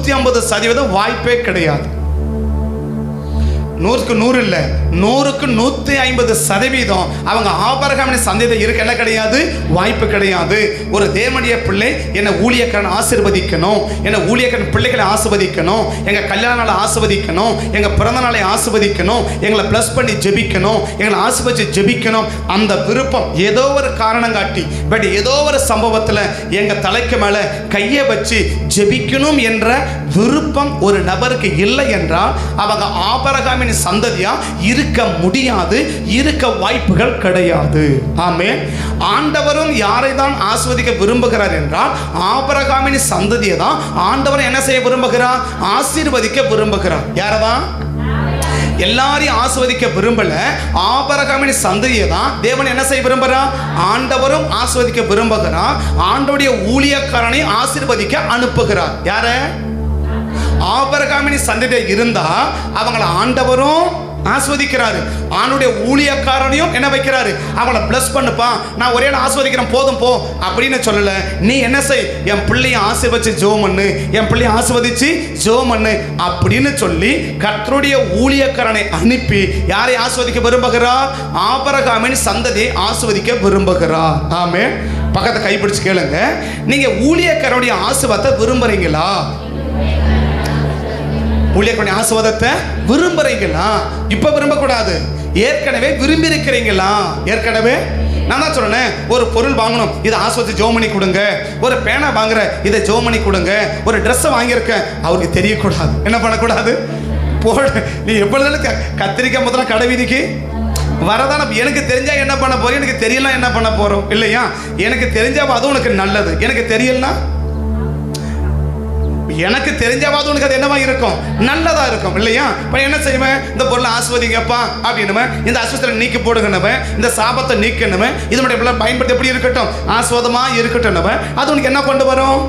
150% வாய்ப்பே கிடையாது. 100க்கு 100 இல்லை, 100க்கு 150% அவங்க ஆபிரகாமின் சந்ததி இருக்க என்ன கிடையாது, வாய்ப்பு கிடையாது. ஒரு தேவனுடைய பிள்ளை என்னை ஊழியக்காரன் ஆசீர்வதிக்கணும், என்னை ஊழியக்காரன் பிள்ளைகளை ஆசீர்வதிக்கணும், எங்கள் கல்யாண நாளை ஆசீர்வதிக்கணும், எங்கள் பிறந்த நாளை ஆசீர்வதிக்கணும், எங்களை ப்ளஸ் பண்ணி ஜெபிக்கணும், எங்களை ஆசீர்வதிச்சு ஜெபிக்கணும். அந்த விருப்பம் ஏதோ ஒரு காரணம் காட்டி பட் ஏதோ ஒரு சம்பவத்தில் எங்கள் தலைக்கு மேலே கையை வச்சு ஜெபிக்கணும் என்ற விருப்பம் ஒரு நபருக்கு இல்லை என்றால் அவங்க ஆபிரகாமின் சந்ததியா இருக்க முடியாது, இருக்க வாய்ப்புகள் கிடையாது. ஆமென். ஆண்டவரும் யாரை தான் ஆசீர்வதிக்க விரும்புகிறார் என்றால் ஆபிரகாமின் சந்ததியை தான் ஆண்டவர் என்ன செய்ய விரும்புகிறார், ஆசீர்வதிக்க விரும்புகிறார். யாரதான்? எல்லாரையும் ஆசீர்வதிக்க விரும்பல, ஆபிரகாமின் சந்ததியை தான் தேவன் என்ன செய்ய விரும்புகிறார், ஆண்டவரும் ஆசீர்வதிக்க விரும்புகிறார். ஆண்டவருடைய ஊழியக்காரனை ஆசீர்வதிக்க அனுப்புகிறார். யார? ஆபிரகாமின் சந்ததி இருந்தா அவங்களை ஆண்டவரும் ஆஸ்வதிக்கிறாரு, ஆண்டுடைய ஊழியக்காரனையும் என்ன வைக்கிறாரு, அவங்கள பிளஸ் பண்ணுப்பா, நான் ஒரே ஆஸ்வதிக்கிறேன் போதும் போ அப்படின்னு சொல்லல. நீ என்ன செய், என் பிள்ளைய ஆசீர்வதிச்சு ஜெபம் பண்ணு, என் பிள்ளைய ஆசீர்வதிச்சு ஜெபம் பண்ணு அப்படின்னு சொல்லி கர்த்தருடைய ஊழியக்காரனை அனுப்பி யாரை ஆஸ்வதிக்க விரும்புகிறார், ஆபிரகாமின் சந்ததியை ஆஸ்வதிக்க விரும்புகிறார். ஆமென். பக்கத்தை கைப்பிடிச்சு கேளுங்க, நீங்க ஊழியக்காரனுடைய ஆசீர்வாதத்தை விரும்புறீங்களா? ஊழியக்காரனுடைய ஆசீர்வாதத்தை விரும்புறீங்களா? இப்ப விரும்பக்கூடாது, ஏற்கனவே விரும்பி இருக்கிறீங்களா? ஏற்கனவே நான் தான் சொல்றேன், ஒரு பொருள் வாங்கணும், இதை ஆஸ்வதிச்சு ஜெபம் பண்ணி கொடுங்க. ஒரு பேனா வாங்குற, இதை ஜெபம் பண்ணி கொடுங்க. ஒரு ட்ரெஸ்ஸை வாங்கியிருக்க, அவருக்கு தெரியக்கூடாது. என்ன பண்ணக்கூடாது? போடு, நீ எப்பொழுதும் கத்திரிக்காய் முதல்ல கடை வீதிக்கு வரதான. எனக்கு தெரிஞ்சா என்ன பண்ண போறோம், எனக்கு தெரியலாம் என்ன பண்ண போறோம் இல்லையா? எனக்கு தெரிஞ்சா அது உனக்கு நல்லது, எனக்கு தெரியலனா எனக்கு தெரிஞ்சாவது உனக்கு அது என்னவா இருக்கும், நல்லதா இருக்கும் இல்லையா? இப்போ என்ன செய்வேன், இந்த பொருளை ஆஸ்வதிங்கப்பா அப்படின்னு, இந்த அசுவத்தை நீக்கி போடுங்கனவன், இந்த சாபத்தை நீக்கணுவன், இதனுடைய பயன்படுத்தி எப்படி இருக்கட்டும், ஆஸ்வாதமா இருக்கட்டும். அது உனக்கு என்ன கொண்டு வரும்,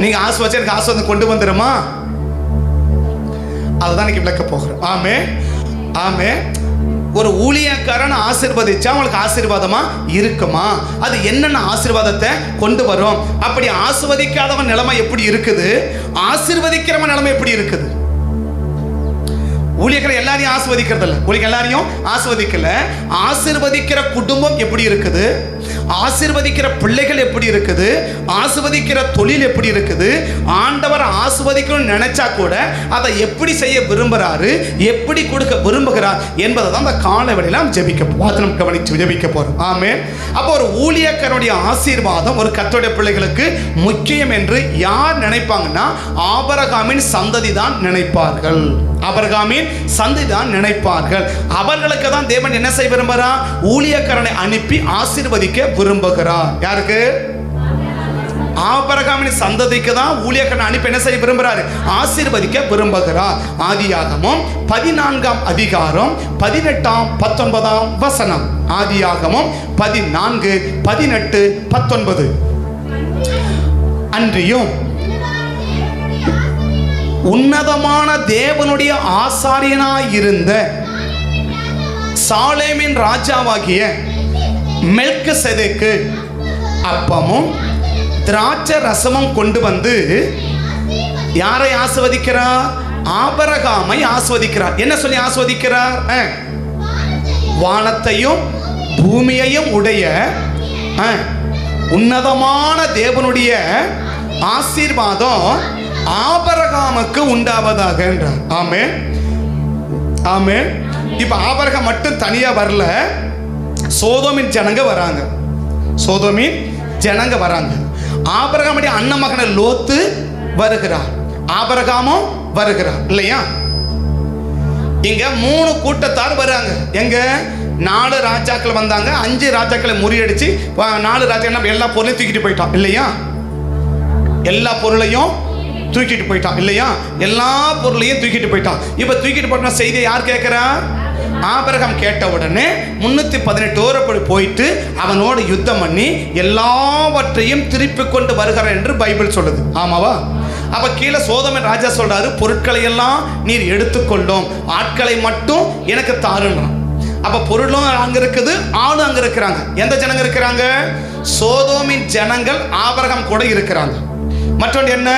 நீங்க ஆஸ்வதிச்சு எனக்கு ஆஸ்வாதம் கொண்டு வந்துடுமா? அதுதான் இன்னைக்கு விளக்க போகிறோம். ஆமே ஆமே. ஒரு ஊழியக்காரன் ஆசீர்வதிச்சா அவங்களுக்கு ஆசீர்வாதமா இருக்குமா? அது என்னென்ன ஆசீர்வாதத்தை கொண்டு வரும்? அப்படி ஆசீர்வதிக்காதவன் நிலைமை எப்படி இருக்குது, ஆசீர்வதிக்கிறவன் நிலைமை எப்படி இருக்குது? ஊழியக்காரன் எல்லாரையும் ஆசீர்வதிக்கிறது இல்லை, ஊழியர் எல்லாரையும் ஆசீர்வதிக்கல. ஆசீர்வதிக்கிற குடும்பம் எப்படி இருக்குது, ஆசீர்வதிக்கிற பிள்ளைகள் எப்படி இருக்குது, ஆசீர்வதிக்கிற தொழில் எப்படி இருக்குது, ஆண்டவர் ஆசீர்வதிக்கணும்னு நினைச்சா கூட அதை எப்படி செய்ய விரும்புகிறாரு, எப்படி கொடுக்க விரும்புகிறார் என்பதை தான் அந்த காலவெளியில் கவனிச்சு ஜெபிக்க போறோம். ஆமென். அப்போ ஒரு ஊழியக்காரனுடைய ஆசீர்வாதம் ஒரு கர்த்தருடைய பிள்ளைகளுக்கு முக்கியம் என்று யார் நினைப்பாங்கன்னா ஆபிரகாமின் சந்ததி தான் நினைப்பார்கள். ஆபிரகாமின் சந்ததி தான் நினைப்பார்கள். அவர்களுக்கு தான் தேவன் என்ன செய்ய விரும்புகிறார், ஊழியக்காரனை அனுப்பி ஆசீர்வதிக்க விரும்புகிறார். யாருக்கு? ஆபிரகாமின் சந்ததிக்கு தான் ஊழியக்காரனை அனுப்பி என்ன செய்ய விரும்புகிறார், ஆசீர்வதிக்க விரும்புகிறார். ஆதியாகமம் 14ஆம் அதிகாரம் 18, 19 ஆதியாகமம் 14, 18, 19. அன்றியும் உன்னதமான தேவனுடைய ஆசாரியனாயிருந்த சாலேமின் ராஜாவாகிய மெல்கிசேதேக்கு அப்பமும் திராட்சை ரசமும் கொண்டு வந்து யாரை ஆசீர்வதிக்கிறார், ஆபிரகாமை ஆசீர்வதிக்கிறார். என்ன சொல்லி ஆசீர்வதிக்கிறார்? வானத்தையும் பூமியையும் உடைய உன்னதமான தேவனுடைய ஆசீர்வாதம் ஆபிரகாமுக்கு உண்டாவதாக என்றார். ஆமென் ஆமென். இப்ப ஆபிரகாம் மட்டும் தனியா வரல, சோதோமின் ஜனங்க வராங்க. சோதோமின் ஜனங்க வராங்க. ஆபிரகாமுடைய அண்ணன் மகன லோத்து வருகிறார், ஆபிரகாமும் வருகிறார் இல்லையா? இங்க 3 கூட்டத்தார் வராங்க. எங்க 4 ராஜாக்கள் வந்தாங்க, 5 ராஜாக்களை முறியடிச்சு 4 ராஜாக்கள் எல்லா பொருளையும் தூக்கிட்டு போயிட்டான் இல்லையா? எல்லா பொருளையும் தூக்கிட்டு போயிட்டான் இல்லையா? எல்லா பொருளையும் தூக்கிட்டு போயிட்டான். இப்ப தூக்கிட்டு போட்ட செய்தியை யார் கேட்கிறா? ஆபிரகாம் கேட்ட உடனே 318 ஓரப்படி போயிட்டு அவனோடு யுத்தம் பண்ணி எல்லாவற்றையும் திருப்பி கொண்டு வருகிறார் என்று பைபிள் சொல்லுது. ஆமாவா? அப்ப கீழே சோதோமின் ராஜா சொல்றாரு, பொருட்களை எல்லாம் நீர் எடுத்துக்கொள்ளும், ஆட்களை மட்டும் எனக்கு தாருங்க. அப்ப பொருளும் அங்க இருக்குது, ஆளும் அங்க இருக்கிறாங்க. எந்த ஜனங்க இருக்கிறாங்க? சோதோமின் ஜனங்கள் ஆபிரகாம் கூட இருக்கிறாங்க. மற்றொன்று என்ன?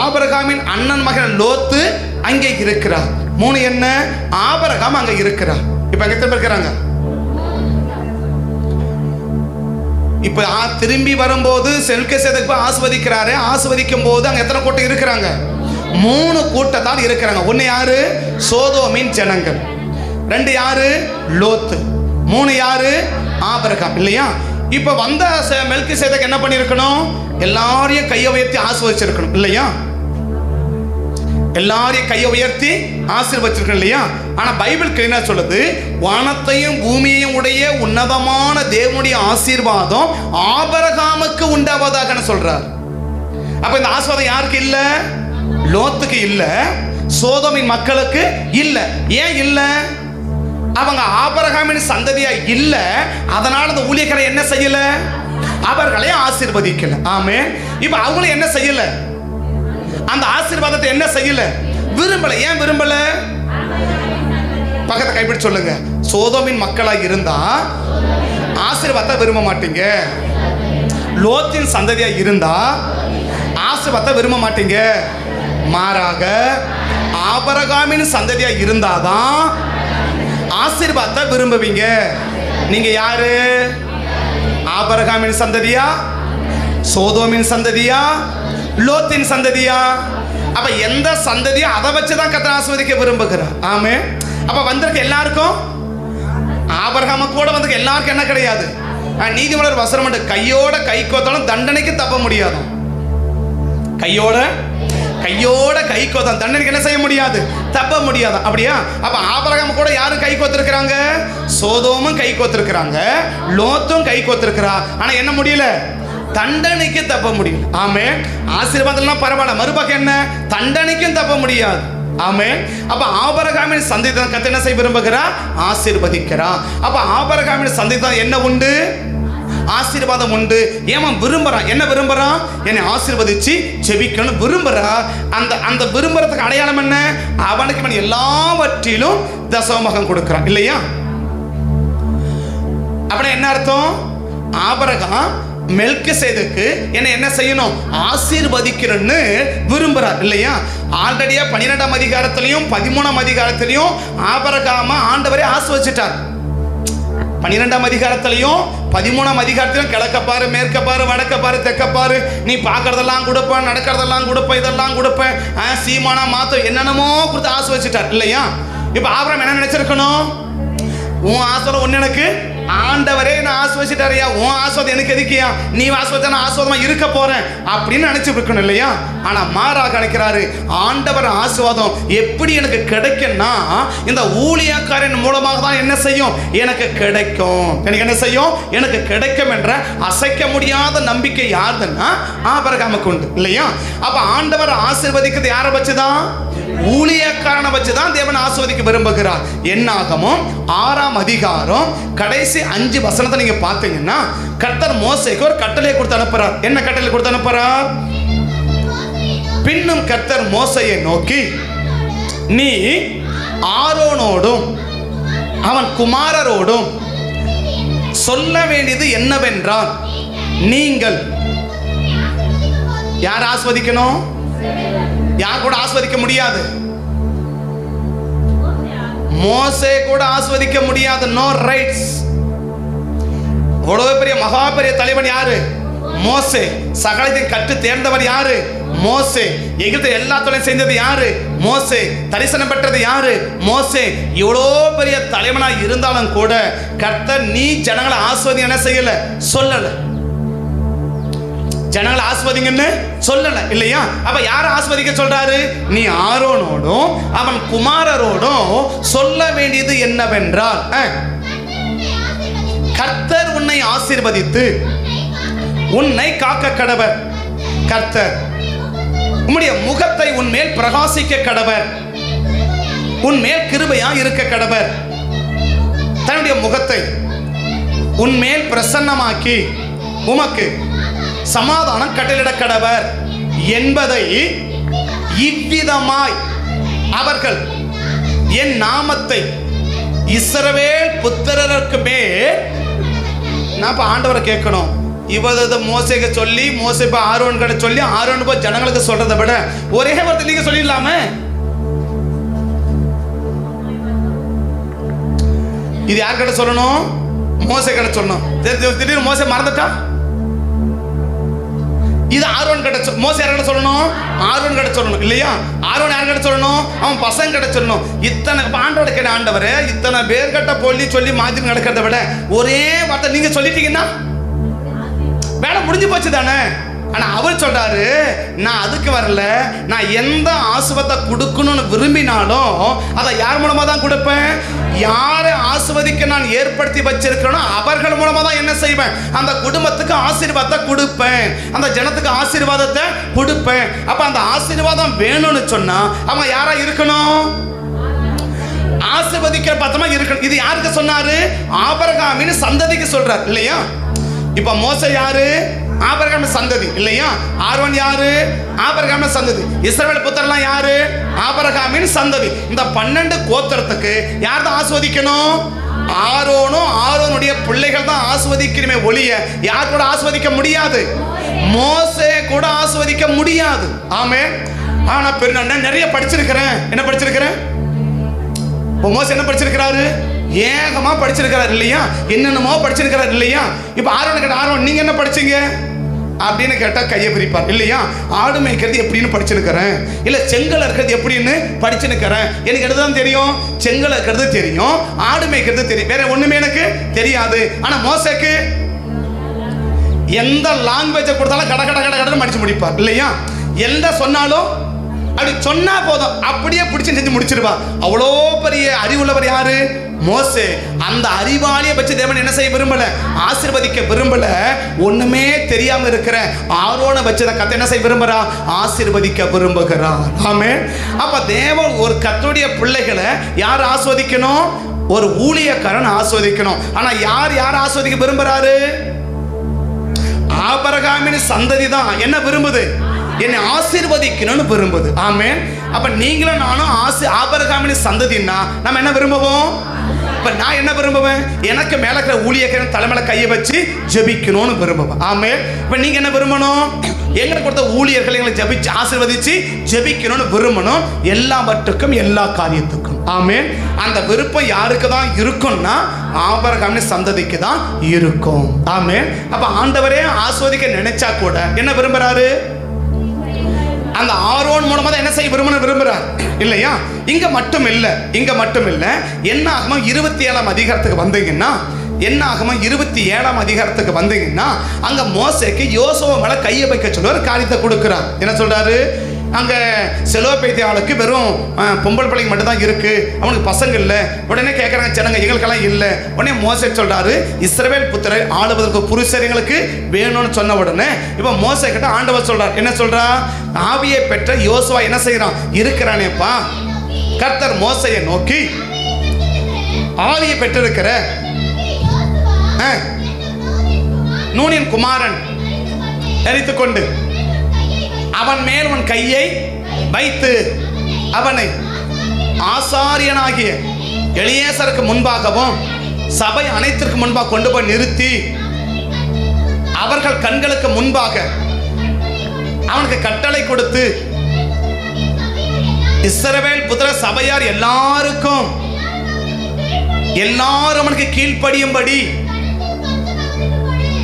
ஆபிரகாமின் அண்ணன் மகன் லோத்து அங்கே இருக்கிறார். 3 என்ன? ஆபிரகாம் அங்க இருக்கிறார். இப்ப எங்க திரும்ப இருக்கிறாங்க? இப்ப திரும்பி வரும்போது மெல்கிசேதேக்கு ஆசீர்வதிக்கிறாரு. ஆசீர்வதிக்கும் போது அங்க எத்தனை கூட்டம் இருக்கிறாங்க? 3 கூட்டத்தால் இருக்கிறாங்க. ஒன்னு யாரு? சோதோமின் ஜனங்கள். 2 யாரு? லோத்து. 3 யாரு? ஆபிரகாம். இல்லையா? இப்ப வந்த மெல்கிசேதேக்கு என்ன பண்ணிருக்கணும்? எல்லாரையும் கையை உயர்த்தி ஆசீர்வதிச்சிருக்கணும். இல்லையா? எல்லாரையும் கையை உயர்த்தி ஆசீர்வதிச்சிருக்கணும். இல்லையா? ஆனா பைபிள் கிளீனா சொல்லுது, வானத்தையும் பூமியையும் உடைய உன்னதமான தேவனுடைய ஆசீர்வாதம் ஆபிரகாமுக்கு உண்டாவதாக சொல்றார். அப்ப இந்த ஆசீர்வாதம் யாருக்கு இல்ல? லோத்துக்கு இல்ல, சோதோமின் மக்களுக்கு இல்ல. ஏன் இல்ல? அவங்க ஆபிரகாமின் சந்ததியா இல்ல. அதனால அந்த ஊழியக்காரரை என்ன செய்யல? அவர்களை ஆசீர்வதிக்கல. ஆமென். இப்ப அவங்களும் என்ன செய்யல? அந்த ஆசீர்வாதத்தை என்ன செய்யல? விரும்பல. ஏன் விரும்பல? பக்கத்தை கைப்பிடி சொல்லுங்க. சோதோமின் மக்களா இருந்தா ஆசீர்வாதத்தை விரும்ப மாட்டீங்க. லோத்தின் சந்ததியா இருந்தா ஆசீர்வாதத்தை விரும்ப மாட்டீங்க. மாறாக ஆபிரகாமின் சந்ததியா இருந்தாதான் ஆசீர்வாதத்தை விரும்புவீங்க. நீங்க யாரு? ஆபிரகாமின் சந்ததியா, சோதோமின் சந்ததியா, லோத்தின் சந்ததியா? அப்ப எந்த சந்ததியா அதை வச்சுதான் கர்த்தர் ஆசீர்வதிக்க விரும்புகிறார். ஆமென். அப்ப வந்திருக்க எல்லாருக்கும், ஆபிரகாம கூட வந்திருக்க எல்லாருக்கும் என்ன கிடையாது? நீதிமன்றம் வசனம் கையோட கை கோத்தாலும் தண்டனைக்கு தப்ப முடியாது. கையோட கை கோத்தா தண்டனைக்கு என்ன செய்ய முடியாது? தப்ப முடியாது. அப்படியா? அப்ப ஆபிரகாம் கூட யாரும் கை கோத்திருக்கிறாங்க? சோதோமும் கை கோத்திருக்கிறாங்க, லோத்தும் கை கோத்திருக்கிறா. ஆனா என்ன முடியல? தண்டனைக்கு தப்ப முடியல. ஆமென். ஆசீர்வாதம்லாம் பரவாயில்ல, மறுபக்கம் என்ன? தண்டனைக்கும் தப்ப முடியாது. ஆமென். அப்ப ஆபிரகாமின் சந்ததி தான் கர்த்தர் என்ன செய்ய விரும்புகிறார்? ஆசீர்வதிக்கிறா. அப்ப ஆபிரகாமின் சந்ததி தான் என்ன உண்டு? ஆசீர்வாதம் உண்டு. ஏன் விரும்புறான்? என்ன விரும்புறான்? என்னை ஆசீர்வதிச்சு ஜெபிக்கணும் விரும்புறான். அந்த விரும்புறதுக்கு அடையாளம் என்ன? அவனுக்கு எல்லாவற்றிலும் தசமபாகம் கொடுக்கிறான். இல்லையா? அப்படின்னா என்ன அர்த்தம்? ஆபிரகாம் மெல்கிசேதேக்கு என்ன செய்யணும்? ஆசீர்வதிக்கிறன்னு விரும்புறார். இல்லையா? ஆல்ரெடியா 12ஆம் அதிகாரத்திலையும் 13ஆம் அதிகாரத்திலையும் ஆபிரகாம ஆண்டவரே ஆசீர்வதிச்சிட்டார். 12ஆம் அதிகாரத்திலையும் 13ஆம் அதிகாரத்திலும் கிழக்க பாரு, மேற்க பாரு, வடக்க பாரு, தெற்க பாரு, நீ பார்க்கறதெல்லாம் கொடுப்ப, நடக்கிறதெல்லாம் கொடுப்ப, இதெல்லாம் கொடுப்ப, சீமானா மாத்தம் என்னென்னமோ கொடுத்து ஆசீர்வதிச்சிட்டார். இல்லையா? இப்ப ஆபிரகாம் என்ன நினைச்சிருக்கணும்? உன் ஆசீர்வாதம் ஒன்னு எனக்கு ஆண்டவரே நான் ஆசீர்வதிச்சிட்டாரியா, உன் ஆசீர்வாதம் எனக்கு எதுக்கியா? நீ ஆசீர்வாதம் நான் ஆசீர்வாதமா இருக்க போறேன் அப்படின்னு நினைச்சு இருக்கணும். இல்லையா? ஆனா மாறாக நினைக்கிறாரு, ஆண்டவர் ஆசீர்வாதம் எப்படி எனக்கு கிடைக்கும்னா இந்த ஊழியக்காரன் மூலமாக தான் என்ன செய்யும்? எனக்கு கிடைக்கும். எனக்கு என்ன செய்யும்? எனக்கு கிடைக்கும் என்ற அசைக்க முடியாத நம்பிக்கை யாருன்னா ஆபிரகாமுக்கு உண்டு. இல்லையா? அப்ப ஆண்டவர் ஆசீர்வதிக்கிறது யாரை வச்சுதான்? ஊழியக்காரனை வச்சுதான் தேவன் ஆசீர்வதிக்க விரும்புகிறார். என்னாகமம் 6ஆம் அதிகாரம் கடைசி 5 வசனத்தை நீங்க பார்த்தீங்கன்னா கர்த்தர் மோசேக்கு ஒரு கட்டளை கொடுத்து அனுப்புறார். என்ன கட்டளை கொடுத்து அனுப்புறார்? பின்னும் கர்த்தர் மோசேயை நோக்கி, நீ ஆரோனோடும் அவன் குமாரரோடும் சொல்ல வேண்டியது என்னவென்றால், நீங்கள் யார் ஆஸ்வதிக்கணும்? யார் கூட ஆஸ்வதிக்க முடியாது? மோசே கூட ஆஸ்வதிக்க முடியாது. No rights. அவ்வளவு பெரிய மகா பெரிய தலைவன் யாரு? மோசே. சகலத்தையும் கற்று தேர்ந்தவர் யாரு? மோசே. எகிப்தில் எல்லா தொழிலும் செஞ்சது யாரு? மோசே. தரிசனம் பெற்றது யாரு? மோசே. இவ்வளோ பெரிய தலைவனா இருந்தாலும் கூட கர்த்தர் நீ ஜனங்களை ஆஸ்வதி என்ன செய்யல? சொல்லல. ஜனங்களை ஆஸ்வதிங்கன்னு சொல்லல. இல்லையா? அப்ப யார ஆஸ்வதிக்க சொல்றாரு? நீ ஆரோனோடும் அவன் குமாரரோடும் சொல்ல வேண்டியது என்னவென்றால், கர்த்தர் உன்னை ஆசீர்வதித்து உன்னை காக்க கடவர். கர்த்தர் உம்முடைய முகத்தை உன்மேல் பிரகாசிக்க கடவர். உன்மேல் கிருபையா இருக்க கடவர். தன்னுடைய முகத்தை உன்மேல் பிரசன்னமாக்கி உமக்கு சமாதானம் கட்டளிட கடவர் என்பதை இவ்விதமாய் அவர்கள் என் நாமத்தை இஸ்ரவேல் புத்திரருக்கு மேல். நான் இப்ப ஆண்டவரை கேட்கணும், இவத மோசேக்கு சொல்லி மோசே இப்போ ஆரோன் கிட்ட சொல்லி ஆரோன் போய் ஜனங்களுக்கு சொல்றதை விட ஒரே வார்த்தை நீங்க சொல்லிடலாமே. இது யார் கிட்ட சொல்லணும்? மோசே கிட்ட சொல்லணும். திடீர்னு மோசே மறந்துட்டா இது ஆரோன் கிட்ட மோசே யார் கிட்ட சொல்லணும்? ஆரோன் கிட்ட சொல்லணும் இல்லையா? ஆரோன் யார் கிட்ட சொல்லணும்? அவன் பசங்க கிட்ட சொல்லணும். இத்தனை ஆண்டோட கேட்ட ஆண்டவரே, இத்தனை பேர் கிட்ட சொல்லி மாதிரி நடக்கிறத விட ஒரே வார்த்தை நீங்க சொல்லிட்டீங்கன்னா வேலை முடிஞ்சு போச்சு தானே. ஆனா அவர் சொல்றாரு, நான் அதுக்கு வரல, நான் எந்த ஆசீர்வாதத்தை கொடுக்கணும்னு விரும்பினாலும் அதை யார் மூலமா தான் கொடுப்பேன்? யாரை ஆசீர்வதிக்க நான் ஏற்படுத்தி வச்சிருக்கிறேனோ அவர்கள் மூலமா தான் என்ன செய்வேன்? அந்த குடும்பத்துக்கு ஆசீர்வாதத்தை கொடுப்பேன், அந்த ஜனத்துக்கு ஆசீர்வாதத்தை கொடுப்பேன். அப்ப அந்த ஆசீர்வாதம் வேணும்னு சொன்னா அவங்க யாரா இருக்கணும்? ஆசீர்வதிக்கிற பத்தமா இருக்கணும். இது யாருக்கு சொன்னாரு? ஆபிரகாமின் சந்ததிக்கு சொல்றார் இல்லையா? இப்ப மோசே யாரு? ஆபிரகாம் சந்ததி இல்லையா? ஆரோன் யாரு? ஆபிரகாம் சந்ததி. இஸ்ரவேல் புத்திரர்லாம் யாரு? ஆபிரகாமின் சந்ததி. இந்த 12 கோத்திரத்துக்கு யார் தான் ஆசீர்வதிக்கணும்? ஆரோனும் ஆரோனுடைய பிள்ளைகள் தான் ஆசீர்வதிக்கணுமே ஒழிய யார் கூட ஆசீர்வதிக்க முடியாது. மோசே கூட ஆசீர்வதிக்க முடியாது. ஆமென். ஆனா நான் நிறைய படிச்சிருக்கிறேன். என்ன படிச்சிருக்கிறேன்? மோசே என்ன படிச்சிருக்கிறாரு? ஏகமா படிச்சிருக்கிறார் இல்லையா? என்னென்னமோ படிச்சிருக்கிறார் இல்லையா? இப்ப ஆரோன் கிட்ட ஆரோன் நீங்க என்ன படிச்சீங்க அப்படின்னு கேட்டா கையை பிரிப்பார் இல்லையா? ஆடு மேய்க்கிறது எப்படின்னு படிச்சிருக்கிறேன், இல்ல செங்கல் இருக்கிறது எப்படின்னு படிச்சிருக்கிறேன். எனக்கு எடுத்துதான் தெரியும், செங்கல் இருக்கிறது தெரியும், ஆடு மேய்க்கிறது தெரியும், வேற ஒண்ணுமே எனக்கு தெரியாது. ஆனா மோசேக்கு எந்த லாங்குவேஜை கொடுத்தாலும் கட கட கட கடன்னு படிச்சு முடிப்பார் இல்லையா? எந்த சொன்னாலும் அப்படி சொன்னா போதும் அப்படியே பிடிச்சு செஞ்சு முடிச்சிருவா. அவ்வளோ பெரிய அறிவுள்ளவர் யாரு? மோசே. அந்த அறிவாளியை வச்சு தேவன் என்ன செய்ய விரும்பல? ஆசீர்வதிக்க விரும்பல. ஒண்ணுமே தெரியாம இருக்கிற ஆரோனை வச்சு கர்த்தர் என்ன செய்ய விரும்புறா? ஆசீர்வதிக்க விரும்புகிறார். ஆமென். அப்ப தேவன் ஒரு கர்த்தருடைய பிள்ளைகளை யார் ஆசீர்வதிக்கணும்? ஒரு ஊழியக்காரன் ஆசீர்வதிக்கணும். ஆனா யார் ஆசீர்வதிக்க விரும்புறாரு? ஆபிரகாமின் சந்ததி தான் என்ன விரும்புது? என்னை ஆசீர்வதிக்கணும்னு விரும்புது. ஆமென். அப்ப நீங்களும் நானும் ஆபிரகாமின் சந்ததின்னா நம்ம என்ன விரும்புவோம்? இப்ப நான் என்ன விரும்புவேன்? எனக்கு மேல இருக்கிற ஊழியக்காரன் தலைமையில கையை வச்சு ஜெபிக்கணும்னு விரும்புவேன். ஆமென். இப்ப நீங்க என்ன விரும்பணும்? எங்களுக்கு கொடுத்த ஊழியர்களை எங்களை ஜெபிச்சு ஆசீர்வதிச்சு ஜெபிக்கணும்னு விரும்பணும். எல்லாவற்றுக்கும் எல்லா காரியத்துக்கும். ஆமென். அந்த விருப்பம் யாருக்கு தான் இருக்கும்னா ஆபிரகாமின் சந்ததிக்கு தான் இருக்கும். ஆமென். அப்ப ஆண்டவரே ஆசீர்வதிக்க நினைச்சா கூட என்ன விரும்புறாரு? அந்த ஆரோன் மூலமா தான் என்ன செய்ய விரும்புறார் இல்லையா? இங்க மட்டும் இல்ல என்ன ஆகுமா 27ஆம் அதிகாரத்துக்கு வந்தீங்கன்னா என்ன ஆகுமா 27ஆம் அதிகாரத்துக்கு வந்தீங்கன்னா அங்க மோசேக்கு யோசுவா மேல கையை வைக்க சொல்ல ஒரு காரியத்தை கொடுக்கிறார். என்ன சொல்றாரு? அங்கே செலோபேத்தியாளுக்கு வெறும் பொம்பளை பிள்ளைங்க மட்டும் தான் இருக்கு, அவனுக்கு பசங்க இல்லை. உடனே கேட்குறாங்க ஜனங்க, எங்களுக்கெல்லாம் இல்லை. உடனே மோசே சொல்றாரு, இஸ்ரவேல் புத்திரை ஆளுவதற்கு புருஷர் எங்களுக்கு வேணும்னு சொன்ன உடனே இப்போ மோசே கிட்ட ஆண்டவர் சொல்றார். என்ன சொல்றா? ஆவியை பெற்ற யோசுவா என்ன செய்யறான்? இருக்கிறானேப்பா. கர்த்தர் மோசையை நோக்கி, ஆவியை பெற்றிருக்கிற நூனின் குமாரன் எரித்துக்கொண்டு அவன் மேல் உன் கையை வைத்து அவனை ஆசாரியனாகிய எலியேசருக்கு முன்பாகவும் சபை அனைத்திற்கு முன்பாக கொண்டு போய் நிறுத்தி அவர்கள் கண்களுக்கு முன்பாக அவனுக்கு கட்டளை கொடுத்து இஸ்ரவேல் புத்திர சபையார் எல்லாரும் அவனுக்கு கீழ்ப்படியும்படி.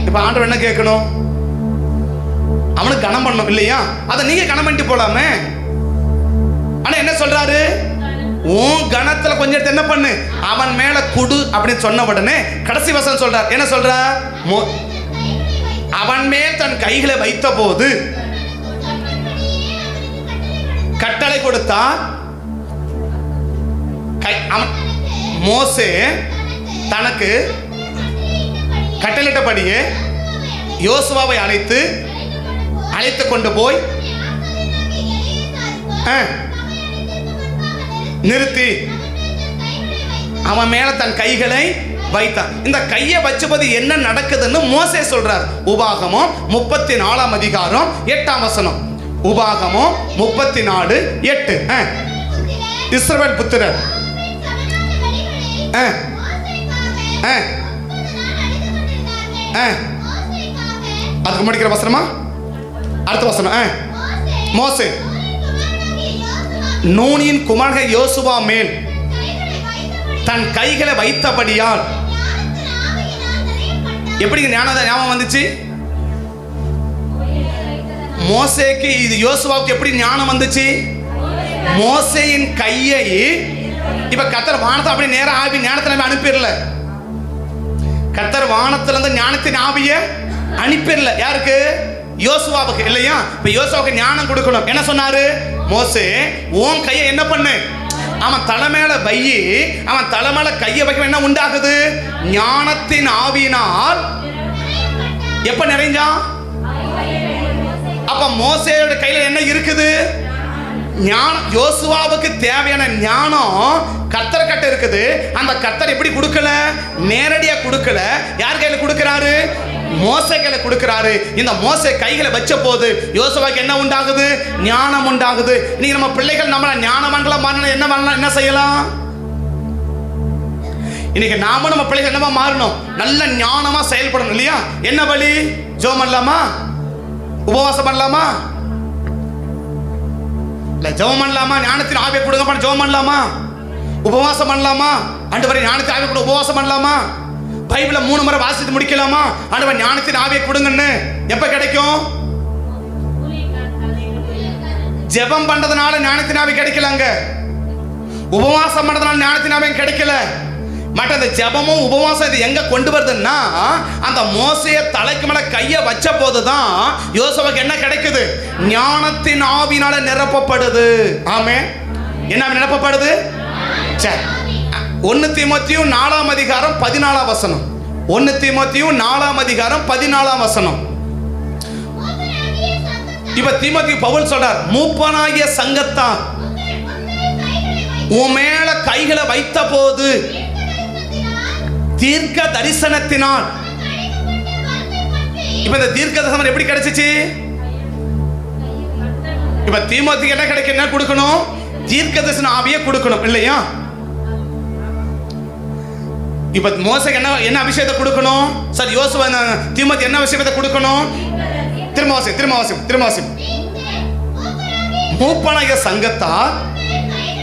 இப்ப ஆண்டவர் என்ன கேட்கணும்? அவனுக்கு கனம் பண்ணணும் இல்லையா? அதை நீங்க கனம் பண்ணிட்டு போலாமே. ஆனா என்ன சொல்றாரு? உன் கணத்துல கொஞ்சம் எடுத்து என்ன பண்ணு, அவன் மேல குடு அப்படின்னு சொன்ன உடனே கடைசி வசனம் சொல்றார். என்ன சொல்றார்? அவன் மேல் தன் கைகளை வைத்த போது கட்டளை கொடுத்தார். மோசே தனக்கு கட்டளையிட்டபடியே யோசுவாவை அழைத்து கொண்டு போய் நிறுத்தி அவன் மேல தன் கைகளை வைத்தான். இந்த கையை வச்சுபோது என்ன நடக்குதுன்னு மோசே சொல்றார். உபாகமம் 34ஆம் அதிகாரம் 8ஆம் வசனம். உபாகமம் 34:8. இஸ்ரவேல் புத்திரர் அதுக்கு முடிக்கிற வசனமா? அடுத்த வசனம். மோசே நூனின் குமாரன் யோசுவா மேல் தன் கைகளை வைத்தபடியால் எப்படி ஞானம் வந்துச்சு? மோசேக்கு இது யோசுவாவுக்கு எப்படி ஞானம் வந்துச்சு? மோசேயின் கையை இப்ப கர்த்தர் வானத்தை அப்படி நேரம் ஆவி ஞானத்தை அனுப்பிடல. கர்த்தர் வானத்துல இருந்து ஞானத்தின் ஆவிய அனுப்பிடல. யாருக்கு? யோசுவாவுக்கு இல்லையா? இப்ப யோசுவாவுக்கு ஞானம் கொடுக்கணும். என்ன சொன்னாரு? மோசே உன் கையை என்ன பண்ணு, அவன் தலைமையில வையி. அவன் தலைமையில கையை வைக்க என்ன உண்டாகுது? ஞானத்தின் ஆவியினால் எப்ப நிறைஞ்சான்? அப்ப மோசேயோட கையில என்ன இருக்குது? ஞானம். யோசுவாவுக்கு தேவையான ஞானம் கர்த்தர் கிட்ட இருக்குது. அந்த கர்த்தர் எப்படி கொடுக்கல? நேரடியா கொடுக்கல. யார் கையில கொடுக்கிறாரு? மோசே கையில கொடுக்கிறாரு. இந்த மோசே கைகளை வச்ச போது யோசுவாவுக்கு என்ன உண்டாகுது? ஞானம் உண்டாகுது. இன்னைக்கு நம்ம பிள்ளைகள் நம்மள ஞானவான்களா மாறணும். என்ன பண்ணலாம்? என்ன செய்யலாம்? இன்னைக்கு நாம நம்ம பிள்ளைகள் என்னமா மாறணும்? நல்ல ஞானமா செயல்படணும் இல்லையா? என்ன வழி? ஜெபம் பண்ணலாமா? உபவாசம் பண்ணலாமா? இல்ல ஜெபம் பண்ணலாமா? ஞானத்தின் ஆவியை கொடுங்க. ஜெபம் பண்ணலாமா? உபவாசம் பண்ணலாமா? ஆண்டவரே ஞானத்தின் ஆவியை கொடுங்க. உபவாசம் பண்ணலாமா? பைபிளை 3 முறை வாசித்து முடிக்கலாமா? ஆண்டவர் ஞானத்தின் ஆவியை கொடுங்கன்னு எப்ப கிடைக்கும்? ஜெபம் பண்றதுனால ஞானத்தின் ஆவி கிடைக்கலங்க. உபவாசம் பண்றதுனால ஞானத்தின் ஆவி கிடைக்கல. மற்ற அந்த ஜெபமும் உபவாசம் இது எங்க கொண்டு வருதுன்னா, அந்த மோசைய தலைக்கு மேல கைய வச்ச போதுதான் யோசுவாவுக்கு என்ன கிடைக்குது? ஞானத்தின் ஆவினால நிரப்பப்படுது. ஆமே. என்ன நிரப்பப்படுது? சரி. 1 தீமோத்தேயு 4ஆம் அதிகாரம் 14ஆம் வசனம். 1 தீமோத்தேயு 4ஆம் அதிகாரம் 14ஆம் வசனம். இப்ப தீமோத்தேயு பவுல் சொல்றார், மூப்பனாகிய சங்கத்தார் உன் மேல கைகளை வைத்த போது தீர்க்க தரிசனத்தினால். இப்ப இந்த தீர்க்க தரிசனம் எப்படி கிடைச்சிச்சு? இப்ப தீமோத்தேயுக்கு என்ன கிடைக்கும்? என்ன கொடுக்கணும்? தீர்க்க தரிசன ஆவியை கொடுக்கணும் இல்லையா? இப்ப மோசேக்கு என்ன அபிஷேகத்தை கொடுக்கணும்? சார் யோசுவா தீமோத்தேயு என்ன அபிஷேகத்தை கொடுக்கணும்? திரும்ப வாசி. மூப்பனாகிய சங்கத்தார்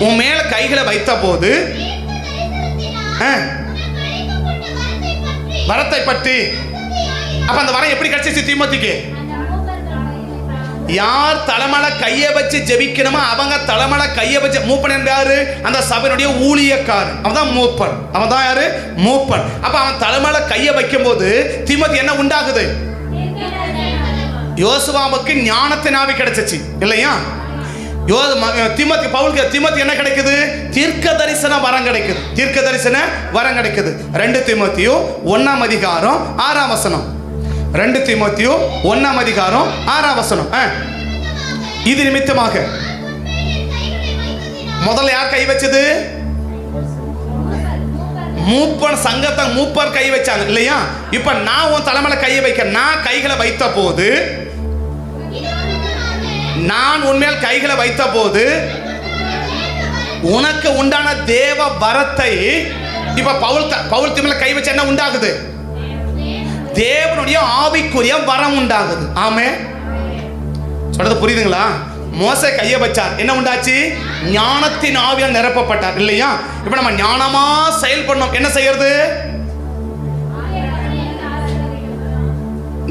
உன் மேல கைகளை வைத்த போது வரத்தை பற்றி. அப்ப அந்த வரம் எப்படி கிடைச்சிச்சு தீமோத்தேயுக்கு? யார் தலைமலை கையை வச்சு ஜெபிக்கணுமோ அவங்க தலைமலை கையை வச்சு. மூப்பன் என்றாரு? அந்த சபையினுடைய ஊழியக்காரன். அவன் தான் மூப்பன். அவன் தான் யாரு? மூப்பன். அப்ப அவன் தலைமலை கையை வைக்கும் போது தீமோத்தேயு என்ன உண்டாகுது? யோசுவாவுக்கு ஞானத்தின் ஆவி கிடைச்சிச்சு இல்லையா? தீமோத்தேயு என்ன கிடைக்குது? தீர்க்க தரிசன வரம் கிடைக்குது. தீர்க்க தரிசன வரம் கிடைக்குது. 2 தீமோத்தேயு 1ஆம் அதிகாரம் 6ஆம் வசனம். 2 தீமோத்தேயு 1ஆம் அதிகாரம் 6ஆம் வசனம். இது நிமித்தமாக முதல்ல யார் கை வச்சது? மூப்பன் சங்கத்தை மூப்பர் கை வச்சாங்க இல்லையா? இப்ப நான் உன் தலைமையில கையை வைக்க. நான் கைகளை வைத்த போது, நான் உன்மேல் கைகளை வைத்த போது உனக்கு உண்டான தேவ வரத்தை. இப்ப பவுல் தீமேல கை வச்ச என்ன உண்டாகுது? தேவனுடைய ஆவிக்குரிய வரம் உண்டாகுது. ஆமே. சொல்றது புரியுதுங்களா? மோசே கையை வச்சார், என்ன உண்டாச்சு? ஞானத்தின் ஆவியால் நிரப்பப்பட்டார் இல்லையா? இப்ப நம்ம ஞானமா செயல்படணும். என்ன செய்யறது?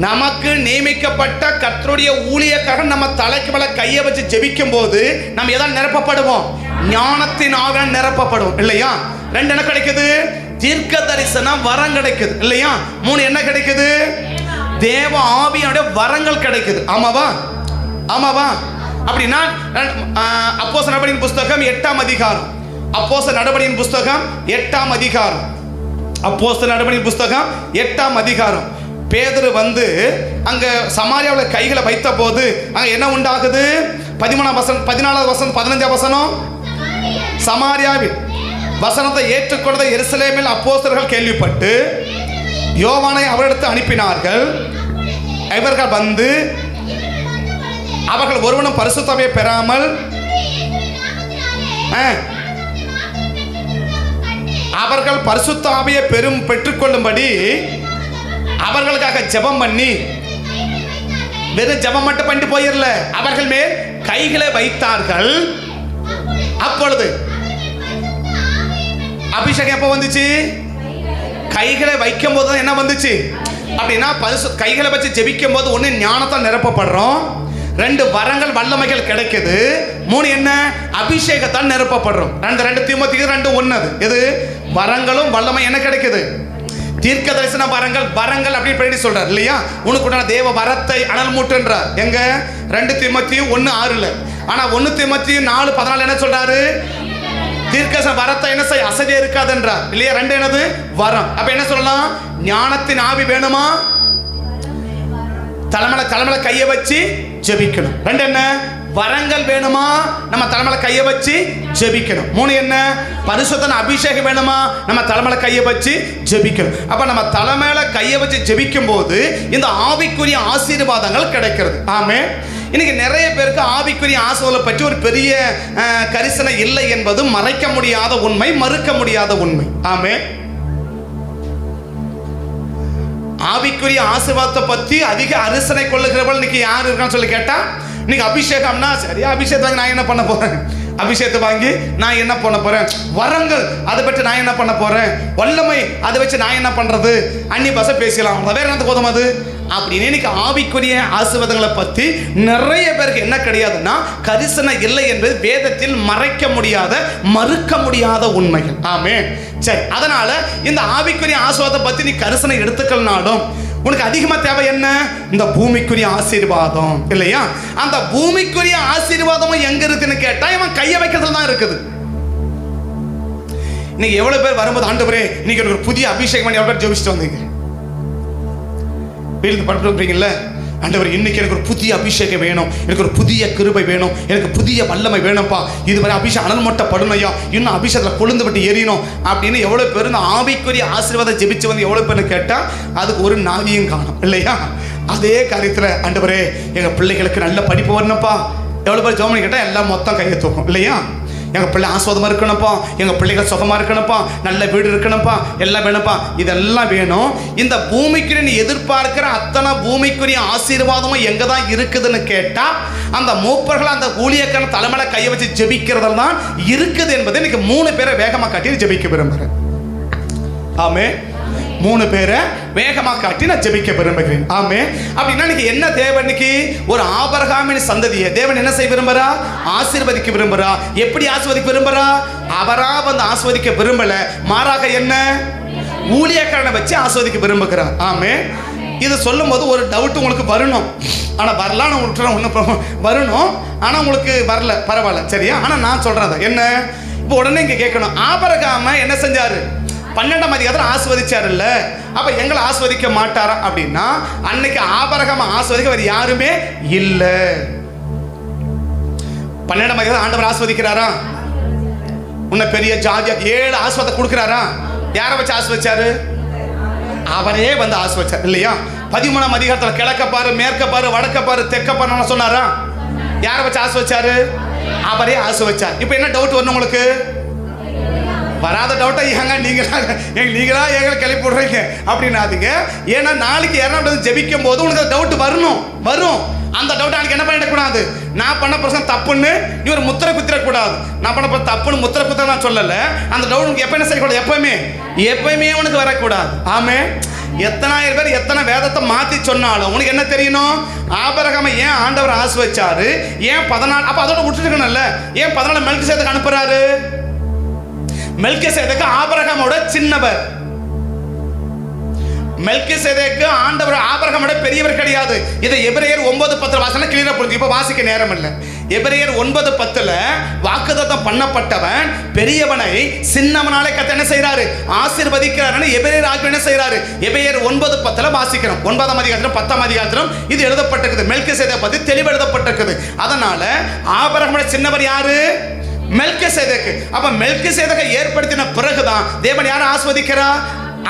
நமக்கு நியமிக்கப்பட்ட கர்த்தருடைய ஊழியக்காக நம்ம தலைக்கு மேல கையை வச்சு ஜெபிக்கும் போது நம்ம எதாவது நிரப்பப்படுவோம்? ஞானத்தின் ஆவியால் நிரப்பப்படுவோம் இல்லையா? 2 என்ன கிடைக்குது? தீர்க்க தரிசனம் வரம் கிடைக்குது இல்லையா? 3 என்ன கிடைக்குது? தேவ ஆவியானுடைய வரங்கள் கிடைக்குது. ஆமாவா? அப்படின்னா அப்போஸ்தலர் நடபடியின் புஸ்தகம் 8ஆம் அதிகாரம். அப்போஸ்தலர் நடபடியின் புஸ்தகம் 8ஆம் அதிகாரம். அப்போஸ்தலர் நடபடியின் புஸ்தகம் 8ஆம் அதிகாரம். பேதுரு வந்து அங்க சமாரியாவில் கைகளை வைத்த போது அங்க என்ன உண்டாகுது? 13ஆம் வசனம், 14ஆம் வசனம், 15ஆம் வசனம். சமாரியாவில் வசனத்தை ஏற்றுக்கொண்ட எருசலேமில் அப்போஸ்தலர்கள் கேள்விப்பட்டு யோவானை அவரிடத்து அனுப்பினார்கள். இவர்கள் வந்து அவர்கள் ஒருவனும் பரிசுத்தமே பெறாமல் அவர்கள் பரிசுத்த ஆவியை பெற்றுக்கொள்ளும்படி அவர்களுக்காக ஜெபம் பண்ணி வெறும் ஜெபம் மட்டும் பண்ணிட்டு போயிடல, அவர்கள் மேல் கைகளை வைத்தார்கள். அப்பொழுது அபிஷேகம் எப்போ வந்துச்சு? கைகளை வைக்கும் போது என்ன வந்துச்சு அப்படின்னா, கைகளை வச்சு ஜெபிக்கும் போது ஒன்று ஞானத்தால் நிரப்பப்படுறோம், 2 வரங்கள் வல்லமைகள் கிடைக்குது, 3 என்ன அபிஷேகத்தால் நிரப்பப்படுறோம். 2 தீமோத்தேயு 2:1 எது? வரங்களும் வல்லமை என்ன கிடைக்குது? தீர்க்க தரிசன வரங்கள் அப்படி சொல்றார் இல்லையா? உனக்கு தேவ வரத்தை அனல் மூட்டுன்றார். எங்க? 2 தீமோத்தேயு 1:6. ஆனா 1 தீமோத்தேயு 4:14 என்ன சொல்றாரு? தீர்க்க வரத்தை என்ன செய்ய அசதியே இருக்காதுன்றார் இல்லையா? 2 என்னது? வரம். அப்ப என்ன சொல்லலாம்? ஞானத்தின் ஆவி வேணுமா? தலைமையில கையை வச்சு ஜெபிக்கணும். 2 என்ன? வரங்கள் வேணுமா? நம்ம தலைமையில கையை வச்சு ஜெபிக்கணும். 3 என்ன? பரிசுத்தன அபிஷேகம் வேணுமா? நம்ம தலைமையில கையை வச்சு ஜெபிக்கணும். அப்ப நம்ம தலைமையில கையை வச்சு ஜெபிக்கும் போது இந்த ஆவிக்குரிய ஆசீர்வாதங்கள் கிடைக்கிறது. ஆமென். இன்னைக்கு நிறைய பேருக்கு ஆவிக்குரிய ஆசீர்வாதத்தை பற்றி ஒரு பெரிய கரிசனை இல்லை என்பது மறைக்க முடியாத உண்மை, மறுக்க முடியாத உண்மை. ஆமென். ஆவிக்குரிய ஆசீர்வாதத்தை பற்றி அதிக அரிசனை கொள்ளுகிறவள் இன்னைக்கு யார் இருக்கான்னு சொல்லி கேட்டா, இன்னைக்கு அபிஷேகம்னா சரியா, அபிஷேகத்தை வாங்கி நான் என்ன பண்ண போறேன்? அபிஷேகத்தை வாங்கி நான் என்ன பண்ண போறேன்? வரங்கள் அதை பற்றி நான் என்ன பண்ண போறேன்? வல்லமை அதை வச்சு நான் என்ன பண்றது? அந்நிய பாஷை பேசலாம், வேற என்ன போதும் அது அப்படின்னு. இன்னைக்கு ஆவிக்குரிய ஆசீர்வாதங்களை பற்றி நிறைய பேருக்கு என்ன கிடையாதுன்னா, கரிசனை இல்லை என்பது வேதத்தில் மறைக்க முடியாத, மறுக்க முடியாத உண்மைகள். ஆமென். சரி, அதனால இந்த ஆவிக்குரிய ஆசீர்வாதத்தை பற்றி நீ கரிசனை எடுத்துக்கலனாலும் உனக்கு அதிகமா தேவை என்ன? இந்த பூமிக்குரிய ஆசீர்வாதம் இல்லையா? அந்த பூமிக்குரிய ஆசீர்வாதமும் எங்க இருக்குன்னு கேட்டா, இவன் கையை வைக்கிறதுல தான் இருக்குது. இன்னைக்கு எவ்வளவு பேர் வரும்போது, ஆண்டவரே இன்னைக்கு ஒரு புதிய அபிஷேகம் எவ்வளவு பேர் ஜெபிச்சுட்டு வந்தீங்க? வீட்டுக்கு படுத்துறீங்கல்ல, ஆண்டவர் இன்னைக்கு எனக்கு ஒரு புதிய அபிஷேகம் வேணும், எனக்கு ஒரு புதிய கிருபை வேணும், எனக்கு புதிய வல்லமை வேணும்ப்பா, இதுவரை அபிஷேகம் அனல் மொட்டை படுனையா, இன்னும் அபிஷேகத்தில் கொழுந்து விட்டு எரியணும் அப்படின்னு எவ்வளோ பேர் இந்த ஆவிக்குரிய ஆசீர்வாதம் ஜெபிச்சு வந்து எவ்வளோ பேர்னு கேட்டால் அதுக்கு ஒரு நாவியும் காணும் இல்லையா? அதே காரியத்தில் ஆண்டவரே எங்கள் பிள்ளைகளுக்கு நல்ல படிப்பு வரணும்ப்பா, எவ்வளோ பேர் ஜெபம் கேட்டால் எல்லாம் மொத்தம் கையை தூக்கும் இல்லையா? எங்கள் பிள்ளை ஆஸ்வாதமாக இருக்கணும்ப்பா, எங்கள் பிள்ளைகள் சுகமாக இருக்கணும்ப்பா, நல்ல வீடு இருக்கணும்ப்பா, எல்லாம் வேணும்ப்பா, இதெல்லாம் வேணும். இந்த பூமிக்குரிய நீ எதிர்பார்க்கிற அத்தனை பூமிக்குரிய ஆசீர்வாதமும் எங்கே தான் இருக்குதுன்னு கேட்டால், அந்த மூப்பர்கள் அந்த ஊழியக்கான தலைமையில கையை வச்சு ஜெபிக்கிறதுல தான் இருக்குது என்பதை இன்னைக்கு 3 பேரை வேகமாக காட்டி ஜெபிக்க விரும்புகிறேன். ஆமென். 3 பேரை வேகமாக காட்டி நான் ஜெபிக்க விரும்புகிறேன். ஆமென். அப்படின்னா இன்னைக்கு என்ன தேவை? இன்னைக்கு ஒரு ஆபிரகாமின் சந்ததியை தேவன் என்ன செய்ய விரும்புறா? ஆசீர்வதிக்க விரும்புறா. எப்படி ஆசீர்வதிக்க விரும்புறா? அவரா வந்து ஆசீர்வதிக்க விரும்பல, மாறாக என்ன ஊழியக்காரனை வச்சு ஆசீர்வதிக்க விரும்புகிறார். ஆமென். இது சொல்லும் போது ஒரு டவுட் உங்களுக்கு வரணும், ஆனால் வரலான்னு உங்களுக்கு ஒன்றும் வரணும், ஆனால் உங்களுக்கு வரல, பரவாயில்ல, சரியா? ஆனால் நான் சொல்றேன் என்ன, இப்போ உடனே இங்கே கேட்கணும், ஆபிரகாம என்ன செஞ்சாரு? 12ஆம் அதிகாரத்தில் ஆஸ்வதிச்சார் இல்ல, அப்ப எங்களை ஆஸ்வதிக்க மாட்டாரா அப்படின்னா, அன்னைக்கு ஆபிரகாம ஆஸ்வதிக்க வேற யாருமே இல்ல. 12ஆம் அதிகாரத்தில் ஆண்டவர் ஆஸ்வதிக்கிறாரா? உன்ன பெரிய ஜாதியா 7 ஆஸ்வாதம் கொடுக்கிறாரா? யாரை வச்சு ஆஸ்வதிச்சாரு? அவரே வந்து ஆஸ்வதிச்சார் இல்லையா? 13ஆம் அதிகாரத்தில் கிழக்க பாரு, மேற்க பாரு, வடக்க பாரு, தெற்க பாரு சொன்னாரா? யாரை வச்சு ஆஸ்வதிச்சாரு? அவரே ஆஸ்வதிச்சார். இப்போ என்ன டவுட் வரணும் உங்களுக்கு? வராத டவுட்டா ஏங்க நீங்களா எங்களை கிளப்பி விடுறீங்க அப்படின்னாதீங்க. ஏன்னா நாளைக்கு யாராவது ஜெபிக்கும் போது உனக்கு டவுட் வரும். அந்த டவுட் எனக்கு என்ன பண்ணிடக்கூடாது, நான் பண்ண பிரச்சனை தப்புன்னு நீ ஒரு முத்திரை குத்திரக்கூடாது. நான் பண்ண தப்புன்னு முத்திரை குத்திர நான் சொல்லலை. அந்த டவுட் உனக்கு எப்போ என்ன செய்யக்கூடாது? எப்பயுமே உனக்கு வரக்கூடாது. ஆமே. எத்தனாயிரம் பேர் எத்தனை வேதத்தை மாற்றி சொன்னாலும் உனக்கு என்ன தெரியணும்? ஆபிரகாமை ஏன் ஆண்டவர் ஆசீர்வதிச்சாரு? ஏன் 14? அப்போ அதோட விட்டுருக்கணும்ல. ஏன் 14 மெல்கிசேதேக்கு அனுப்புறாரு? மெல்கிசேதேக்கு ஆபிரகாமோட சின்னவர். மெல்கிசேதேக்கு ஆண்டவர் ஆபிரகாமோட பெரியவர் கிடையாது. இதை எபிரேயர் 9:10 வாசனை கிளியரா புரிஞ்சு. இப்ப வாசிக்க நேரம் இல்லை. எபிரேயர் 9:10 வாக்குத்தத்தம் பண்ணப்பட்டவன் பெரியவனை சின்னவனாலே கர்த்தர் என்ன செய்யறாரு? ஆசீர்வதிக்கிறார். எபிரேயர் ஆகியோர் என்ன செய்யறாரு? எபிரேயர் 9:10 வாசிக்கிறோம். 9ஆம் அதிகாரத்திலும் 10ஆம் அதிகாரத்திலும் இது எழுதப்பட்டிருக்குது. மெல்கிசேதேக்கை பத்தி தெளிவு எழுதப்பட்டிருக்குது. அதனால ஆபிரகாமோட சின்னவர் யாரு? மெல்கிசேதேக்கு. அப்ப மெல்கிசேதேக்கை ஏற்படுத்தின பிறகுதான் தேவன் யாரை ஆஸ்வதிக்கிறார்?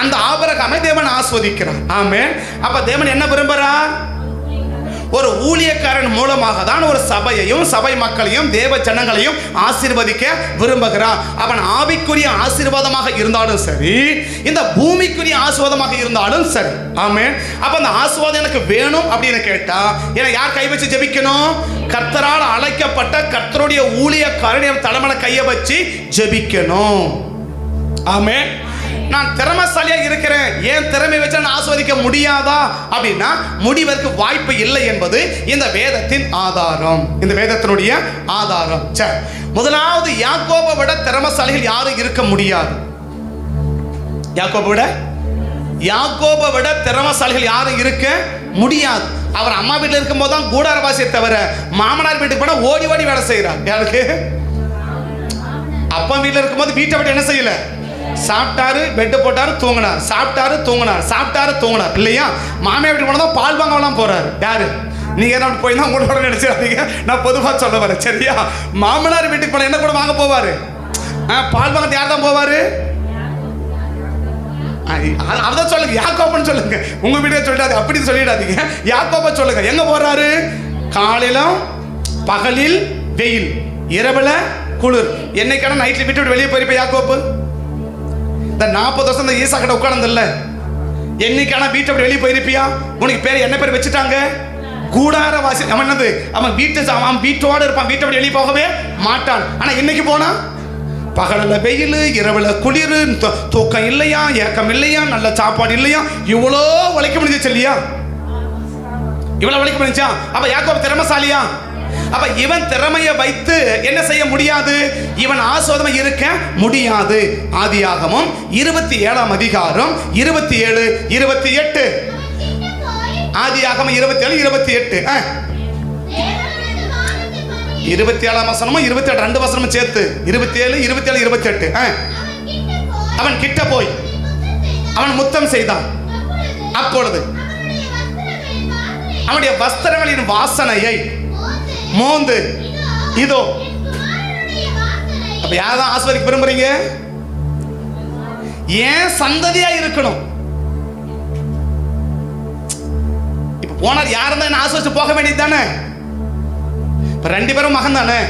அந்த ஆபிரகாமை தேவன் ஆஸ்வதிக்கிறார். ஆமென். அப்ப தேவன் என்ன விரும்புறார்? ஒரு ஊழியக்காரன் மூலமாக தான் ஒரு சபையையும் சபை மக்களையும் தேவ ஜனங்களையும் ஆசீர்வதிக்க விரும்புகிறான். அவன் ஆவிக்குரிய ஆசீர்வாதமாக இருந்தாலும் சரி, இந்த பூமிக்குரிய ஆசீர்வாதமாக இருந்தாலும் சரி. ஆமென். அப்ப அந்த ஆசீர்வாதம் எனக்கு வேணும் அப்படின்னு கேட்டா எனக்கு யார் கை வச்சு ஜெபிக்கணும்? கர்த்தரால் அழைக்கப்பட்ட கர்த்தருடைய ஊழியக்காரன் தலைமையில கையை வச்சு ஜெபிக்கணும். ஆமென். நான் திறமைசாலியா இருக்கிறேன், ஏன் திறமை வச்சு நான் ஆஸ்வதிக்க முடியாதா அப்படின்னா முடிவதற்கு வாய்ப்பு இல்லை என்பது இந்த வேதத்தின் ஆதாரம், இந்த வேதத்தினுடைய ஆதாரம். சரி, முதலாவது யாக்கோபை விட திறமைசாலிகள் யாரும் இருக்க முடியாது. யாக்கோபை விட திறமைசாலிகள் யாரும் இருக்க முடியாது. அவர் அம்மா வீட்டில் இருக்கும் போது தான் கூடாரவாசியை தவிர மாமனார் வீட்டுக்கு போனா ஓடி ஓடி வேலை செய்யறார். யாருக்கு? அப்பா வீட்டில் இருக்கும்போது வீட்டை விட்டு என்ன செய்யல? சாப்பிட்டாரு, பெட்டு போட்டாரு, தூங்கினார், சாப்பிட்டாரு, தூங்கினார், சாப்பிட்டாரு, தூங்கினார். இல்லையா? மாமியார் வீட்டு போனதான் பால் வாங்கலாம் போறாரு. யாரு? நீங்க என்ன போய் தான் உங்களோட நினைச்சிடாதீங்க, நான் பொதுவாக சொல்ல வரேன். சரியா? மாமனார் வீட்டுக்கு போன என்ன கூட வாங்க போவாரு? பால் வாங்க யார் தான் போவாரு? அதான் சொல்லுங்க, யாக்கோபன்னு சொல்லுங்க. உங்க வீட்டுக்கு சொல்லிடாது, அப்படி சொல்லிடாதீங்க, யாக்கோப சொல்லுங்க. எங்க போறாரு? காலையிலும் பகலில் வெயில், இரவுல குளிர். என்னைக்கான நைட்ல விட்டு வெளியே போயிருப்ப யாக்கோபு? இந்த 40 வருஷம் இந்த ஈசா கிட்ட உட்கார்ந்தல்ல, என்னைக்கான வீட்டை விட்டு வெளியே போயிருப்பியா? உனக்கு பேர் என்ன பேர் வச்சுட்டாங்க? கூடாரவாசி. அவன் என்னது? அவன் வீட்டோடு இருப்பான், வீட்டை விட்டு வெளியே போகவே மாட்டான். ஆனா இன்னைக்கு போனா பகலில் வெயில், இரவுல குளிர், தூக்கம் இல்லையா, ஏக்கம் இல்லையா, நல்ல சாப்பாடு இல்லையா, இவ்வளோ உழைக்க முடிஞ்சிச்சு இல்லையா? இவ்வளவு உழைக்க முடிஞ்சா? அப்ப யாக்கோபு திறமைசாலியா? அப்ப இவன் திறமையை வைத்து என்ன செய்ய முடியாது? இவன் ஆசீர்வாதமா இருக்க முடியாது. ஆதியாகமம் 27ஆம் அதிகாரம் 27, 28. ஆதியாகமம் 27, 28. 27ஆம் வசனமும் 28 ரெண்டு வசனமும் சேர்த்து 27, 27, 28. அவன் கிட்ட போய் அவன் முத்தம் செய்தான். அப்பொழுது அவனுடைய வஸ்திரங்களின் வாசனையை மோந்து, இதோ. அப்ப யாரதான் ஆஸ்வதிக்க விரும்புறீங்க? ஏன் சந்ததியா இருக்கணும்? இப்ப போனார் யாரும் தான் ஆஸ்வதிச்சு போக வேண்டியது தானே? ரெண்டு பேரும் மகன் தானே.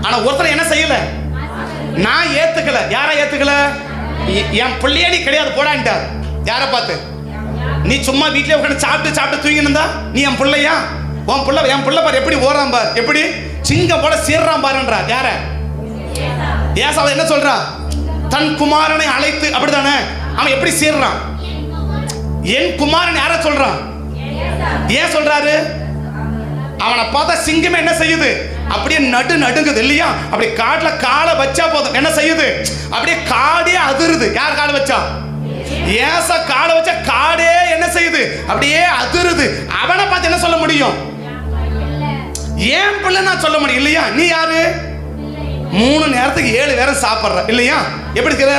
ஆனா ஒருத்தர் என்ன செய்யல? நான் ஏத்துக்கல. யாரா ஏத்துக்கல? என் பிள்ளையே நீ கிடையாது போடான்ட்டார். யாரை பார்த்து? நீ சும்மா வீட்டிலே உட்காந்து சாப்பிட்டு சாப்பிட்டு தூங்கினா நீ என் பிள்ளையா? உன் பிள்ளை, என் பிள்ளை பாரு எப்படி ஓடுறான் பார், எப்படி சிங்கம் போல சீர்றான் பாருன்றார். யார? ஏசாவை என்ன சொல்றா? தன் குமாரனை அழைத்து, அப்படித்தானே? அவன் எப்படி சீர்றான்? என் குமாரன் யார சொல்றான்? ஏன் சொல்றாரு? அவனை பார்த்தா சிங்கமே என்ன செய்யுது? அப்படியே நடுங்குது இல்லையா? அப்படி காட்டுல காலை வச்சா போதும் என்ன செய்யுது? அப்படியே காடே அதிருது. யார் காலை வச்சா? ஏசா காலை வச்சா காடே என்ன செய்யுது? அப்படியே அதிருது. அவனை பார்த்து என்ன சொல்ல முடியும்? ஏன் பிள்ளை நான் சொல்ல முடியும் இல்லையா? நீ யாரு? 3 நேரத்துக்கு 7 நேரம் சாப்பிட்ற இல்லையா? எப்படி இருக்கிற?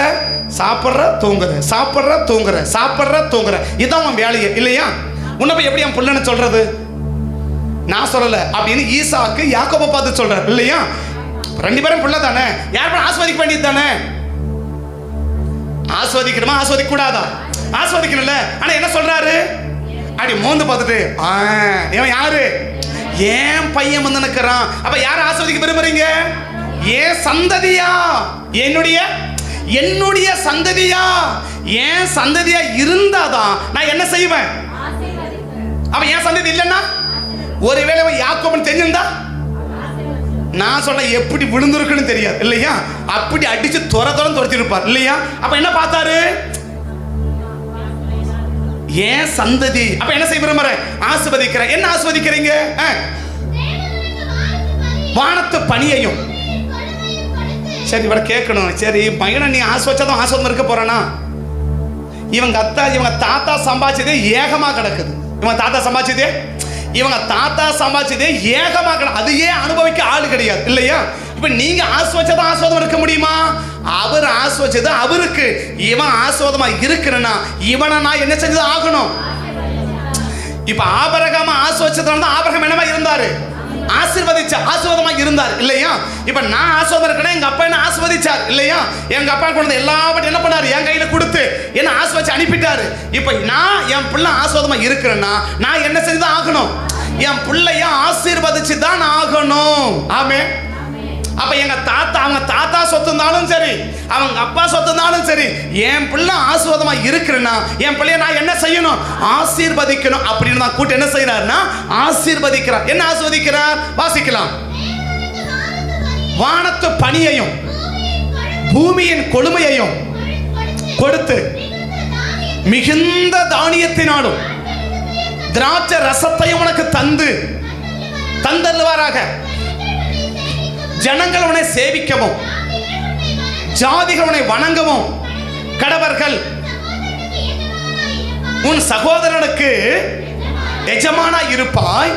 சாப்பிட்ற தூங்குற, சாப்பிட்ற தூங்குற, சாப்பிட்ற தூங்குற, இதான் உன் வேலையே இல்லையா? உன்னை போய் எப்படி என் பிள்ளைன்னு சொல்றது? நான் சொல்லல அப்படின்னு ஈசாக்கு யாக்கோபை பார்த்து சொல்றார் இல்லையா? ரெண்டு பேரும் பிள்ளை தானே, யாரும் ஆஸ்வதிக்க வேண்டியது தானே. ஆஸ்வதிக்கணுமா ஆஸ்வதிக்க கூடாதா? ஆஸ்வதிக்கணும்ல. ஆனா என்ன சொல்றாரு? அப்படி மோந்து பார்த்துட்டு இவன் யாரு? ஏன் பையன் வந்து நிற்கிறான். அப்ப யாரை ஆஸ்வதிக்க விரும்புறீங்க? ஏன் சந்ததியா? என்னுடைய சந்ததியா? ஏன் சந்ததியா இருந்தாதான் நான் என்ன செய்வேன்? அவன் ஏன் சந்ததி இல்லைன்னா, ஒருவேளை யாக்கோபன் தெரிஞ்சிருந்தா நான் சொல்ல எப்படி விழுந்திருக்குன்னு தெரியாது இல்லையா? அப்படி அடிச்சு துரத்திருப்பார் இல்லையா? அப்ப என்ன பார்த்தாரு? ஏன் சந்ததி. அப்ப என்ன செய்ய விரும்புற? ஆஸ்வதிக்கிற. என்ன ஆஸ்வதிக்கிறீங்க? வானத்து பணியையும். சரி இவரை கேட்கணும். சரி பையனை நீ ஆஸ்வதிச்சாதான் ஆஸ்வதம் இருக்க போறானா? இவங்க தாத்தா சம்பாதிச்சதே ஏகமா கிடக்குது. இவங்க தாத்தா சம்பாதிச்சதே ஏகமா கிடக்கு. அதையே அனுபவிக்க ஆள் கிடையாது இல்லையா? இப்ப நீங்க ஆஸ்வதிச்சதான் ஆஸ்வாதம் இருக்க முடியுமா? அவர் ஆஸ்வதிச்சது அவருக்கு. இவன் ஆஸ்வாதமா இருக்கிறனா இவனை நான் என்ன செஞ்சது ஆகணும்? இப்ப ஆபிரகாம் ஆஸ்வதிச்சதுனால தான் ஆபிரகாம் என்னமா இருந்தாரு? ஆசீர்வதிமா இருந்தார் இல்லையா? இப்ப நான் ஆசீர்வாதம் இருக்கேன், எங்க அப்பா என்ன ஆசீர்வதிச்சார் இல்லையா? எங்க அப்பா கொண்டு எல்லாவற்றையும் என்ன பண்ணாரு? என் கையில கொடுத்து என்ன ஆசீர்வதிச்சு அனுப்பிட்டாரு. இப்ப நான் என் பிள்ளை ஆசீர்வாதமா இருக்கிறேன்னா நான் என்ன செஞ்சுதான் ஆகணும்? என் பிள்ளைய ஆசீர்வதிச்சு தான் ஆகணும். ஆமென். அப்ப எங்க தாத்தா, அவங்க தாத்தா சொத்து இருந்தாலும் சரி, அவங்க அப்பா சொத்து இருந்தாலும் சரி, என் பிள்ளை ஆசீர்வாதமா இருக்குன்னா என் பிள்ளைய நான் என்ன செய்யணும்? ஆசீர்வதிக்கணும். அப்படின்னு தான் கூட்டு என்ன செய்யறாருன்னா ஆசீர்வதிக்கிறார். என்ன ஆசீர்வதிக்கிறார்? வாசிக்கலாம். வானத்து பனியையும் பூமியின் கொழுமையையும் கொடுத்து மிகுந்த தானியத்தினாலும் திராட்சை ரசத்தையும் உனக்கு தந்தருவாராக. ஜனங்கள் உன்னை சேவிக்கவும் ஜாதிகள் உன்னை வணங்கவும் கடவர்கள். உன் சகோதரனுக்கு எஜமானா இருப்பாய்.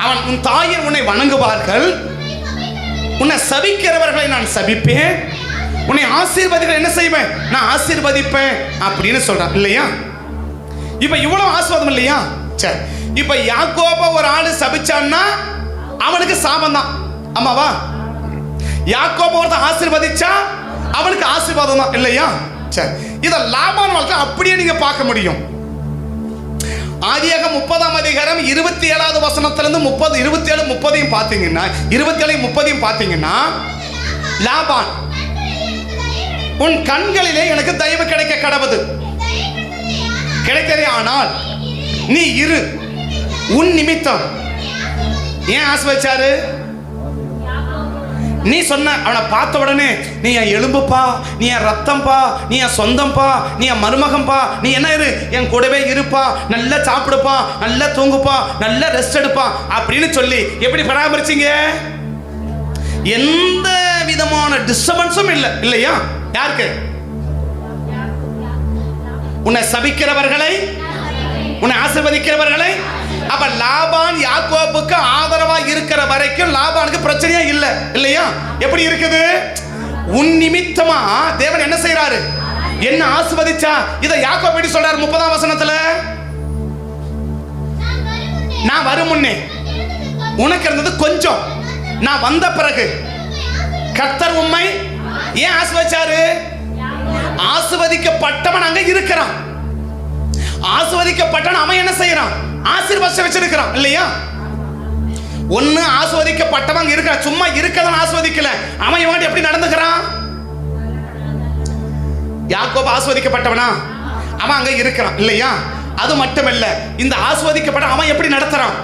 அவன் உன் தாயின் உன்னை வணங்குவார்கள். உன்னை சபிக்கிறவர்களை நான் சபிப்பேன், உன்னை ஆசீர்வதிகள் என்ன செய்வேன்? நான் ஆசீர்வதிப்பேன் அப்படின்னு சொல்றான் இல்லையா? இப்ப இவ்வளவு ஆசீர்வாதம் இல்லையா? சரி, இப்ப யாக்கோப ஒரு ஆளு சபிச்சான்னா அவனுக்கு சாபம் தான். ஆமாவா? யாக்கோப ஒருத்தன் ஆசீர்வதிச்சா அவனுக்கு ஆசீர்வாதம் தான் இல்லையா? சரி, இத லாபான் வாழ்க்கை அப்படியே நீங்க பார்க்க முடியும். ஆதியாகமம் 30ஆம் அதிகாரம் 27வது வசனத்திலிருந்து 27-30 பார்த்தீங்கன்னா 27-30 பார்த்தீங்கன்னா லாபான், உன் கண்களிலே எனக்கு தயவு கிடைக்க கடவுது, கிடைக்கிறே ஆனால் நீ இரு, உன் நிமித்தம். ஏன் ஆசீர்வதிச்சாரு? நீ சொன்ன, அவனை பார்த்த உடனே நீ என் எலும்புப்பா, நீ என் ரத்தம்பா, நீ என் சொந்தம்பா, நீ என் மருமகம்பா, நீ என்ன இரு, என் கூடவே இருப்பா, நல்லா சாப்பிடுப்பா, நல்லா தூங்குப்பா, நல்லா ரெஸ்ட் எடுப்பா அப்படின்னு சொல்லி எப்படி பராமரிச்சீங்க? எந்த விதமான டிஸ்டர்பன்ஸும் இல்லை இல்லையா? யாருக்கு? உன்னை சபிக்கிறவர்களை, உன்னை ஆசீர்வதிக்கிறவர்களை. அப்ப லாபான் யாக்கோபுக்கு ஆதரவா இருக்கிற வரைக்கும் லாபானுக்கு பிரச்சனையே இல்லை இல்லையா? எப்படி இருக்குது? உன் நிமித்தமா தேவன் என்ன செய்யறாரு? என்ன ஆசீர்வதிச்சா? இதை யாக்கோபு எப்படி சொல்றாரு 30ஆம் வசனத்துல? நான் வரும் முன்னே உனக்கு இருந்தது கொஞ்சம், நான் வந்த பிறகு கர்த்தர் உம்மை ஏன் ஆசீர்வதிச்சாரு? ஆசீர்வதிக்கப்பட்டவன் அங்க இருக்கிறான். ஆசீர்வதிக்கப்பட்டவன் அவன் என்ன செய்யறான்? ஆசீர்வாதம் வச்சிருக்கிறான் இல்லையா? ஒன்னு ஆசீர்வதிக்கப்பட்டவன் இருக்கிறான், சும்மா இருக்கதான் ஆசீர்வதிக்கல. அவன் இவன் எப்படி நடந்துக்கிறான்? யாக்கோபு ஆசீர்வதிக்கப்பட்டவனா? அவன் அங்க இருக்கிறான் இல்லையா? அது மட்டுமல்ல, இந்த ஆசீர்வதிக்கப்பட்ட அவன் எப்படி நடத்துறான்?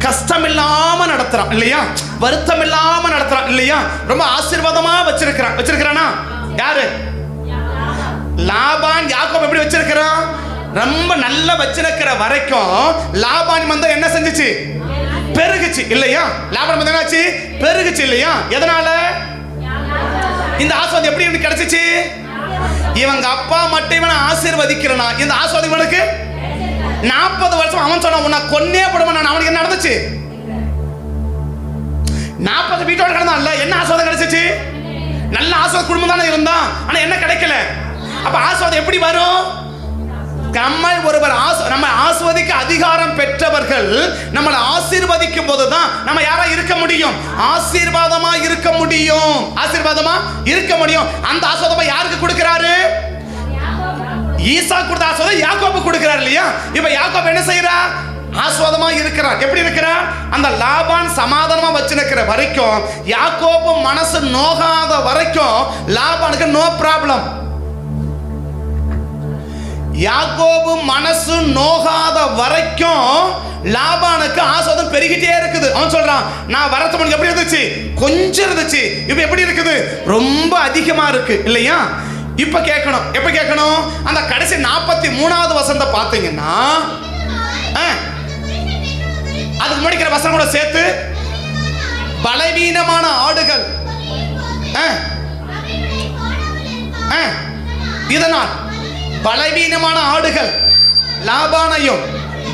கஷ்டம் இல்லாம நடத்துறான் இல்லையா? வருத்தம் இல்லாம நடத்துறான் இல்லையா? ரொம்ப ஆசீர்வாதமா வச்சிருக்கிறானா? யாரு? லாபான் யாக்கோபு எப்படி வச்சிருக்கிறான்? ரொம்ப நல்லா வச்சிருக்கிற வரைக்கும் லாபான் வந்து என்ன செஞ்சுச்சு? பெருகுச்சு இல்லையா? லாபான் வந்து என்னாச்சு? பெருகுச்சு இல்லையா? எதனால? இந்த ஆசீர்வாதம் எப்படி கிடைச்சிச்சு? இவங்க அப்பா மட்டும் இவனை ஆசீர்வதிக்கிறனா, இந்த ஆசீர்வாதம் இவனுக்கு 40 வருஷம் அவன் சொன்னான் உன்னை கொன்னே போடுவேன். நான் அவனுக்கு என்ன நடந்துச்சு? 40 வீட்டோட கிடந்தான்ல, என்ன ஆசீர்வாதம் கிடைச்சிச்சு? நல்ல ஆசீர்வாத குடும்பம் தானே இருந்தான், ஆனா என்ன கிடைக்கல. அப்ப ஆசீர்வாதம் எப்படி வரும்? நம்ம ஆசீர்வதிக்க அதிகாரம் பெற்றவர்கள் நம்மளை ஆசீர்வதிக்கும் போதுதான் நம்ம யாரா இருக்க முடியும்? ஆசீர்வாதமா இருக்க முடியும். ஆசீர்வாதமா இருக்க முடியும். அந்த ஆசீர்வாதமா யாருக்கு கொடுக்கிறாரு? ஈசா கொடுத்த ஆசீர்வாதம் யாக்கோபு கொடுக்கிறார் இல்லையா? இப்ப யாக்கோபு என்ன செய்யறா? ஆசீர்வாதமா இருக்கிறார். எப்படி இருக்கிறார்? அந்த லாபான் சமாதானமா வச்சிருக்கிற வரைக்கும், யாக்கோபு மனசு நோகாத வரைக்கும் லாபானுக்கு நோ ப்ராப்ளம். யாக்கோபு மனசு நோகாத வரைக்கும் லாபானுக்கு ஆசீர்வாதம் பெருகிட்டே இருக்குது. அவன் சொல்றான், நான் வரத்து முன்னாடி எப்படி இருந்துச்சு? கொஞ்சம் இருந்துச்சு, இப்ப எப்படி இருக்குது? ரொம்ப அதிகமா இருக்கு இல்லையா? இப்ப கேட்கணும், எப்ப கேட்கணும்? அந்த கடைசி 43வது வசனத்தை பார்த்தீங்கன்னா அதுக்கு முடிக்கிற வசனம் கூட சேர்த்து, பலவீனமான ஆடுகள் இதனால் பலவீனமான ஆடுகள் லாபானையும்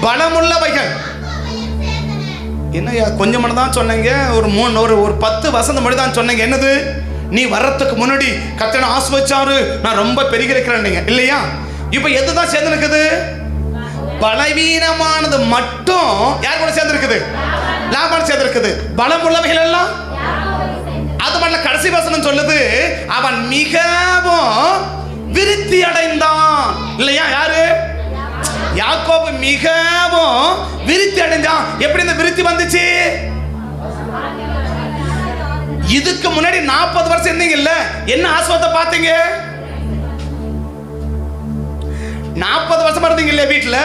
பலமுள்ளவைகள். என்னையா கொஞ்சம் மட்டும் தான் சொன்னீங்க, ஒரு 10 வசனம் மட்டும் தான் சொன்னீங்க. என்னது? நீ வர்றதுக்கு முன்னாடி கர்த்தர் ஆசீர்வதிச்சாரு, நான் ரொம்ப பெருகி இருக்கிறேன் இல்லையா? இப்ப எதுதான் சேர்ந்து இருக்குது? பலவீனமானது மட்டும் யார் கூட சேர்ந்து இருக்குது? லாபான் சேர்ந்து இருக்குது. பலம் உள்ளவைகள் எல்லாம் அது மட்டும் கடைசி வசனம் சொல்லுது, அவன் மிகவும் விருத்தி அடைந்தான் இல்லையா? யாரு? யாக்கோபு மிகவும் விருத்தி அடைஞ்சான். எப்படி இந்த விருத்தி வந்துச்சு? இதுக்கு முன்னாடி 40 வருஷம் இருந்தீங்கல்ல, என்ன ஆசீர்வாதத்தை பார்த்தீங்க? 40 வருஷமா இருந்தீங்கல்ல வீட்டுல,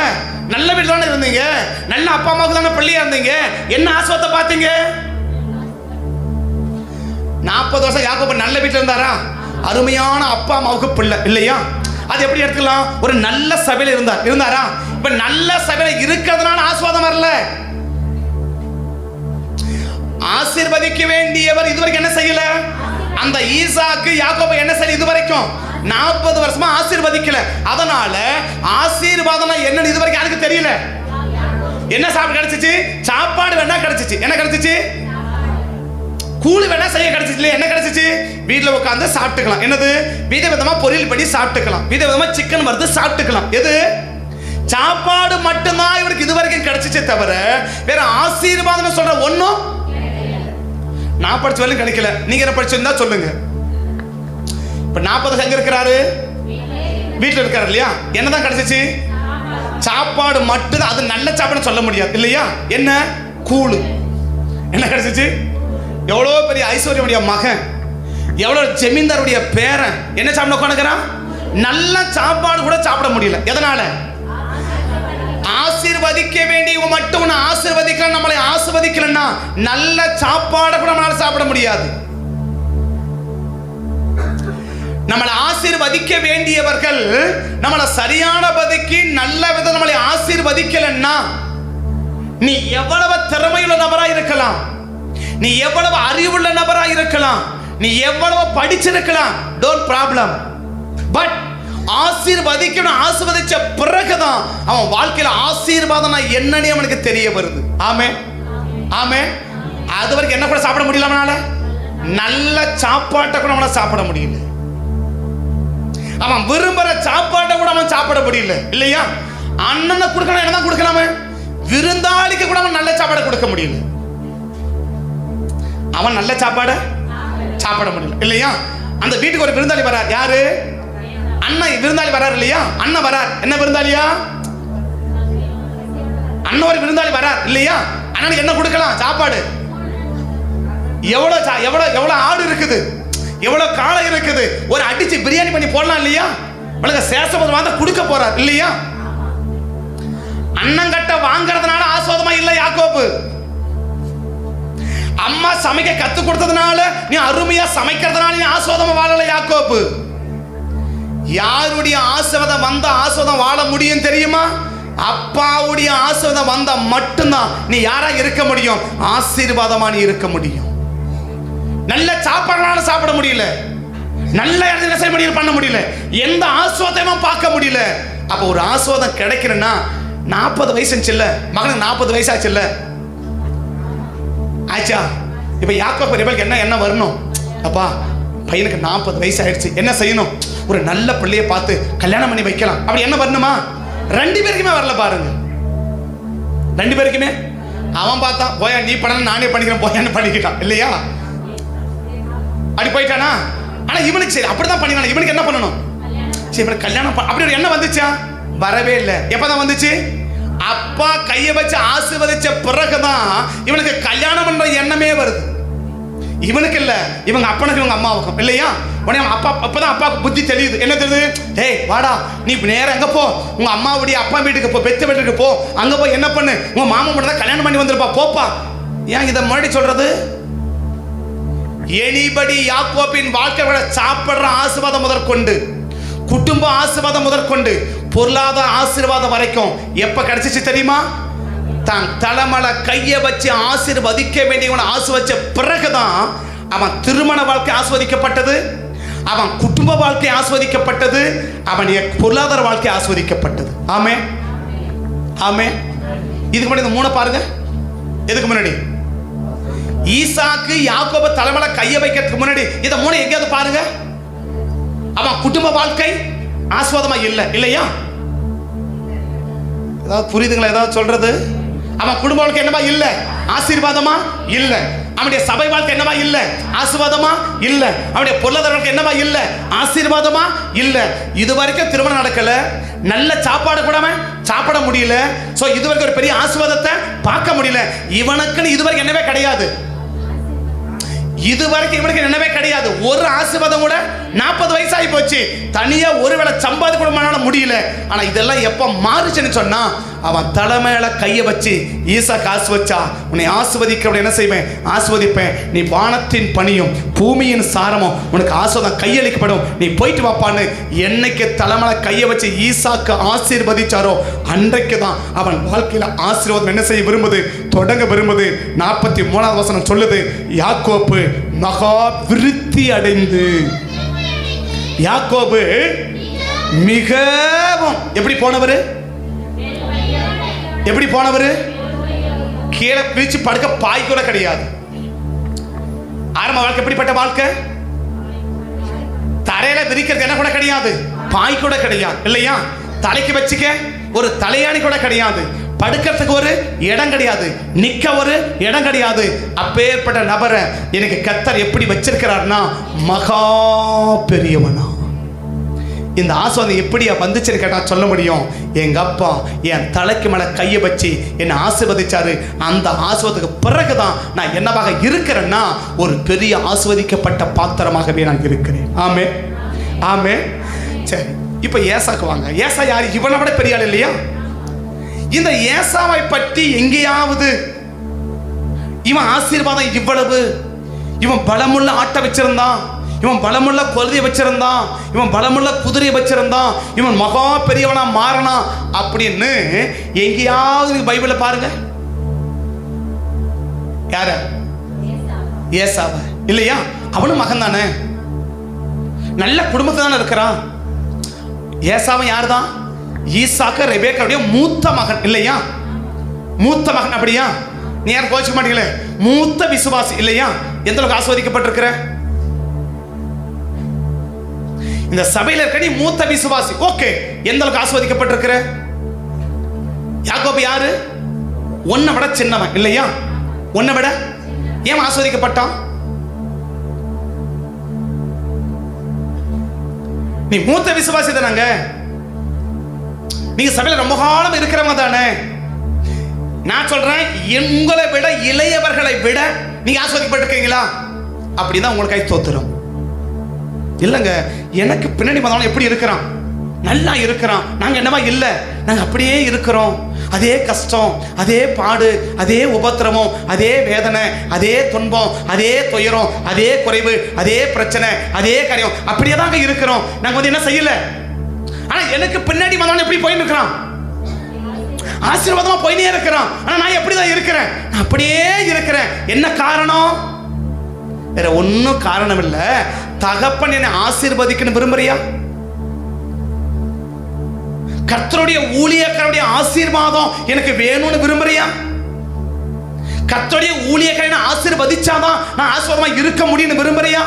நல்ல வீட்டுல தானே இருந்தீங்க, நல்ல அப்பா அம்மாவுக்கு தானே பள்ளியா இருந்தீங்க, என்ன ஆசீர்வாதத்தை பார்த்தீங்க? 40 வருஷம் யாக்கோபு நல்ல வீட்டுல இருந்தாரா? அருமையான அப்பா அம்மாவுக்கு பிள்ளை இல்லையா? அது எப்படி எடுத்துக்கலாம்? ஒரு நல்ல சபையில இருந்தாரா? இப்ப நல்ல சபையில இருக்கிறதுனால ஆசீர்வாதம் வரல. ஆசீர்வதிக்க வேண்டியவர் இதுவரைக்கும் என்ன செய்யல? அந்த ஈசாக்கு யாக்கோபு என்ன செய்யல? இதுவரைக்கும் 40 வருஷமா ஆசீர்வதிக்கல. அதனால ஆசீர்வாதம் என்னன்னு இதுவரைக்கும் யாருக்கு தெரியல. என்ன சாப்பாடு கிடைச்சிச்சு? சாப்பாடு வேணா கிடைச்சிச்சு. என்ன கிடைச்சிச்சு? கூலி வேணா செய்ய கிடைச்சிச்சு. என்ன கிடைச்சிச்சு? வீட்டுல உட்காந்து சாப்பிட்டுக்கலாம். என்னது? விதவிதமா பொரியல் பண்ணி சாப்பிட்டுக்கலாம், விதவிதமா சிக்கன் வறுத்து சாப்பிட்டுக்கலாம். எது? சாப்பாடு மட்டும்தான் இவருக்கு இதுவரைக்கும் கிடைச்சிச்சே தவிர வேற ஆசீர்வாதம் சொல்ற ஒன்னும் நான் படிச்ச வரைக்கும் கிடைக்கல. நீங்க என்ன படிச்சிருந்தா சொல்லுங்க. இப்ப 40 எங்க இருக்கிறாரு? வீட்டுல இருக்காரு இல்லையா? என்னதான் கிடைச்சிச்சு? சாப்பாடு மட்டும்தான். அது நல்ல சாப்பாடு சொல்ல முடியாது இல்லையா? என்ன? கூழு. என்ன கிடைச்சிச்சு? எவ்வளவு பெரிய ஐஸ்வர்யமுடைய மகன், எவ்வளவு ஜமீன்தாருடைய பேரன் என்ன சாப்பிட உட்காந்துக்கிறான்? நல்ல சாப்பாடு கூட சாப்பிட முடியல. எதனால? ஆசீர்வதிக்க வேண்டியவங்க மட்டும் ஆசீர்வதிக்கலாம். நம்மளை ஆசீர்வதிக்கலன்னா நல்ல சாப்பாடு கூட நம்மளால சாப்பிட முடியாது. நம்மளை ஆசீர்வதிக்க வேண்டியவர்கள் நம்மளை சரியான பதிக்கு நல்ல விதம் நம்மளை ஆசீர்வதிக்கலன்னா, நீ எவ்வளவு திறமையுள்ள நபரா இருக்கலாம், நீ எவ்வளவு அறிவுள்ள நபரா இருக்கலாம், நீ எவ்வளவு படிச்சிருக்கலாம், டோன்ட் ப்ராப்ளம். பட் ஆசீர்வதிக்கணும். ஆசீர்வதிச்ச பிறகுதான் அவன் வாழ்க்கையில ஆசீர்வாதம் என்னன்னு அவனுக்கு தெரிய வருது. ஆமே ஆமே. அது வரைக்கும் என்ன கூட சாப்பிட முடியல அவனால? நல்ல சாப்பாட்டை கூட அவனால சாப்பிட முடியல. அவன் விரும்புற சாப்பாட்டை கூட அவன் சாப்பிட முடியல இல்லையா? அண்ணனை கொடுக்கணும், என்னதான் கொடுக்கலாமே? விருந்தாளிக்கு கூட அவன் நல்ல சாப்பாடை கொடுக்க முடியல. அவன் நல்ல சாப்பாடை சாப்பிட முடியல இல்லையா? அந்த வீட்டுக்கு ஒரு விருந்தாளி வரார். யாரு? அண்ணன் விருந்தாளி வரார் இல்லையா? அண்ணன் வரார். என்ன விருந்தாளியா? அண்ணன் ஒரு விருந்தாளி வரார் இல்லையா? அண்ணனுக்கு என்ன கொடுக்கலாம்? சாப்பாடு. எவ்வளவு ஆடு இருக்குது, எவ்வளவு காளை இருக்குது, ஒரு அடிச்சு பிரியாணி பண்ணி போடலாம் இல்லையா? உனக்கு சேஷபதி வாங்க கொடுக்க போறார் இல்லையா? அண்ணன் கட்ட வாங்கறதுனால ஆஸ்வாதமா இல்ல யாக்கோபு. அம்மா சமைக்க கத்து கொடுத்ததுனால, நீ அருமையா சமைக்கிறதுனால நீ ஆஸ்வாதமா வாழல யாக்கோபு. யாருடைய ஆசீர்வாதம் வந்த ஆசீர்வாதம் வாழ முடியும் தெரியுமா? அப்பாவுடைய ஆசீர்வாதம் வந்தா மட்டும்தான் நீ யாரா இருக்க முடியும்? ஆசீர்வாதமா நீ இருக்க முடியும். நல்ல சாப்பாடுனால சாப்பிட முடியல, நல்ல இடத்துல செய்ய முடியல, பண்ண முடியல, எந்த ஆசீர்வாதமும் பார்க்க முடியல. அப்ப ஒரு ஆசீர்வாதம் கிடைக்கணும்னா 40 வயசு இல்ல, மகனுக்கு 40 வயசாச்சு இல்ல ஆச்சா? இப்ப யாக்கோபு ரிபேலுக்கு என்ன வரணும்? அப்பா பையனுக்கு 40 வயசு ஆயிடுச்சு, என்ன செய்யணும்? ஒரு நல்ல பிள்ளையை பார்த்து கல்யாணம் பண்ணி வைக்கலாம். அப்படி என்ன வரணுமா? 2 பேருக்குமே வரல பாருங்க. 2 பேருக்குமே அவன் பார்த்தா போயா நீ பண்ணல நானே பண்ணிக்கிறேன் போயான்னு பண்ணிக்கிட்டான் இல்லையா? அப்படி போயிட்டானா? ஆனா இவனுக்கு சரி அப்படிதான் பண்ணிக்கலாம். இவனுக்கு என்ன பண்ணணும்? சரி இவனுக்கு கல்யாணம் அப்படி ஒரு எண்ணம் வந்துச்சா? வரவே இல்லை. எப்பதான் வந்துச்சு? அப்பா கையை வச்சு ஆசீர்வதிச்ச பிறகுதான் இவனுக்கு கல்யாணம் பண்ற எண்ணமே வருது. இவனுக்கு இல்ல, இவங்க அப்பனுக்கு இவங்க அம்மாவுக்கும் இல்லையா? உடனே அப்பா அப்பதான் அப்பாவுக்கு புத்தி தெரியுது. என்ன தெரியுது? ஏய் வாடா, நீ நேரம் எங்க போ, உங்க அம்மாவுடைய அப்பா வீட்டுக்கு போ, பெத்த வீட்டுக்கு போ, அங்க போய் என்ன பண்ணு, உங்க மாமா மட்டும் தான் கல்யாணம் பண்ணி வந்திருப்பா, போப்பா. ஏன் இதை முன்னாடி சொல்றது? எனிபடி யாக்கோபின் வாழ்க்கை சாப்பிடுற ஆசீர்வாதம் முதற்கொண்டு, குடும்ப ஆசீர்வாதம் முதற்கொண்டு, பொருளாதார ஆசீர்வாதம் வரைக்கும் எப்ப கிடைச்சிச்சு தெரியுமா? தான் தலைமலை கையை வச்சு ஆசீர்வதிக்க வேண்டியவனை ஆசீர்வதிச்ச பிறகுதான் அவன் திருமண வாழ்க்கை ஆஸ்வதிக்கப்பட்டது, அவன் குடும்ப வாழ்க்கை ஆஸ்வதிக்கப்பட்டது, அவனுடைய பொருளாதார வாழ்க்கை ஆஸ்வதிக்கப்பட்டது. ஆமே ஆமே. இதுக்கு முன்னாடி இந்த 3 பாருங்க. எதுக்கு முன்னாடி? ஈசாக்கு யாக்கோபு தலைமலை கையை வைக்கிறதுக்கு முன்னாடி இத 3 எங்கேயாவது பாருங்க. அவன் குடும்ப வாழ்க்கை ஆஸ்வாதமா இல்ல இல்லையா? ஏதாவது புரியுதுங்களா? ஏதாவது சொல்றது? அவன் குடும்ப வாழ்க்கை என்னவா இல்ல? ஆசீர்வாதமா இல்ல. அவனுடைய சபை வாழ்க்கை என்னவா இல்ல? ஆசீர்வாதமா இல்ல. அவனுடைய பொருளாதார வாழ்க்கை என்னவா இல்ல? ஆசீர்வாதமா இல்ல. இது வரைக்கும் திருமணம் நடக்கல, நல்ல சாப்பாடு கூட அவன் சாப்பிட முடியல. சோ இதுவரைக்கும் ஒரு பெரிய ஆசீர்வாதத்தை பார்க்க முடியல. இவனுக்குன்னு இதுவரைக்கும் என்னவே கிடையாது. இதுவரைக்கும் இவனுக்கு என்னவே கிடையாது. ஒரு ஆசீர்வாதம் கூட 40 வயசு ஆகி போச்சு. தனியா ஒருவேளை சம்பாதிக்க கூட முடியல. ஆனா இதெல்லாம் எப்ப மாறுச்சுன்னு சொன்னா, அவன் தலைமையில கையை வச்சு ஈசாக்கு ஆசு வச்சா, உன்னை ஆசீர்வதிக்க என்ன செய்வேன்? ஆசீர்வதிப்பேன். நீ வானத்தின் பனியும் பூமியின் சாரமும் உனக்கு ஆசீர்வாதம் கையளிக்கப்படும். நீ போயிட்டு வாப்பான்னு என்னைக்கு தலைமையில கையை வச்சு ஈசாக்கு ஆசீர்வதிச்சாரோ அன்றைக்கு தான் அவன் வாழ்க்கையில ஆசீர்வாதம் என்ன செய்ய விரும்புது? தொடங்க விரும்புது. 43வது வசனம் சொல்லுது, யாக்கோபு மகா விருத்தி அடைந்து. யாக்கோபு மிகவும் எப்படி போனவரு? எப்படி போனவரு? கீழே பிரிச்சு படுக்க பாய் கூட கிடையாது. ஆரம்ப வாழ்க்கை எப்படிப்பட்ட வாழ்க்கை? தரையில விரிக்கிறது என்ன கூட கிடையாது, பாய் கூட கிடையாது இல்லையா? தலைக்கு வச்சுக்க ஒரு தலையாணி கூட கிடையாது, படுக்கிறதுக்கு ஒரு இடம் கிடையாது, நிக்க ஒரு இடம் கிடையாது. அப்பேற்பட்ட நபரை எனக்கு கர்த்தர் எப்படி வச்சிருக்கிறார்னா மகா பெரியவனா. இந்த ஆசீர்வாதம் எப்படி வந்துச்சுன்னு கேட்டா சொல்ல முடியும். எங்க அப்பா என் தலைக்கு மேல கையை வச்சு என்னை ஆசீர்வதிச்சாரு. அந்த ஆசீர்வாதத்துக்கு பிறகுதான் நான் என்னவாக இருக்கிறேன்னா ஒரு பெரிய ஆசீர்வதிக்கப்பட்ட பாத்திரமாகவே நான் இருக்கிறேன். ஆமே ஆமே. சரி, இப்ப ஏசாக்கு வாங்க. ஏசா யாரு? இவனை விட பெரிய ஆள் இல்லையா? இந்த ஏசாவை பற்றி எங்கேயாவது இவன் ஆசீர்வாதம் இவ்வளவு, இவன் பலமுள்ள ஆட்டை வச்சிருந்தான், இவன் பலமுள்ள கொள்ளையை வச்சிருந்தான், இவன் பலமுள்ள குதிரையை வச்சிருந்தான், இவன் மகா பெரியவனா மாறனா அப்படின்னு எங்கேயாவது பைபிள பாருங்க. யார? ஏசாவ இல்லையா? அவனும் மகன் தானே, நல்ல குடும்பத்தை தானே இருக்கிறான். ஏசாவன் யார் தான்? ஈசாக்கு ரெபேக்காவுடைய மூத்த மகன் இல்லையா? மூத்த மகன். அப்படியா? நீ யாரும் கோச்சிக்க மாட்டீங்களே, மூத்த விசுவாசி இல்லையா? எந்த அளவுக்கு ஆசீர்வதிக்கப்பட்டிருக்கிற? இந்த சபையில இருக்க நீ மூத்த விசுவாசி, ஓகே. எந்த அளவுக்கு ஆசீர்வதிக்கப்பட்டிருக்கிற? யாக்கோபு யாரு? உன்னை விட சின்னவன் இல்லையா? உன்னை விட ஏன் ஆசீர்வதிக்கப்பட்டான்? நீ மூத்த விசுவாசி தானங்க. நீங்க சபையில ரொம்ப காலம் இருக்கிறவங்க தானே. நான் சொல்றேன், உங்களை விட இளையவர்களை விட நீங்க ஆசீர்வதிக்கப்பட்டிருக்கீங்களா? அப்படிதான் உங்களுக்கு கை தோத்துரும். இல்லைங்க, எனக்கு பின்னாடி வந்தவன் எப்படி இருக்கிறான்? நல்லா இருக்கிறான். நாங்க என்னவா இல்லை, நாங்க அப்படியே இருக்கிறோம். அதே கஷ்டம், அதே பாடு, அதே உபத்திரவம், அதே வேதனை, அதே துன்பம், அதே துயரம், அதே குறைவு, அதே பிரச்சனை, அதே காரியம், அப்படியே தாங்க இருக்கிறோம். நாங்க வந்து என்ன செய்யல. ஆனா எனக்கு பின்னாடி வந்தவன் எப்படி போயின்னு இருக்கிறான்? ஆசீர்வாதமா போயினே இருக்கிறான். ஆனா நான் எப்படிதான் இருக்கிறேன்? நான் அப்படியே இருக்கிறேன். என்ன காரணம்? வேற ஒன்னும் காரணம் இல்ல. தகப்பன் என்னை ஆசீர்வதிக்கணும் விரும்புறியா? கர்த்தருடைய ஊழியக்காரருடைய ஆசீர்வாதம் எனக்கு வேணும்னு விரும்புறியா? கர்த்தருடைய ஊழியக்காரனை ஆசீர்வதிச்சாதான் நான் ஆசீர்வாதமா இருக்க முடியும்னு விரும்புறியா?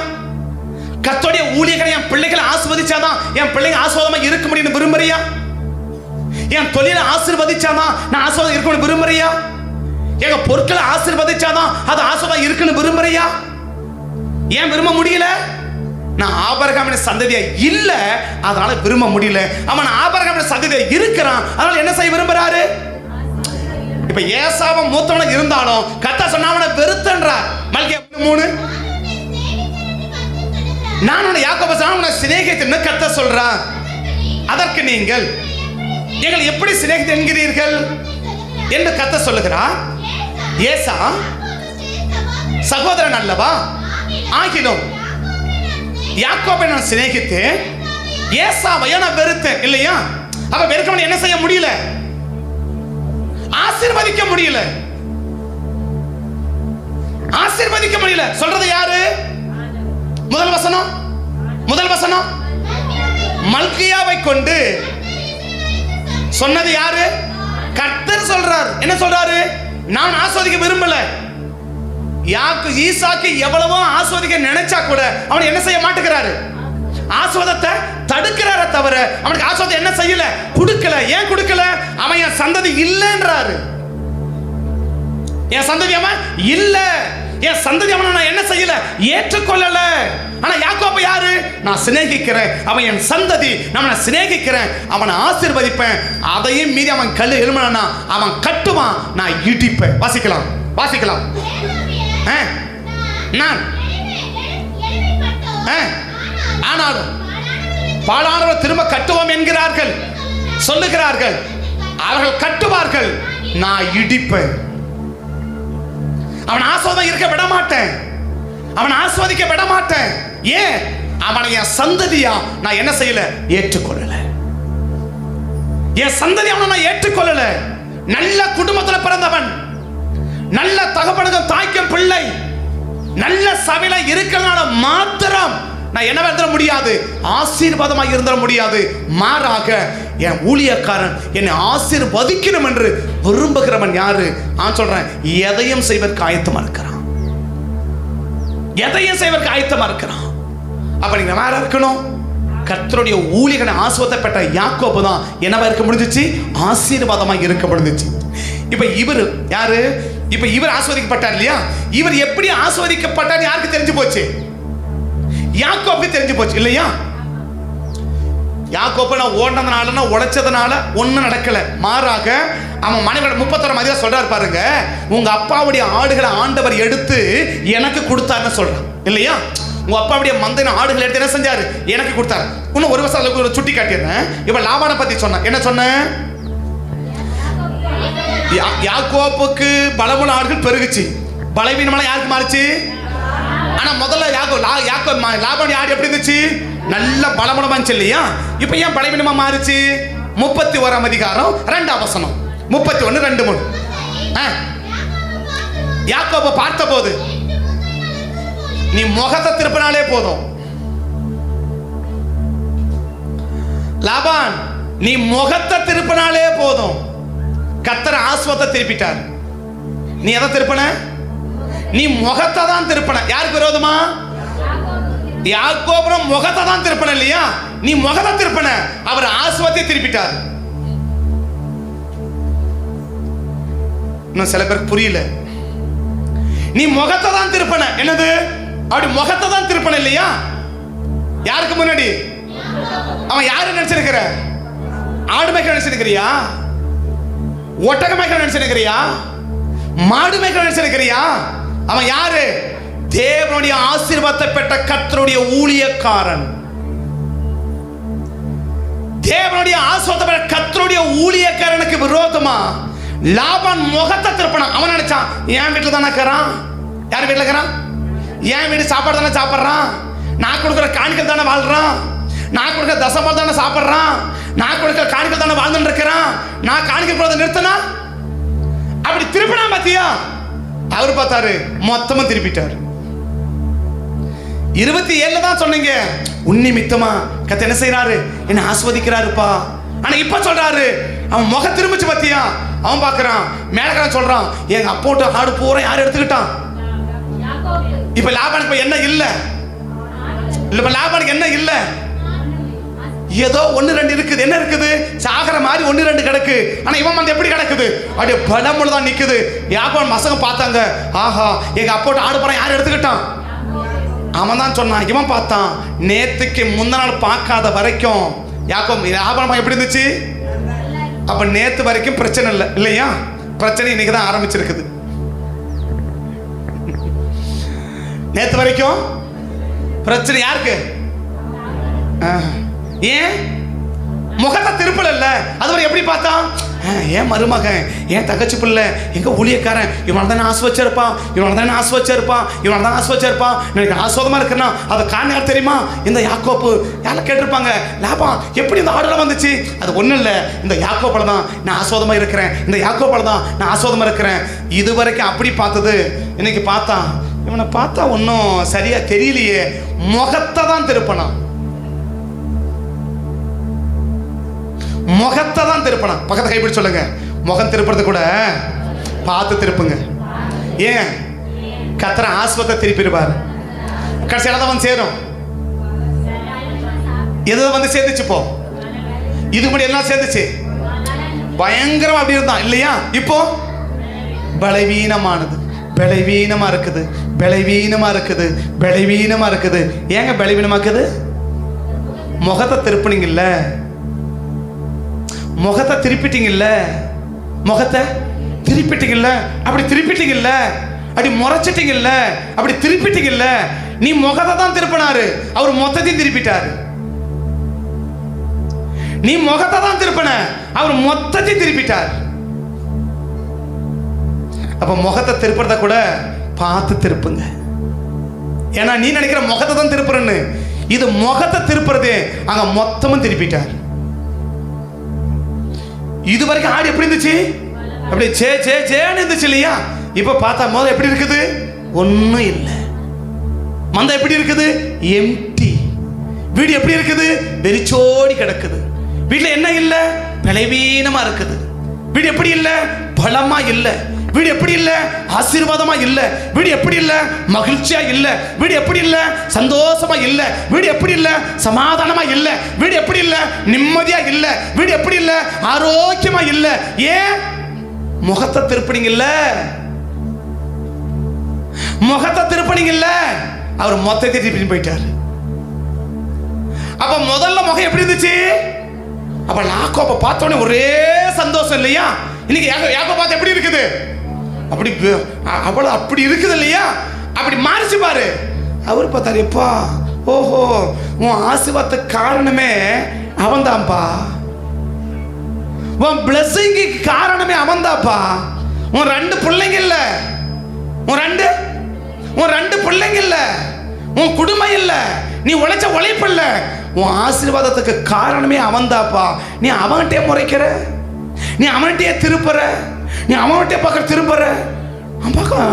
கர்த்தருடைய ஊழியக்காரன் என் பிள்ளைகளை ஆசீர்வதிச்சாதான் என் பிள்ளைங்க ஆசீர்வாதமா இருக்க முடியும்னு விரும்புறியா? என் தொழிலை ஆசீர்வதிச்சாதான் நான் ஆசீர்வாதம் இருக்கணும்னு விரும்புறியா? எங்க பொருட்களை ஆசீர்வதிச்சாதான் அது ஆசீர்வாதம் இருக்குன்னு விரும்புறியா? ஏன் விரும்ப முடியல? நான் ஆபிரகாமின் சந்ததியா இல்ல, அதனால விரும்ப முடியல. அவன் ஆபிரகாமின் சந்ததியா இருக்கிறான், அதனால என்ன செய்ய விரும்புறாரு? இப்ப ஏசாவ மூத்தவன இருந்தாலும் கர்த்தர் சொன்னா அவனை வெறுத்தன்றார். மல்கியா 3 நான் உன்னை யாக்கோபு சொன்னா உன்னை சிநேகித்தேன்னு கர்த்தர் சொல்றார். அதற்கு நீங்கள் எங்களை எப்படி சிநேகித்து என்கிறீர்கள் என்று கர்த்தர் சொல்லுகிறார். ஏசா சகோதரன் அல்லவா? ஆகிலும் யாக்கோபை நான் சிநேகித்தேன், ஏசாவை நான் வெறுத்தேன் இல்லையா? அப்ப வெறுக்கவனை என்ன செய்ய முடியல? ஆசீர்வதிக்க முடியல. ஆசீர்வதிக்க முடியல. சொல்றது யாரு? முதல் வசனம் மல்கியாவை கொண்டு சொன்னது யாரு? கர்த்தர் சொல்றார். என்ன சொல்றாரு? நான் ஆசீர்வதிக்க விரும்பல. ஈசாக்கு எவ்வளவோ ஆசீர்வதிக்க நினைச்சா கூட அவன் என்ன செய்ய மாட்டேங்கிறாரு? ஆசீர்வாதத்தை தடுக்கிறாரே தவிர அவனுக்கு ஆசீர்வாதம் என்ன செய்யல? கொடுக்கல. ஏன் கொடுக்கல? அவன் என் சந்ததி இல்லைன்றாரு. என் சந்ததி அவன் இல்ல. என் சந்ததி அவனை நான் என்ன செய்யல, ஏற்றுக்கொள்ளல. ஆனா யாக்கோபு யாரு? நான் சிநேகிக்கிறேன், அவன் என் சந்ததி, நான் சிநேகிக்கிறேன், அவனை ஆசீர்வதிப்பேன். அதையும் மீறி அவன் கல்லு எழுமனா அவன் கட்டுவான், நான் இடிப்பேன். வாசிக்கலாம் வாசிக்கலாம். நான் ஆனாலும் பாழானவர் திரும்ப கட்டுவோம் என்கிறார்கள், சொல்லுகிறார்கள். அவர்கள் கட்டுவார்கள், நான் இடிப்பேன். அவன் ஆஸ்வாதம் இருக்க விட மாட்டேன், அவன் ஆஸ்வாதிக்க விட மாட்டேன். ஏன்? அவனை என் சந்ததியா நான் என்ன செய்யல, ஏற்றுக்கொள்ளல. என் சந்ததி அவனை நான் ஏற்றுக்கொள்ளல. நல்ல குடும்பத்தில் பிறந்தவன், நல்ல தகப்பனுக்கும் தாய்க்கும் பிள்ளை, நல்ல சபையில இருக்கிறதுனால மாத்திரம் நான் என்ன இருந்துட முடியாது, ஆசீர்வாதமாக இருந்துட முடியாது. மாறாக என் ஊழியக்காரன் என்னை ஆசீர்வதிக்கணும் என்று விரும்புகிறவன் யாரு? நான் சொல்றேன், எதையும் செய்வதற்கு ஆயத்தமா இருக்கிறான், எதையும் செய்வதற்கு ஆயத்தமா இருக்கிறான். அப்ப நீங்க வேற இருக்கணும். கர்த்தருடைய ஊழியனை ஆசீர்வாதப்பட்ட யாக்கோபு தான் என்னவா இருக்க முடிஞ்சிச்சு, ஆசீர்வாதமாக இருக்க முடிஞ்சிச்சு. இப்ப இவர் யாரு? இப்ப இவர் ஆசீர்வதிக்கப்பட்டார் இல்லையா? இவர் எப்படி ஆசீர்வதிக்கப்பட்டார் யாருக்கு தெரிஞ்சு போச்சு? யாக்கோபுக்கு தெரிஞ்சு போச்சு இல்லையா? யாக்கோபு நான் ஓடுனதுனால உழைச்சதுனால ஒன்னும் நடக்கல. மாறாக அவன் மனைவியோட 31 அதிகம் சொல்றாரு பாருங்க, உங்க அப்பாவுடைய ஆடுகளை ஆண்டவர் எடுத்து எனக்கு கொடுத்தாருன்னு சொல்றான் இல்லையா? உங்க அப்பாவுடைய மந்தைன ஆடுகளை எடுத்து என்ன செஞ்சாரு, எனக்கு கொடுத்தாரு. இன்னும் ஒரு வருஷம் அளவுக்கு சுட்டி காட்டிடுறேன். இப்ப லாபானை பத்தி சொன்ன என்ன சொன்ன? யாக்கோபுக்கு பலமுள்ள ஆடுகள் பெருகுச்சு, பலவீனமான யாருக்கு மாறுச்சு? ஆனா முதல்ல லாபானுடைய ஆடு எப்படி இருந்துச்சு, நல்ல பலமுள்ளமா இருந்துச்சு இல்லையா? இப்ப ஏன் பலவீனமா மாறுச்சு? 31 அதிகாரம் 2ஆம் வசனம், 31, 2, 3. யாக்கோபு பார்த்த போது, நீ முகத்தை திருப்பினாலே போதும். லாபான், நீ முகத்தை திருப்பினாலே போதும். கர்த்தர் ஆஸ்வாதத்தை திருப்பிட்டார். நீ எதை திருப்பின? நீ முகத்தை தான் திருப்பின. யாருக்கு விரோதமா? யாக்கோபு முகத்தை தான் திருப்பின இல்லையா? நீ முகத்தை திருப்பின, அவர் ஆஸ்வாதத்தை திருப்பிட்டார். இன்னும் சில பேருக்கு புரியல. நீ முகத்தை தான் திருப்பின. என்னது? அப்படி முகத்தை தான் திருப்பின இல்லையா? யாருக்கு முன்னாடி? அவன் யாரு நினைச்சிருக்கிற? ஆடு மேய்க்க நினைச்சிருக்கிறியா? ஒட்டக மேய்க்க நினைச்சிருக்கிறியா? மாடு மேய்க்க நினைச்சிருக்கிறியா? அவன் யாரு? தேவனுடைய ஆசீர்வாதத்தை பெற்ற கர்த்தருடைய ஊழியக்காரன். தேவனுடைய ஆசீர்வாதத்தை பெற்ற கர்த்தருடைய ஊழியக்காரனுக்கு விரோதமா லாபான் முகத்தை திருப்பினான். அவன் நினைச்சான், என் வீட்டுல தானே இருக்கிறான். யார் வீட்டுல இருக்கிறான்? என் வீட்டு சாப்பாடு தானே சாப்பிட்றான், நான் கொடுக்குற காணிக்கல் தானே வாழ்றான், நான் கொடுக்குற தசமால் தானே சாப்பிட்றான், நான் கொடுக்குற காணிக்கல் தானே வாழ்ந்துட்டு இருக்கிறான், நான் காணிக்கல் போறதை நிறுத்தினா அப்படி திருப்பினா பாத்தியா? அவர் பார்த்தாரு, மொத்தமா திருப்பிட்டாரு. 27 தான் சொன்னீங்க, உன்னிமித்தமா கர்த்தர் என்ன செய்யறாரு, என்ன ஆஸ்வதிக்கிறாருப்பா. ஆனா இப்ப சொல்றாரு, அவன் முக திரும்பிச்சு பாத்தியா? அவன் பாக்குறான், மேலக்காரன் சொல்றான், எங்க அப்போட்ட ஆடு பூரா யார் எடுத்துக்கிட்டான்? இப்ப லாபானுக்கு என்ன இல்ல? இப்ப லாபானுக்கு என்ன இல்ல? ஏதோ 1, 2 இருக்குது. என்ன இருக்குது? சாகர மாதிரி 1, 2 கிடக்கு. ஆனா இவன் வந்து எப்படி கிடக்குது? அப்படியே பலமுள்ள தான் நிக்குது. யாக்கோபு மசங்க பார்த்தாங்க, ஆஹா எங்க அப்போட்ட ஆடு பூரா யார் எடுத்துக்கிட்டான்? அவன் தான் சொன்னான். இவன் பார்த்தான், நேத்துக்கு முந்தின நாள் பார்க்காத வரைக்கும் யாக்கோபு லாபான் எப்படி இருந்துச்சு? அப்ப நேத்து வரைக்கும் பிரச்சனை இல்லை இல்லையா? பிரச்சனை இன்னைக்கு தான் ஆரம்பிச்சிருக்குது. நேத்து வரைக்கும் பிரச்சனை யாருக்கு? ஏன் முகத்தை திருப்பல? அதுவரை எப்படி பார்த்தான்? ஏன் மருமகன், ஏன் தங்கச்சி பிள்ளை, எங்க ஊழியக்காரன், இவனை தானே ஆஸ்வச்சிருப்பான், இவனை தானே ஆஸ்வச்சிருப்பான், இவனை தான் ஆஸ்வச்சிருப்பான், எனக்கு ஆஸ்வாதமா இருக்குன்னா அது காரணம் யார் தெரியுமா? இந்த யாக்கோபு. யாரை கேட்டிருப்பாங்க, லாபான் எப்படி இந்த ஆடுலாம் வந்துச்சு? அது ஒன்றும் இல்லை, இந்த யாக்கோபால தான் நான் ஆஸ்வாதமா இருக்கிறேன், இந்த யாக்கோபால தான் நான் ஆஸ்வாதமா இருக்கிறேன். இது வரைக்கும் அப்படி பார்த்தது, இன்னைக்கு பார்த்தான், இவனை பார்த்தா ஒன்றும் சரியா தெரியலையே, முகத்தை தான் திருப்பினான், முகத்தை தான் திருப்பினான். பக்கத்தை கைப்பிடி சொல்லுங்க, முகம் திருப்புறது கூட பார்த்து திருப்புங்க. ஏன்? கர்த்தர் ஆஸ்வாதத்தை திருப்பிடுவார். கடைசியில தான் வந்து சேரும். எது வந்து சேர்ந்துச்சு? இப்போ இது கூட எல்லாம் சேர்ந்துச்சு. பயங்கரம் அப்படி இருந்தான் இல்லையா? இப்போ பலவீனமானது, பலவீனமா இருக்குது, பலவீனமா இருக்குது, பலவீனமா இருக்குது. ஏங்க பலவீனமாக்குது? முகத்தை திருப்பினீங்கல்ல, முகத்தை திருப்பிட்டீங்கல்ல, முகத்தை திருப்பிட்டீங்கல்ல, அப்படி திருப்பிட்டீங்கல்ல, அப்படி முறைச்சிட்டீங்கல்ல, அப்படி திருப்பிட்டீங்கல்ல. நீ முகத்தை தான் திருப்பினாரு, அவர் மொத்தத்தையும் திருப்பிட்டாரு. நீ முகத்தை தான் திருப்பின, அவர் மொத்தத்தையும் திருப்பிட்டார். அப்ப முகத்தை திருப்புறத கூட பார்த்து திருப்புங்க. ஏன்னா நீ நினைக்கிற முகத்தை தான் திருப்புறன்னு, இது முகத்தை திருப்புறது அங்க மொத்தமும் திருப்பிட்டார். இது வரைக்கும் ஆடு எப்படி இருந்துச்சு? அப்படி சே சே சேன்னு இருந்துச்சு இல்லையா? இப்ப பார்த்தா மொதல் எப்படி இருக்குது? ஒன்னும் இல்லை. மந்தை எப்படி இருக்குது? எம்டி. வீடு எப்படி இருக்குது? வெறிச்சோடி கிடக்குது. வீட்டுல என்ன இல்ல? பலவீனமா இருக்குது. வீடு எப்படி இல்ல? பலமா இல்ல. வீடு எப்படி இல்ல? ஆசீர்வாதமா இல்ல. வீடு எப்படி இல்ல? மகிழ்ச்சியா இல்ல. வீடு எப்படி இல்ல? சந்தோஷமா இல்ல. வீடு எப்படி இல்ல? சமாதானமா இல்ல. வீடு எப்படி இல்ல? நிம்மதியா இல்ல. வீடு எப்படி இல்ல? ஆரோக்கியமா இல்ல. ஏன்? முகத்தை திருப்பினீங்கல்ல, முகத்தை திருப்பினீங்கல்ல, அவர் மொத்தத்தை திருப்பி போயிட்டார். அப்ப முதல்ல முகம் எப்படி இருந்துச்சு? அப்ப யாக்கோபை பார்த்தோன்னே ஒரே சந்தோஷம் இல்லையா? இன்னைக்கு யாக்கோபை பார்த்து எப்படி இருக்குது? அப்படி அவ்வளவு அப்படி இருக்குது இல்லையா? அப்படி மாறிச்சு பாரு. அவர் பார்த்தாரு, எப்பா ஓஹோ உன் ஆசீர்வாதத்துக்கு காரணமே அவன்தான்ப்பா, உன் பிளஸிங்கு காரணமே அவன்தான்ப்பா. உன் ரெண்டு பிள்ளைங்க இல்ல, உன் ரெண்டு பிள்ளைங்க இல்ல, உன் குடும்பம் இல்ல, நீ உழைச்ச உழைப்பு இல்ல, உன் ஆசீர்வாதத்துக்கு காரணமே அவன்தாப்பா. நீ அவன்கிட்டே முறைக்கிற, நீ அவன்கிட்டயே திருப்புற, நீ அவன்கிட்டே பார்க்க திரும்புற.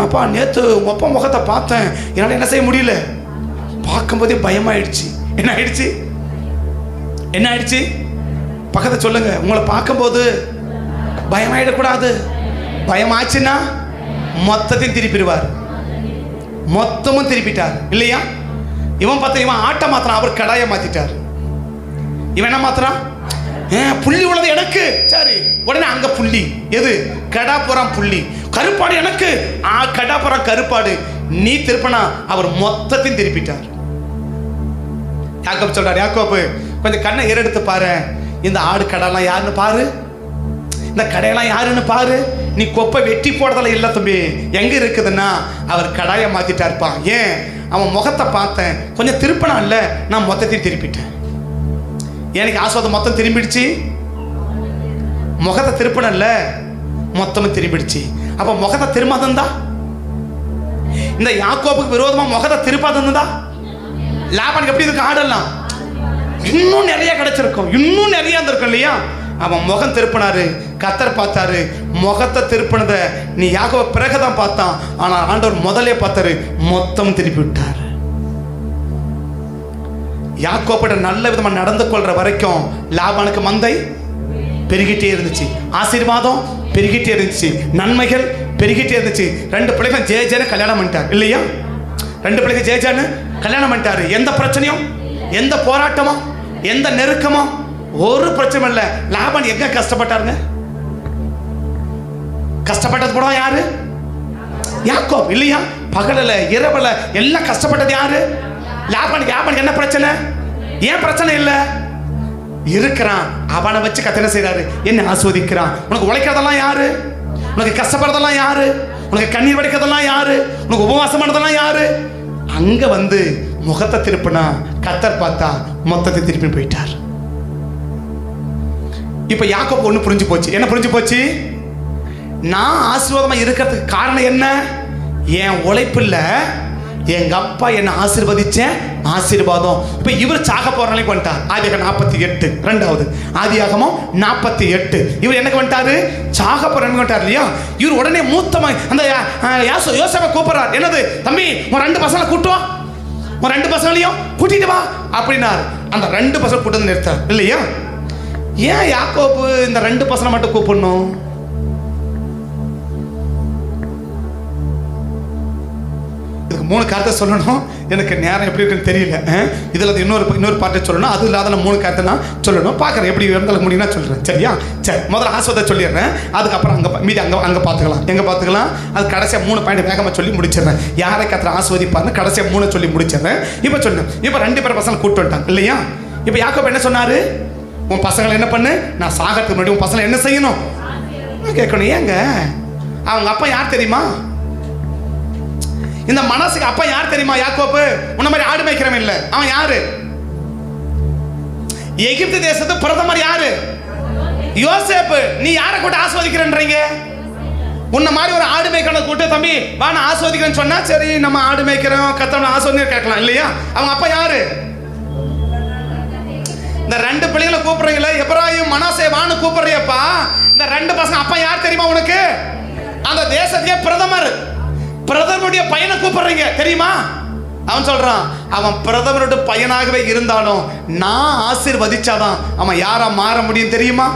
அப்பா நேத்து உங்க அப்பா முகத்தை பார்த்தேன், என்னால என்ன செய்ய முடியல. பார்க்கும்போதே பயமாயிடுச்சு. என்ன ஆயிடுச்சு? என்ன ஆயிடுச்சு? பக்கத்தை சொல்லுங்க, உங்களை பார்க்கும்போது பயமாயிடக்கூடாது. பயமாச்சுன்னா மொத்தத்தையும் திருப்பிடுவார். மொத்தமும் திருப்பிட்டார் இல்லையா? இவன் பார்த்தா இவன் ஆட்டை மாத்திரான், அவர் கடாயை மாத்திட்டார். இவன் என்ன மாத்திரான்? புள்ளி உள்ளது எனக்கு, சரி உடனே அங்க புள்ளி. எது? கடாப்புறம் புள்ளி. கருப்பாடு எனக்கு, கடாப்புறம் கருப்பாடு. நீ திருப்பினா அவர் மொத்தத்தையும் திருப்பிட்டார். யாக்கோபு சொல்றாரு, யாக்கோபு கொஞ்சம் கண்ணை ஏறெடுத்து பாரு, இந்த ஆடு கடையெல்லாம் யாருன்னு பாரு, இந்த கடையெல்லாம் யாருன்னு பாரு. நீ கொப்பை வெட்டி போடுறதெல்லாம் இல்லை தம்பி, எங்க இருக்குதுன்னா அவர் கடாயை மாத்திட்டாருப்பா. ஏன்? அவன் முகத்தை பார்த்தேன், கொஞ்சம் திருப்பினா இல்ல, நான் மொத்தத்தையும் திருப்பிட்டேன். எனக்கு ஆஸ்வாதம் மொத்தம் திரும்பிடுச்சு. முகத்தை திருப்பினல்ல, மொத்தமும் திரும்பிடுச்சு. அப்ப முகத்தை திரும்பாதா? இந்த யாக்கோபுக்கு விரோதமா முகத்தை திருப்பாதா? லாபானுக்கு எப்படி இருக்கு? ஆடெல்லாம் இன்னும் நிறைய கிடைச்சிருக்கும், இன்னும் நிறைய இருந்திருக்கும் இல்லையா? அவன் முகம் திருப்பினாரு, கர்த்தர் பார்த்தாரு. முகத்தை திருப்பினத நீ யாக்கோபு பிறகுதான் பார்த்தான், ஆனா ஆண்டவர் முதலே பார்த்தாரு, மொத்தம் திருப்பி விட்டார். யாக்கோபுட நல்ல விதமா நடந்து கொள்ற வரைக்கும் லாபானுக்கு மந்தை பெருகிட்டே இருந்துச்சு, ஆசீர்வாதம் பெருகிட்டே இருந்துச்சு, நன்மைகள் பெருகிட்டே இருந்துச்சு. ரெண்டு பிள்ளைகள் ஜெயஜன கல்யாணம் பண்ணிட்டார் இல்லையா? ரெண்டு பிள்ளைகள் ஜெயஜான்னு கல்யாணம் பண்ணிட்டாரு. எந்த பிரச்சனையும், எந்த போராட்டமும், எந்த நெருக்கமும், ஒரு பிரச்சனை இல்லை. லாபான் எங்க கஷ்டப்பட்டாருங்க? கஷ்டப்பட்டது கூட யாரு? யாக்கோபு இல்லையா? பகலில் இரவுல எல்லாம் கஷ்டப்பட்டது யாரு? லாபானுக்கு. லாபானுக்கு என்ன பிரச்சனை? ஏன் பிரச்சனை இல்லை? இருக்கிறான், அவனை வச்சு கத்தனை செய்யறாரு, என்ன ஆஸ்வதிக்கிறான். உனக்கு உழைக்கிறதெல்லாம் யாரு? உனக்கு கஷ்டப்படுறதெல்லாம் யாரு? உனக்கு கண்ணீர் வடிக்கிறதெல்லாம் யாரு? உனக்கு உபவாசம் பண்ணதெல்லாம் யாரு? அங்க வந்து முகத்தை திருப்பினா கத்தர் பார்த்தா மொத்தத்தை திருப்பி போயிட்டார். இப்ப யாக்கோபு ஒண்ணு புரிஞ்சு போச்சு. என்ன புரிஞ்சு போச்சு? நான் ஆசீர்வாதமா இருக்கிறதுக்கு காரணம் என்ன? என் உழைப்பு இல்ல, எங்க அப்பா என்ன ஆசீர்வதிச்சேன் ஆசீர்வாதம். இப்ப இவர் சாக போற நிலைக்கு வந்துட்டார். ஆதியாகமம் 48 ரெண்டாவது ஆதியாகமம் 48 இவர் எனக்கு வந்துட்டாரு, சாக போற நிலைக்கு வந்துட்டார் இல்லையா? இவர் உடனே மூத்தமா அந்த யோசேப்பை கூப்பிடுறார். என்னது தம்பி, உன் ரெண்டு பசங்களை கூட்டுவா, உன் ரெண்டு பசங்களையும் கூட்டிட்டு வா அப்படின்னாரு. அந்த ரெண்டு பசங்க கூட்டு நிறுத்தார் இல்லையா? ஏன் யாக்கோபு இந்த ரெண்டு பசங்களை மட்டும் கூப்பிடணும்? இதுக்கு 3 காரியத்தை சொல்லணும். எனக்கு நேரம் எப்படி இருக்குன்னு தெரியல. இதில் இன்னொரு பாட்டை சொல்லணும். அது இல்லாத நான் 3 காரியத்தை நான் சொல்லணும். பார்க்குறேன் எப்படி இருந்தாலும் முடியும்னா சொல்கிறேன். சரியா? சரி, முதல்ல ஆஸ்வதை சொல்லிடுறேன். அதுக்கப்புறம் மீதி அங்கே பார்த்துக்கலாம். எங்கே பார்த்துக்கலாம்? அது கடைசியாக 3 பாயிண்ட் வேகமாக சொல்லி முடிச்சிடுறேன். யாரை கத்திர ஆஸ்வதிப்பார்னு கடைசியாக 3 சொல்லி முடிச்சிடுறேன். இப்போ சொன்னேன். இப்போ 2 பேர் பசங்களை கூப்பிட்டு வந்துட்டாங்க இல்லையா? இப்போ யாக்கோபு என்ன சொன்னார்? உன் பசங்களை என்ன பண்ணு, நான் சாகிறதுக்கு முன்னாடி உன் பசங்களை என்ன செய்யணும் கேட்கணும். ஏங்க அவங்க அப்பா யார் தெரியுமா? இந்த மனசுக்கு அப்பா யார் தெரியுமா? யாக்கோபு உன்ன மாதிரி ஆடு மேய்க்கிறவன் இல்ல. அவன் யாரு? எகிப்து தேசத்து பிரதமர் யாரு? யோசேப்பு. நீ யாரை கூட்ட ஆஸ்வதிக்கிறேன்றீங்க? உன்ன மாதிரி ஒரு ஆடு மேய்க்கிறத கூட்ட தம்பி வா நான் ஆஸ்வதிக்கிறேன்னு சொன்னா சரி நம்ம ஆடு மேய்க்கிறோம் கத்தவன ஆஸ்வதிக்க கேட்கலாம் இல்லையா? அவங்க அப்பா யாரு? இந்த 2 பிள்ளைகளை கூப்பிடுறீங்களே, எப்ராயிம் மனாசே வான்னு கூப்பிடுறியப்பா, இந்த 2 பசங்க அப்பா யார் தெரியுமா உனக்கு? அந்த தேசத்துக்கே பிரதமருடைய பையனை கூப்பிடுறீங்க தெரியுமா? அவன் சொல்றான், அவன் பிரதமருடைய பையனாகவே இருந்தாலும் நான் ஆசீர்வதிச்சாதான் அவன் யாரா மாற முடியும் தெரியுமா?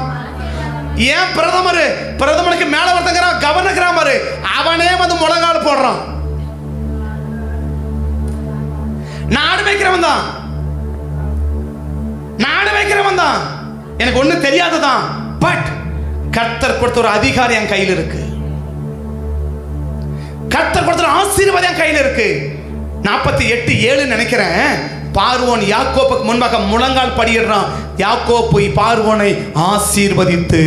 ஏன் பிரதமருக்கு மேல ஒருத்தங்கிறான், கவர்னருங்கிறான் பாரு, அவனே வந்து முழங்கால் போடுறான். நாடு வைக்கிறவன் தான், நாடு வைக்கிறவன் தான், எனக்கு ஒண்ணு தெரியாதுதான். பட் கர்த்தர் கொடுத்த ஒரு அதிகாரம் என் கையில் இருக்கு. கர்த்தர் கொடுத்த ஆசீர்வாதம் என் கையில் இருக்கு. 48:7 நினைக்கிறேன். பார்வோன் யாக்கோப்புக்கு முன்பாக முழங்கால் படியிடுறான். யாக்கோப்பு பார்வோனை ஆசீர்வதித்து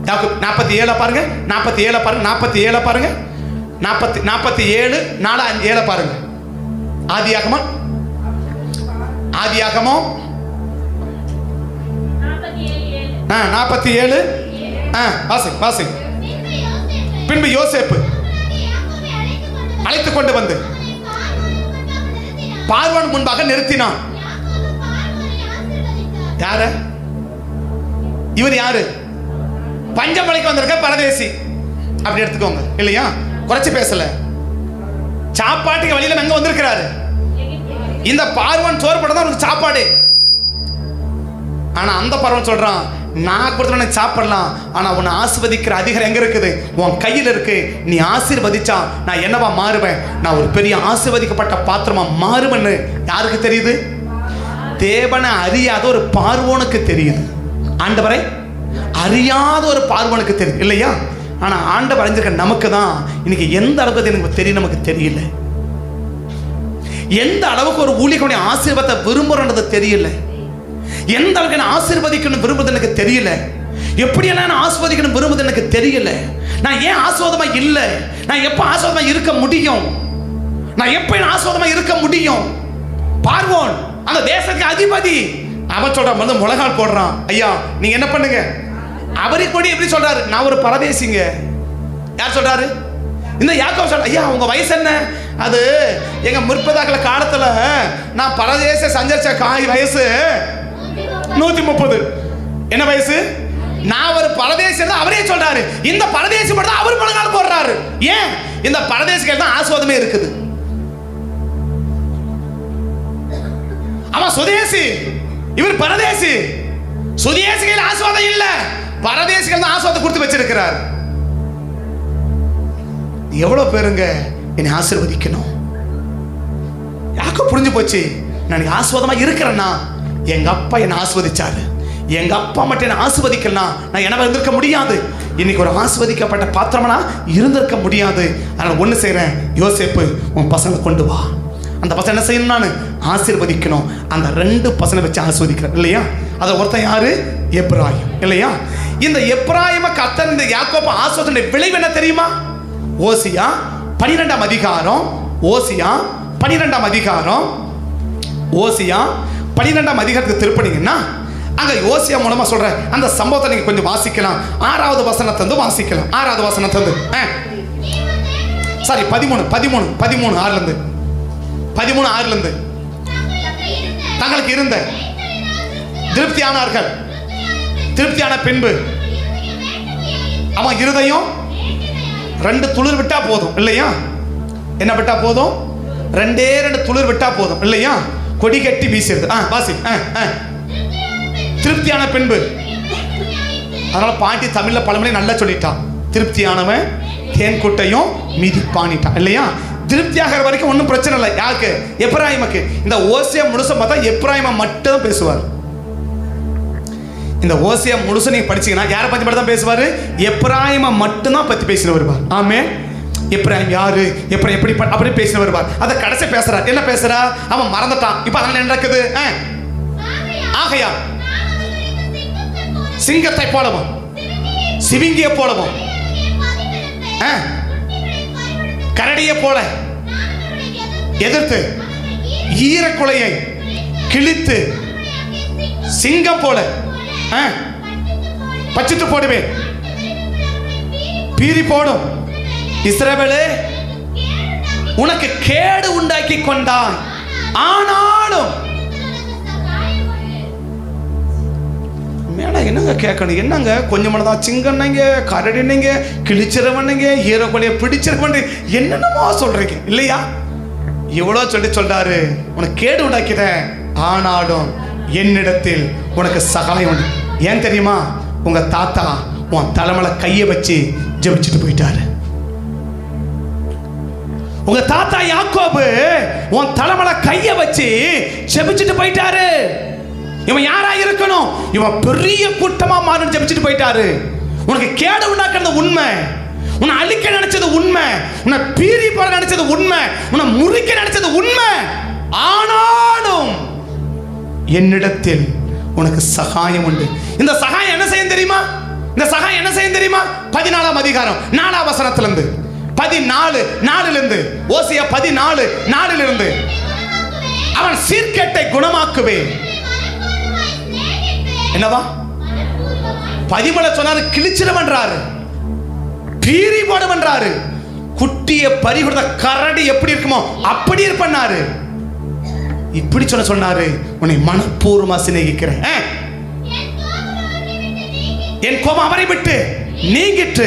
47 பாருங்க, 47 பாருங்க, 47 பாருங்க, 47 4-7 பாருங்க. ஆதியாகமம் 47 வாசி. பின்பு யோசேப்பு அழைத்துக் கொண்டு வந்து பார்வோன் முன்பாக நிறுத்தினான். யாரு இவர்? யாரு? பஞ்சமலைக்கு வந்திருக்க பரதேசி அப்படி எடுத்துக்கோங்க இல்லையா? குறைச்சு பேசல. சாப்பாட்டுக்கு வழியில எங்க வந்திருக்கிறாரு? இந்த பார்வன் சோறு போட்டதான் அவனுக்கு சாப்பாடு. ஆனா அந்த பார்வன் சொல்றான், நான் கொடுத்த சாப்பிடலாம், ஆனா உன்னை ஆசீர்வதிக்கிற அதிகாரம் எங்க இருக்குது? உன் கையில் இருக்கு. நீ ஆசீர்வதிச்சா நான் என்னவா மாறுவேன்? நான் ஒரு பெரிய ஆசீர்வதிக்கப்பட்ட பாத்திரமா மாறுவேன்னு யாருக்கு தெரியுது? தேவனை அறியாத ஒரு பார்வோனுக்கு தெரியுது. ஆண்டவரை அறியாத ஒரு பார்வோனுக்கு தெரியுது இல்லையா? ஆனா ஆண்டவர் அறிஞ்சிருக்க நமக்கு தான் இன்னைக்கு எந்த அளவுக்கு எனக்கு தெரியும் நமக்கு தெரியல. எந்த அளவுக்கு ஒரு ஊழியர்களுடைய ஆசீர்வாதத்தை விரும்புறது தெரியல. எந்த அளவுக்கு நான் ஆசீர்வதிக்கணும் விரும்புறது எனக்கு தெரியல. எப்படியெல்லாம் நான் ஆசீர்வதிக்கணும் விரும்புறது எனக்கு தெரியல. நான் ஏன் ஆசீர்வாதமா இல்லை? நான் எப்ப ஆசீர்வாதமா இருக்க முடியும்? நான் எப்ப ஆசீர்வாதமா இருக்க முடியும்? பார்வோன் அந்த தேசத்துக்கு அதிபதி, அவன் சொல்றான், வந்து முழங்கால் போடுறான். ஐயா நீங்க என்ன பண்ணுங்க? அவரை கூட எப்படி சொல்றாரு? நான் ஒரு பரதேசிங்க. யார் சொல்றாரு? இந்த யாக்கோபு சொல்ற, ஐயா உங்க வயசு என்ன? அது எங்க முற்பதாக்கள காலத்துல நான் பரதேச சஞ்சரிச்ச வயசு 130. என்ன வயசு? நான் ஒரு பரதேசி. அவரே சொல்றாரு, இந்த பரதேசி மட்டும் தான் அவர் முழங்கால் போடுறாரு. ஏன்? இந்த பரதேசிகள் தான் ஆசீர்வாதமே இருக்குது. அவன் சுதேசி, இவர் பரதேசி. சுதேசிகள் ஆசீர்வாதம் இல்ல, பரதேசிகள் தான் ஆசீர்வாதம் கொடுத்து வச்சிருக்கிறார். எவ்வளவு பேருங்க என்னை ஆசீர்வதிக்கணும்? யாக்கோ புரிஞ்சு போச்சு, நான் ஆசீர்வாதமா இருக்கிறேன்னா எங்க அப்பா என்னை ஆசீர்வதிச்சாரு. எங்க அப்பா மட்டும் என்ன ஆசீர்வதிக்கலாம் நான் என்ன இருந்திருக்க முடியாது. இன்னைக்கு ஒரு ஆசீர்வதிக்கப்பட்ட பாத்திரமா இருந்திருக்க முடியாது. அதனால ஒண்ணு செய்யறேன், யோசேப்பு உன் பசங்களை கொண்டு வா. அந்த பசங்க என்ன செய்யணும்? நான் ஆசீர்வதிக்கணும். அந்த 2 பசங்களை வச்சு ஆசீர்வதிக்கிறேன் இல்லையா? அதை ஒருத்தன் யாரு? எப்ராயிம் இல்லையா? இந்த எப்ராயிம கர்த்தர் இந்த யாக்கோபு ஆசீர்வாதத்தினுடைய விளைவு என்ன தெரியுமா? ஓசியா 12ஆம் அதிகாரம், ஓசியா 12ஆம் அதிகாரம், ஓசியா 12ஆம் அதிகாரத்துக்கு திருப்பினீங்கன்னா அங்க யோசியா மூலமா சொல்ற அந்த சம்பவத்தை நீங்க கொஞ்சம் வாசிக்கலாம். 6வது வசனத்தை வந்து வாசிக்கலாம். 6வது வசனத்தை வந்து சாரி 13 6ல இருந்து 13:6ல இருந்து தங்களுக்கு இருந்த திருப்தியானார்கள். திருப்தியான பின்பு அவன் இருதயம் 2 துளிர் விட்டா போதும் இல்லையா? என்ன விட்டா போதும்? 2 துளிர் விட்டா போதும் இல்லையா? கொடி கட்டி வீசிடுது. வாசி. திருப்தியான பின்பு. அதனால பாட்டி தமிழ்ல பழமொழி நல்லா சொல்லிட்டான். திருப்தியானவன் தேன் கூட்டையும் மிதிப்பானிட்டான் இல்லையா? திருப்தியாகிற வரைக்கும் ஒன்றும் பிரச்சனை இல்லை. யாருக்கு? எப்ராயிமுக்கு. இந்த ஓசியா முழுச பார்த்தா எப்ராயிமை மட்டும் தான் பேசுவார். இந்த ஓசியா முழுச நீங்க படிச்சீங்கன்னா யாரை பத்தி மட்டும் தான் பேசுவாரு? எப்ராயிமை மட்டும் தான் பத்தி பேசின வருவார். ஆமே. எப்ராயிம் யாரு, எப்ராயிம் எப்படி அப்படி பேசின வருவார். அதை கடைசி பேசுறார். என்ன பேசுறா? அவன் மறந்துட்டான். இப்ப அதனால என்ன நடக்குது? ஆகையா சிங்கத்தை போலவும் சிவிங்கிய போலவும் கரடியை போல எதிர்த்து ஈரக்குலையை கிழித்து சிங்கம் போல பச்சிட்டு போடுவேன். பீறி போடும். இஸ்ரவேலே, உனக்கு கேடு உண்டாக்கி கொண்டான், ஆனாலும் மேல என்னங்க கேட்கணும்? என்னங்க கொஞ்சம் தான் சிங்கன்னீங்க, கரடினீங்க, கிழிச்சிரவனுங்க, ஈரக்குலையை பிடிச்சிரவன், என்னென்னமோ சொல்றீங்க இல்லையா? இவ்வளோ சொல்றாரு, உனக்கு கேடு உண்டாக்கிட்ட, ஆனாலும் என்னிடத்தில் உனக்கு சகாயம் உண்டு. ஏன் தெரியுமா? உங்க தாத்தா உன் தலைமையில கையை வச்சு ஜெபிச்சுட்டு போயிட்டாரு. உங்க தாத்தா யாக்கோபு உன் தலைமையில கையை வச்சு ஜெபிச்சுட்டு போயிட்டாரு. இவன் யாரா இருக்கணும்? இவன் பெரிய கூட்டமா மாறி ஜெபிச்சுட்டு போயிட்டாரு. உனக்கு கேடு உண்டாக்குறது உண்மை, உன்னை அழிக்க நினைச்சது உண்மை, உன்னை பீறி போட நினைச்சது உண்மை, உன்னை முறிக்க நினைச்சது உண்மை, ஆனாலும் என்னிடத்தில் உனக்கு சகாயம் உண்டு. இந்த சகாயம் என்ன செய்யும் தெரியுமா? இந்த சகாயம் என்ன செய்யும் தெரியுமா? 14ஆம் அதிகாரம் 4ஆம் வசனத்திலிருந்து 14 ஓசியா 14:4 அவன் சீர்கேட்டை குணமாக்குவேன். என்னவா 17 சொன்னாரு? கிழிச்சிடவன்றாரு, பீறி போடவன்றாரு, குட்டிய பறிகொடுத்த கரடி எப்படி இருக்குமோ அப்படி இருப்பன்னாரு. இப்படி சொன்னாரு, உன்னை மனப்பூர்வமா சிநேகிக்கிறேன், என் கோபம் அவரை விட்டு நீங்கிட்டு.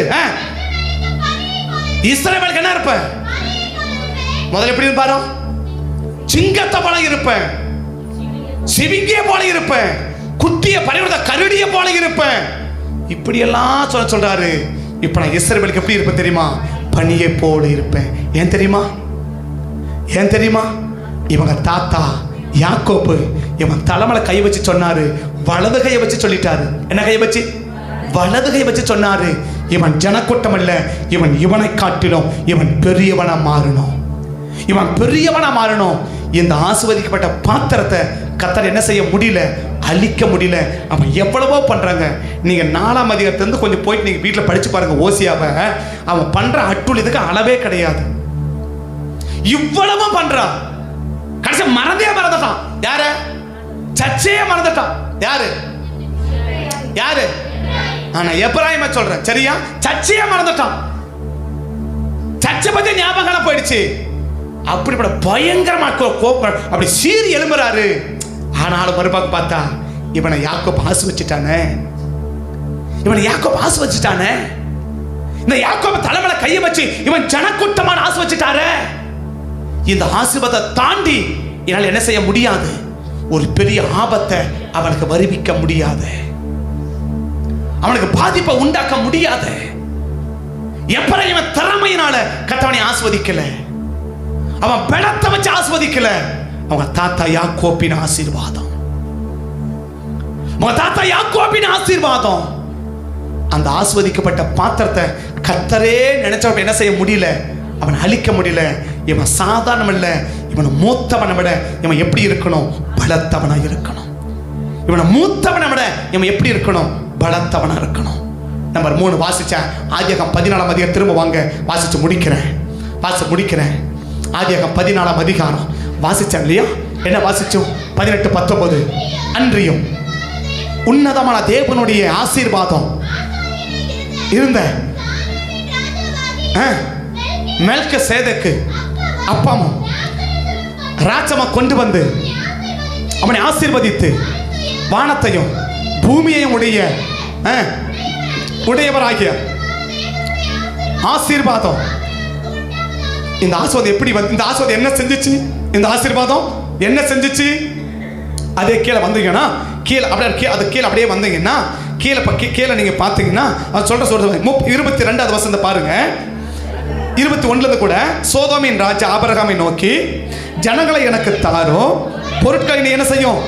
இஸ்ரவேலுக்கு என்ன இருப்ப? முதல்ல எப்படி இருப்பாரோ? சிங்கத்தை போல இருப்பேன், சிவிங்கிய போல இருப்பேன், குட்டிய பறிகொடுத்த கரடிய போல இருப்பேன். இப்படி எல்லாம் சொல்றாரு. இப்ப நான் இஸ்ரவேலுக்கு எப்படி இருப்பேன் தெரியுமா? பனியை போல இருப்பேன். ஏன் தெரியுமா? ஏன் தெரியுமா? இவங்க தாத்தா யாக்கோபு இவன் தலைமையில கை வச்சு சொன்னாரு, வலது கையை வச்சு சொல்லிட்டாரு. என்ன கையை வச்சு? வலது கையை வச்சு சொன்னாரு, இவன் ஜனக்கூட்டம் அல்ல, இவனை காட்டிலும் இவன் பெரியவனா மாறணும், இவன் பெரியவனா மாறணும். இந்த ஆசீர்வதிக்கப்பட்ட பாத்திரத்தை கர்த்தர் என்ன செய்ய முடியல? அழிக்க முடியல. அவன் எவ்வளவோ பண்றாங்க. நீங்க 4ஆம் அதிகாரத்திலிருந்து கொஞ்சம் போயிட்டு நீங்க வீட்டில் படிச்சு பாருங்க ஓசியாவை. அவன் பண்ற அட்டுழியத்துக்கு அளவே கிடையாது. இவ்வளவும் பண்றான். கடைசி மறந்துட்டான். யாரு? சர்ச்சையே மறந்துட்டான். யாரு? ஆனா எப்ராயிமை சொல்றேன், சரியா? சர்ச்சையே மறந்துட்டான். சர்ச்சை பத்தி ஞாபகம் போயிடுச்சு. அப்படிப்பட்ட பயங்கரமா கோபம் அப்படி சீறி எழும்புறாரு. ஆனாலும் மறுபக்கம் பார்த்தா இவனை யாக்கோபு ஆசீர்வச்சிட்டானே, இந்த யாக்கோபு தலைமையில கையை வச்சு இவன் ஜனக்கூட்டமான ஆசீர்வச்சிட்டாரே. இந்த ஆசீர்வாதத்தை தாண்டி என்னால் என்ன செய்ய முடியாது? ஒரு பெரிய ஆபத்தை அவனுக்கு வருவிக்க முடியாது, அவனுக்கு பாதிப்பை உண்டாக்க முடியாது. எப்ராயிம் திறமையினால கர்த்தவனை ஆசீர்வதிக்கல, அவன் பலத்தை வச்சு ஆசீர்வதிக்கல. அவங்க தாத்தா யாக்கோபின் ஆசீர்வாதம், அந்த ஆசீர்வதிக்கப்பட்ட பாத்திரத்தை கர்த்தரே நினைச்சவன் என்ன செய்ய முடியல? அவன் அழிக்க முடியல. இவன் சாதாரணம் இல்ல, இவன் மூத்தவனை விட இவன் எப்படி இருக்கணும்? பலத்தவனா இருக்கணும். இவனை மூத்தவனை விட இவன் எப்படி இருக்கணும்? பலத்தவனா இருக்கணும். நம்பர் 3 வாசிச்ச ஆதியாகமம் 14ஆம் அதிகாரம். திரும்ப வாங்க, வாசிச்சு முடிக்கிறேன். ஆதியாகமம் 14ஆம் அதிகாரம் வாசிச்சேன் இல்லையா? என்ன வாசிச்சோம்? 18-19. அன்றியும் உன்னதமான தேவனுடைய ஆசீர்வாதம் இருந்த மெல்கிசேதேக்கு அப்பமும் ராஜ்யமா கொண்டு வந்து அவனை ஆசீர்வதித்து வானத்தையும் பூமியையும் உடையவராகிய ஆசீர்வாதம். இந்த ஆசீர்வாதம் எப்படி வந்து? இந்த ஆசீர்வாதம் என்ன செஞ்சிச்சு? இந்த ஆசீர்வாதம் என்ன செஞ்சிச்சு? அதே கீழே வந்தீங்கன்னா கீழே அப்படியே அது கீழே அப்படியே வந்தீங்கன்னா கீழே நீங்க பார்த்தீங்கன்னா அது சொல்றது 22வது வசனத்தை பாருங்க. 21 கூட சோதோமின் ராஜா ஆபிரகாமை நோக்கி, ஜனங்களை எனக்கு தாரும், பொருட்களை நீ என்ன செய்யும்,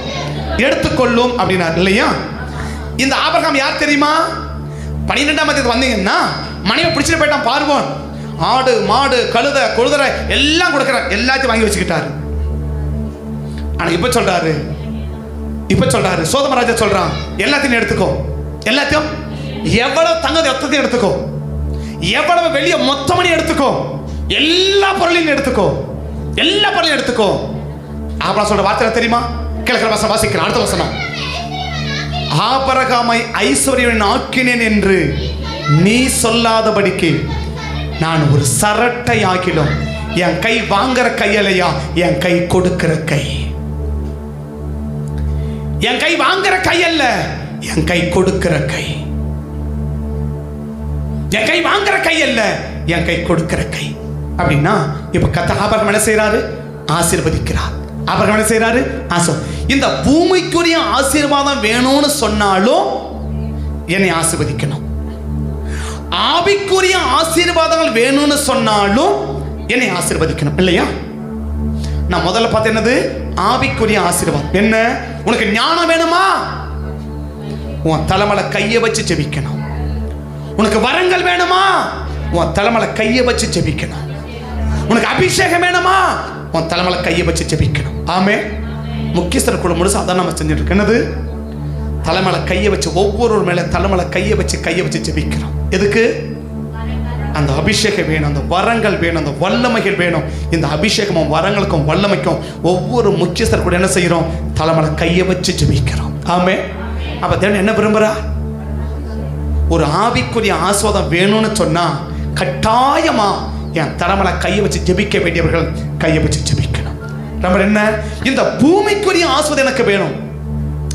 எடுத்துக்கொள்ளும் அப்படின்னார் இல்லையா. இந்த ஆபிரகாம் யார் தெரியுமா? 12ஆம் அதிகாரத்துக்கு வந்தீங்கன்னா மனைவி பிடிச்சிட்டு போயிட்டான் பார்வோன். ஆடு மாடு கழுதை கொழுதரை எல்லாம் கொடுக்குறார், எல்லாத்தையும் வாங்கி வச்சுக்கிட்டாரு. ஆனா இப்ப சொல்றாரு சோதோம் ராஜா சொல்றான், எல்லாத்தையும் எடுத்துக்கோ, எல்லாத்தையும், எவ்வளவு தங்கத்தை மொத்தத்தையும் எடுத்துக்கோ, எவ்வளவு வெளியே மொத்தமணி எடுத்துக்கோ, எல்லா பொருளையும் எடுத்துக்கோ, எல்லா பொருளையும் எடுத்துக்கோ. ஆபிரகாம் சொல்ற வார்த்தை தெரியுமா? கிழக்கிற வசனம் வாசிக்கிறேன், அடுத்த வசனம். ஆபிரகாமை ஐஸ்வர்யவன் ஆக்கினேன் என்று நீ சொல்லாதபடிக்கு நான் ஒரு சரட்டை ஆக்கிலும் என் கை வாங்குற கையலையா, என் கை கொடுக்கிற கை. என் கை வாங்குற கை அல்ல, என் கை கொடுக்கிற கை. என் கை வாங்குற கை அல்ல, என் கை கொடுக்கிற கை. அப்படின்னா இப்ப கர்த்தர் ஆபிரகாம் என்ன செய்யறாரு? ஆசீர்வதிக்கிறார். ஆபிரகாம் என்ன செய்யறாரு? இந்த பூமிக்குரிய ஆசீர்வாதம் வேணும்னு சொன்னாலும் என்னை ஆசீர்வதிக்கணும். ஆவிக்குரிய ஆசீர்வாதங்கள் வேணும்னு சொன்னாலும் என்னை ஆசீர்வதிக்கணும் இல்லையா. நான் முதல்ல பார்த்து என்னது? ஆவிக்குரிய ஆசீர்வாதம். என்ன? உனக்கு ஞானம் வேணுமா? உன் தலைமலை கையை வச்சு ஜெபிக்கணும். உனக்கு வரங்கள் வேணுமா? உன் தலைமலை கையை வச்சு ஜெபிக்கணும். உனக்கு அபிஷேகம் வேணுமா? உன் தலைமலை கையை வச்சு ஜெபிக்கணும். ஆமே. முக்கியஸ்தர் கூட முழுசா அதான் நம்ம செஞ்சுட்டு இருக்கோம். என்னது? தலைமலை கையை வச்சு, ஒவ்வொரு மேல தலைமலை கையை வச்சு ஜெபிக்கிறோம். எதுக்கு? அந்த அபிஷேகம் வேணும், அந்த வரங்கள் வேணும், அந்த வல்லமைகள் வேணும். இந்த அபிஷேகமும் வரங்களுக்கும் வல்லமைக்கும் ஒவ்வொரு முக்கியஸ்தர் கூட என்ன செய்யறோம்? தலைமலை கையை வச்சு ஜெபிக்கிறோம். ஆமே. அப்ப தேவன் என்ன விரும்புறா? ஒரு ஆவிக்குரிய ஆசீர்வாதம் வேணும்னு சொன்னா கட்டாயமா என் தலைமலை கையை வச்சு ஜெபிக்க வேண்டியவர்கள் கையை வச்சு ஜெபிக்கணும். நம்ம என்ன? இந்த பூமிக்குரிய ஆசீர்வாதம் எனக்கு வேணும்,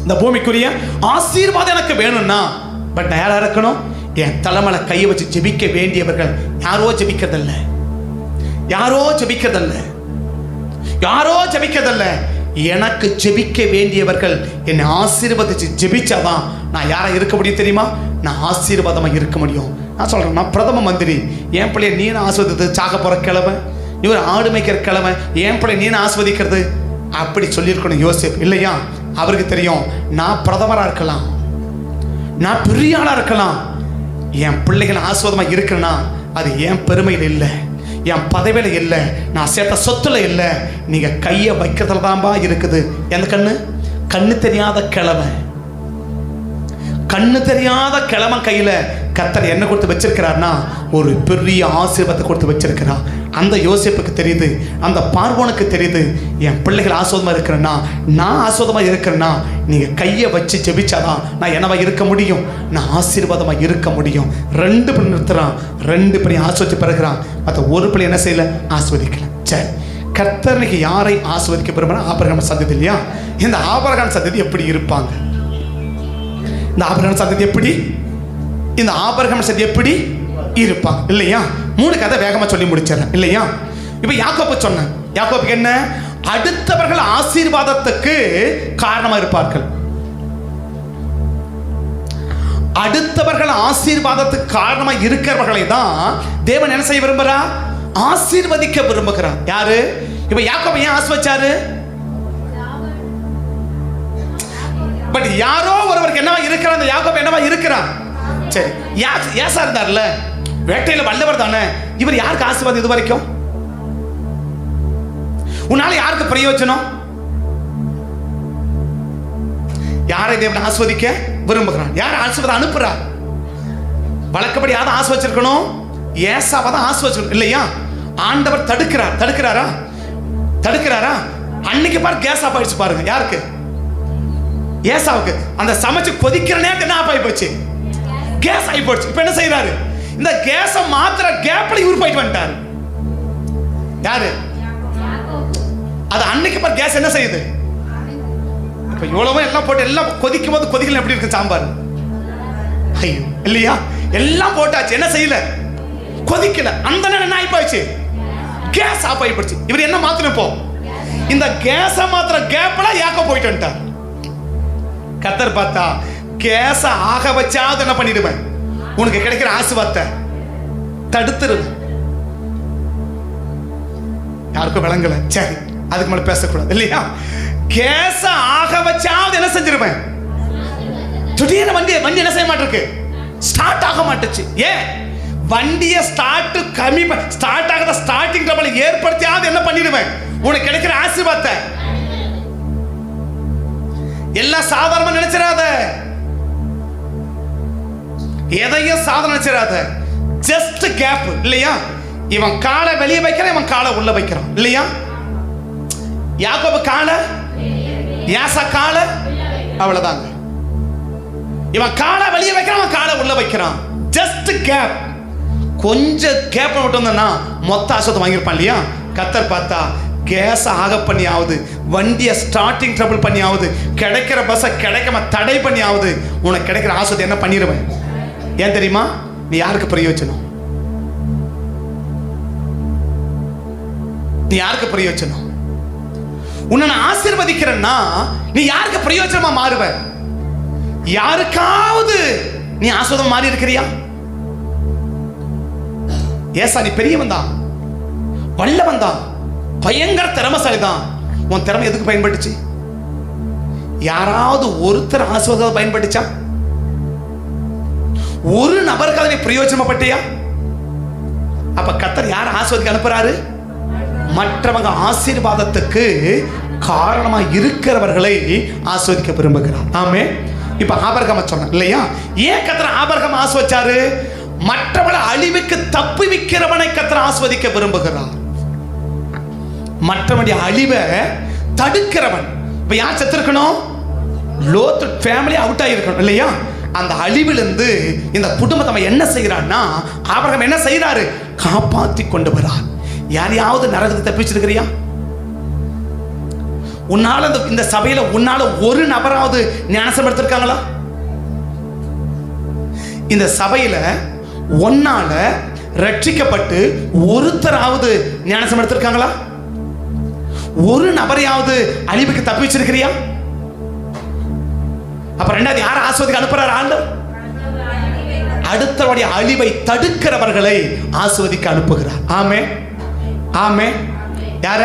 இந்த பூமிக்குரிய ஆசீர்வாதம் எனக்கு வேணும்னா பட் யாரா இருக்கணும்? என் தலைமலை கையை வச்சு ஜெபிக்க வேண்டியவர்கள். யாரோ ஜெபிக்கிறதல்ல, எனக்கு ஜெபிக்க வேண்டியவர்கள் என்னை ஆசீர்வதிச்சு ஜெபிச்சாதான் நான் யாரா இருக்க முடியும் தெரியுமா? நான் ஆசீர்வாதமா இருக்க முடியும். நான் சொல்றேன், நான் பிரதம மந்திரி, என் பிள்ளைய நீ ஆஸ்வதித்து சாக போற கிழமை, இவர் ஆடு மேய்க்கிற கிழமை, என் பிள்ளை நீ ஆஸ்வதிக்கிறது அப்படி சொல்லியிருக்கணும் யோசேப் இல்லையா. அவருக்கு தெரியும், நான் பிரதமரா இருக்கலாம், நான் பெரிய ஆளா இருக்கலாம், என் பிள்ளைகள் ஆஸ்வாதமா இருக்கிறேன்னா அது என் பெருமையில் இல்லை, என் பதவியில இல்லை, நான் சேர்த்த சொத்துல இல்லை, நீங்க கையை வைக்கிறதுல தான்பா இருக்குது. எந்த கண்ணு தெரியாத கிழமை கையில கர்த்தர் என்ன கொடுத்து வச்சிருக்கிறார்னா ஒரு பெரிய ஆசீர்வாதத்தை கொடுத்து வச்சிருக்கிறார். அந்த யோசேப்புக்கு தெரியுது, அந்த பார்வோனுக்கு தெரியுது, என் பிள்ளைகள் ஆசீர்வாதமா இருக்கிறேன்னா, நான் ஆசீர்வாதமா இருக்கிறேன்னா நீங்க கையை வச்சு ஜெபிச்சாதான் நான் என்னவா இருக்க முடியும், நான் ஆசீர்வாதமா இருக்க முடியும். 2 பேர் நிறுத்துறான், 2 பேரையும் ஆசீர்வதிச்சு பிறகுறான், மற்ற ஒரு பிள்ளை என்ன செய்யல, ஆசீர்வதிக்கல. சரி, கர்த்தர் யாரை ஆசீர்வதிக்க விரும்புறா? ஆபிரகாம் சந்ததி இல்லையா. இந்த ஆபிரகாம் சந்ததி எப்படி இருப்பாங்க? இந்த ஆபிரகாம் சந்ததி எப்படி இருப்பாங்க இல்லையா? 3 கதை வேகமா சொல்லி முடிச்சிடறேன் இல்லையா. இப்ப யாக்கோபு சொன்னேன், யாக்கோபுக்கு என்ன? அடுத்தவர்கள் ஆசீர்வாதத்துக்கு காரணமா இருப்பார்கள். அடுத்தவர்கள் ஆசீர்வாதத்துக்கு காரணமா இருக்கிறவர்களை தான் தேவன் என்ன செய்ய விரும்புறா? ஆசீர்வதிக்க விரும்புகிறார். யாரு? இப்ப யாக்கோபு ஏன் ஆசீர்வதிச்சாரு? பட் யாரோ ஒருவருக்கு என்னவா இருக்கிறான்? அந்த யாக்கோபு என்னவா இருக்கிறான்? சரி, ஏசா இருந்தார்ல, வேட்டையில வல்லவர் தானே, இவர் யாருக்கு ஆசீர்வாதம் இது வரைக்கும்? உன்னால யாருக்கு பிரயோஜனம்? யாரை தேவன் ஆசீர்வதிக்க விரும்புகிறான்? யார் ஆசீர்வாதம் அனுப்புறா? வழக்கப்படி யாரை ஆசீர்வதிச்சிருக்கணும்? ஏசாவை தான் ஆசீர்வதிச்சிருக்கணும் இல்லையா. ஆண்டவர் தடுக்கிறாரா? அன்னைக்கு பாரு கேஸ் ஆஃப் ஆயிடுச்சு பாருங்க. யாருக்கு? ஏசாவுக்கு. அந்த சமைச்சு கொதிக்கிற நேரத்துக்கு என்ன ஆஃப் ஆகி போச்சு? கேஸ் ஆகி போச்சு. இப்ப என்ன செய்யறாரு? இந்த கேஸை மாத்திர கேப்ல இவர் போயிட்டு வந்துட்டாரு. யாரு? அது அன்னைக்கு பாரு கேஸ் என்ன செய்யுது? இப்ப இவ்வளவு எல்லாம் போட்டு எல்லாம் கொதிக்கும் போது கொதிக்கல எப்படி இருக்கு சாம்பார்? ஐயோ இல்லையா, எல்லாம் போட்டாச்சு, என்ன செய்யல? கொதிக்கல. அந்த நேரம் என்ன ஆகி போச்சு? கேஸ் ஆஃப் ஆகி போச்சு. இவர் என்ன மாத்தணும் இப்போ? இந்த கேஸை மாத்திர கேப்ல யாக்கோ போயிட்டு வந்துட்டார். கர்த்தர் பார்த்தா கேஸ ஆக வச்சாவது என்ன பண்ணிடுவேன்? உனக்கு கிடைக்கிற ஆசீர்வாதத்தை தடுத்துருவேன். யாருக்கும் விளங்கல, சரி அதுக்கு மேல பேசக்கூடாது இல்லையா? கேஸ ஆக வச்சாவது என்ன செஞ்சிருவேன்? திடீர்னு வண்டி என்ன செய்ய மாட்டிருக்கு, ஸ்டார்ட் ஆக மாட்டுச்சு. ஏன்? வண்டியை ஸ்டார்ட் ஆகாத ஸ்டார்டிங் ட்ரபிள் ஏற்படுத்தியாவது என்ன பண்ணிடுவேன்? உனக்கு கிடைக்கிற ஆசீர்வாதத்தை எல்லாம் சாதாரணமா நினைச்சிடாத, எதையும் சாதாரண நினைச்சிடாத. ஜஸ்ட் கேப் இல்லையா? இவன் காலை வெளியே வைக்கிறான், இவன் காலை உள்ள வைக்கிறான் இல்லையா? யாக்கோபு காலை, யாசா காலை, அவ்வளவுதாங்க. இவன் காலை வெளியே வைக்கிறான், அவன் காலை உள்ள வைக்கிறான். Just gap. கொஞ்சம் கேப் மட்டும் வந்தா மொத்த ஆசத்தை வாங்கியிருப்பான் இல்லையா? கத்தர் பார்த்தா கேஸ் ஆக பண்ணியாவது, வண்டியை ஸ்டார்டிங் ட்ரபிள் பண்ணியாவது, கிடைக்கிற பஸ்ஸை கிடைக்காம தடை பண்ணியாவது உனக்கு கிடைக்கிற ஆசத்தை என்ன பண்ணிடுவேன்? ஏன் தெரியுமா? நீ யாருக்கு பிரயோஜனம்? நீ யாருக்கு பிரயோஜனம்? உன்னை நான் ஆசீர்வதிக்கிறேன்னா நீ யாருக்கு பிரயோஜனமா மாறுவ? யாருக்காவது நீ ஆசீர்வாதம் மாறி இருக்கிறியா? ஏசா நீ பெரியவன் தான், வல்லவன் தான், பயங்கர திறமைசாலி தான். உன் திறமை எதுக்கு பயன்பட்டுச்சு? யாராவது ஒருத்தர் ஆசீர்வாதம் பயன்பட்டுச்சா? ஒரு நபருக்காக நீ பிரயோஜனப்பட்டியா? அப்ப கர்த்தர் யார் ஆசீர்வாதத்துக்கு அனுப்புறாரு? மற்றவங்க ஆசீர்வாதத்துக்கு காரணமா இருக்கிறவர்களை ஆசீர்வதிக்க விரும்புகிறார். ஆமே. இப்ப ஆபிரகாம் சொன்னார் இல்லையா? ஏன் கர்த்தர் ஆபிரகாம் ஆசீர்வதிச்சாரு? மற்றவங்களை அழிவுக்கு தப்புவிக்கிறவனை கர்த்தர் ஆசீர்வதிக்க விரும்புகிறார். மற்றவனுடைய அழிவை தடுக்கிறவன். இப்ப யார் செத்து இருக்கணும்? லோத் ஃபேமிலி அவுட் ஆகிருக்கணும் இல்லையா? அந்த அழிவிலிருந்து இந்த குடும்பத்தை என்ன செய்யறான்னா, ஆபிரகாம் என்ன செய்யறாரு? காப்பாற்றி கொண்டு வரார். யாரையாவது நரகத்தை தப்பிச்சிருக்கிறியா? உன்னால இந்த சபையில உன்னால ஒரு நபராவது ஞானஸ்நானம் எடுத்திருக்காங்களா? இந்த சபையில ஒன்னால ரட்சிக்கப்பட்டு ஒருத்தராவது ஞானஸ்நானம் எடுத்திருக்காங்களா? ஒரு நபரையாவது அழிவுக்கு தப்பி வச்சிருக்கிறியா? அப்ப ரெண்டாவது யார ஆசீர்வாதத்துக்கு அனுப்புறார் ஆண்டவர்? அடுத்தவருடைய அழிவை தடுக்கிறவர்களை ஆசீர்வதிக்க அனுப்புகிறார். ஆமே ஆமே. யார?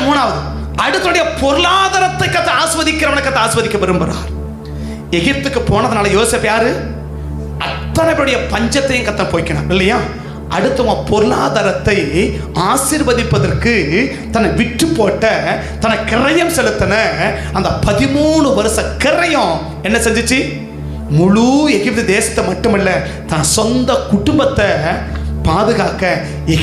மூணாவது அடுத்தவருடைய பொருளாதாரத்தை கத்த ஆஸ்வதிக்கிறவனை கத்த ஆஸ்வதிக்க விரும்புகிறார். எகிப்துக்கு போனதுனால யோசேப்பு யாரு? அத்தனை பேருடைய பஞ்சத்தையும் கத்த போய்க்கணும் இல்லையா? அடுத்தவன் பொருளாதாரத்தை ஆசீர்வதிப்பதற்கு தன்னை விட்டு போட்ட, தன்னை கிரயம் செலுத்தின அந்த 13 வருஷ கிரயம் என்ன செஞ்சிச்சு? முழு எகிப்து தேசத்தை மட்டுமல்ல, தன் சொந்த குடும்பத்தை பாதுகாக்க,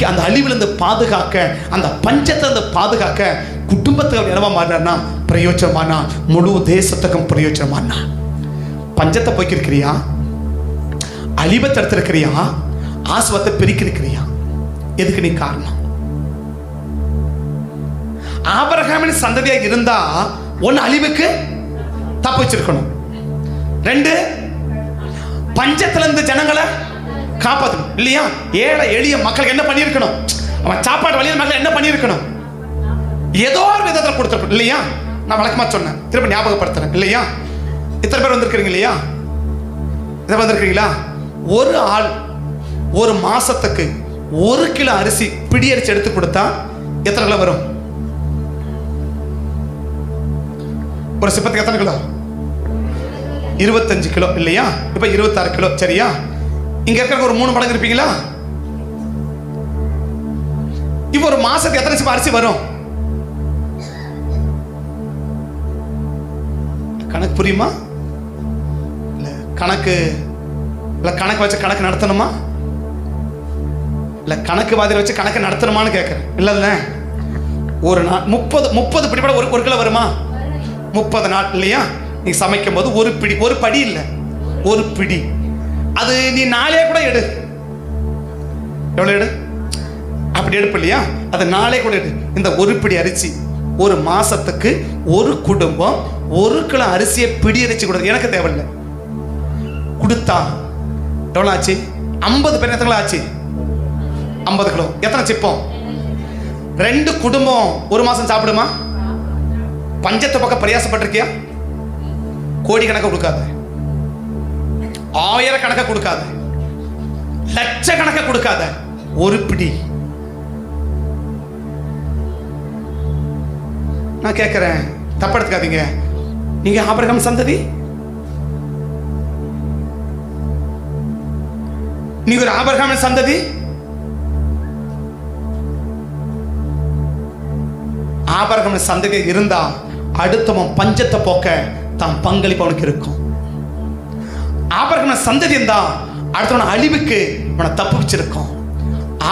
அந்த அழிவிலிருந்து பாதுகாக்க, அந்த பஞ்சத்தை பாதுகாக்க குடும்பத்துக்கு என்னவா மாறினா பிரயோஜனமானா, முழு தேசத்துக்கும் பிரயோஜனமானா. பஞ்சத்தை போய்க்கிருக்கிறியா? அழிவை தடுத்திருக்கிறியா? ஆசுவத்தை பிரிக்கிருக்கிறியா? எதுக்கு நீ காரணம்? ஆபிரகாமின் சந்ததியா இருந்தா ஒன்னு அழிவுக்கு தப்பு வச்சிருக்கணும், 2 பஞ்சத்திலிருந்து ஜனங்களை காப்பாற்றணும் இல்லையா? ஏழை எளிய மக்களுக்கு என்ன பண்ணியிருக்கணும்? அவன் சாப்பாடு வழியில் மக்கள் என்ன பண்ணியிருக்கணும்? ஏதோ ஒரு விதத்தில் கொடுத்துருக்கணும் இல்லையா? நான் வழக்கமாக சொன்னேன், திரும்ப ஞாபகப்படுத்துறேன் இல்லையா? இத்தனை பேர் வந்திருக்கிறீங்க இல்லையா? இதை வந்திருக்கிறீங்களா? ஒரு ஆள் ஒரு மாசத்துக்கு 1 கிலோ அரிசி பிடி அரிசி எடுத்து கொடுத்தா எத்தனை கிலோ வரும்? ஒரு சிப்பத்துக்கு எத்தனை கிலோ? 25 கிலோ இல்லையா? இப்ப 26 கிலோ சரியா? இங்க இருக்கிற ஒரு 3 மடங்கு இருப்பீங்களா? இப்ப ஒரு மாசத்துக்கு எத்தனை சிப்ப அரிசி வரும்? கணக்கு புரியுமா? இல்ல கணக்கு வச்சு கணக்கு நடத்தணுமா? இல்ல கணக்கு வாதியை வச்சு கணக்கு நடத்தணுமான்னு கேட்கிறேன். இல்ல ஒரு நாள் 30 பிடி கூட ஒரு கிலோ வருமா? 30 நாள் இல்லையா? நீ சமைக்கும் போது ஒரு படி இல்ல, ஒரு பிடி. அது நீ நாளே கூட எடு. எவ்வளவு எடு? அப்படி எடுப்பு இல்லையா? அது நாளே கூட எடு. இந்த ஒரு பிடி அரிசி ஒரு மாசத்துக்கு ஒரு குடும்பம் 1 கிலோ அரிசியை பிடி அரிசி கொடுத்து எனக்கு தேவையில்லை. கொடுத்தா எவ்வளவு ஆச்சு? 50 பேர் எத்தனை ஆச்சு? 50 கிலோ. எத்தனை சிப்பம்? 2 குடும்பம் ஒரு மாசம் சாப்பிடுமா? பஞ்சத்தை பக்கம் பிரயாசப்பட்டிருக்கியா? கோடி கணக்க கொடுக்காத, 1000 கணக்க கொடுக்காத, லட்ச கணக்க கொடுக்காத, ஒரு பிடி. நான் கேட்கிறேன், தப்படுத்துக்காதீங்க, நீங்க ஆபிரகாம் சந்ததி, நீங்க ஒரு ஆபிரகாம் சந்ததி. ஆபிரகாம் சந்ததி இருந்தா அடுத்தவன் பஞ்சத்தை போக்க தான் பங்களிப்பு அவனுக்கு இருக்கும். ஆபிரகாம் சந்ததி இருந்தா அடுத்தவன் அழிவுக்கு அவனை தப்பு வச்சிருக்கும்.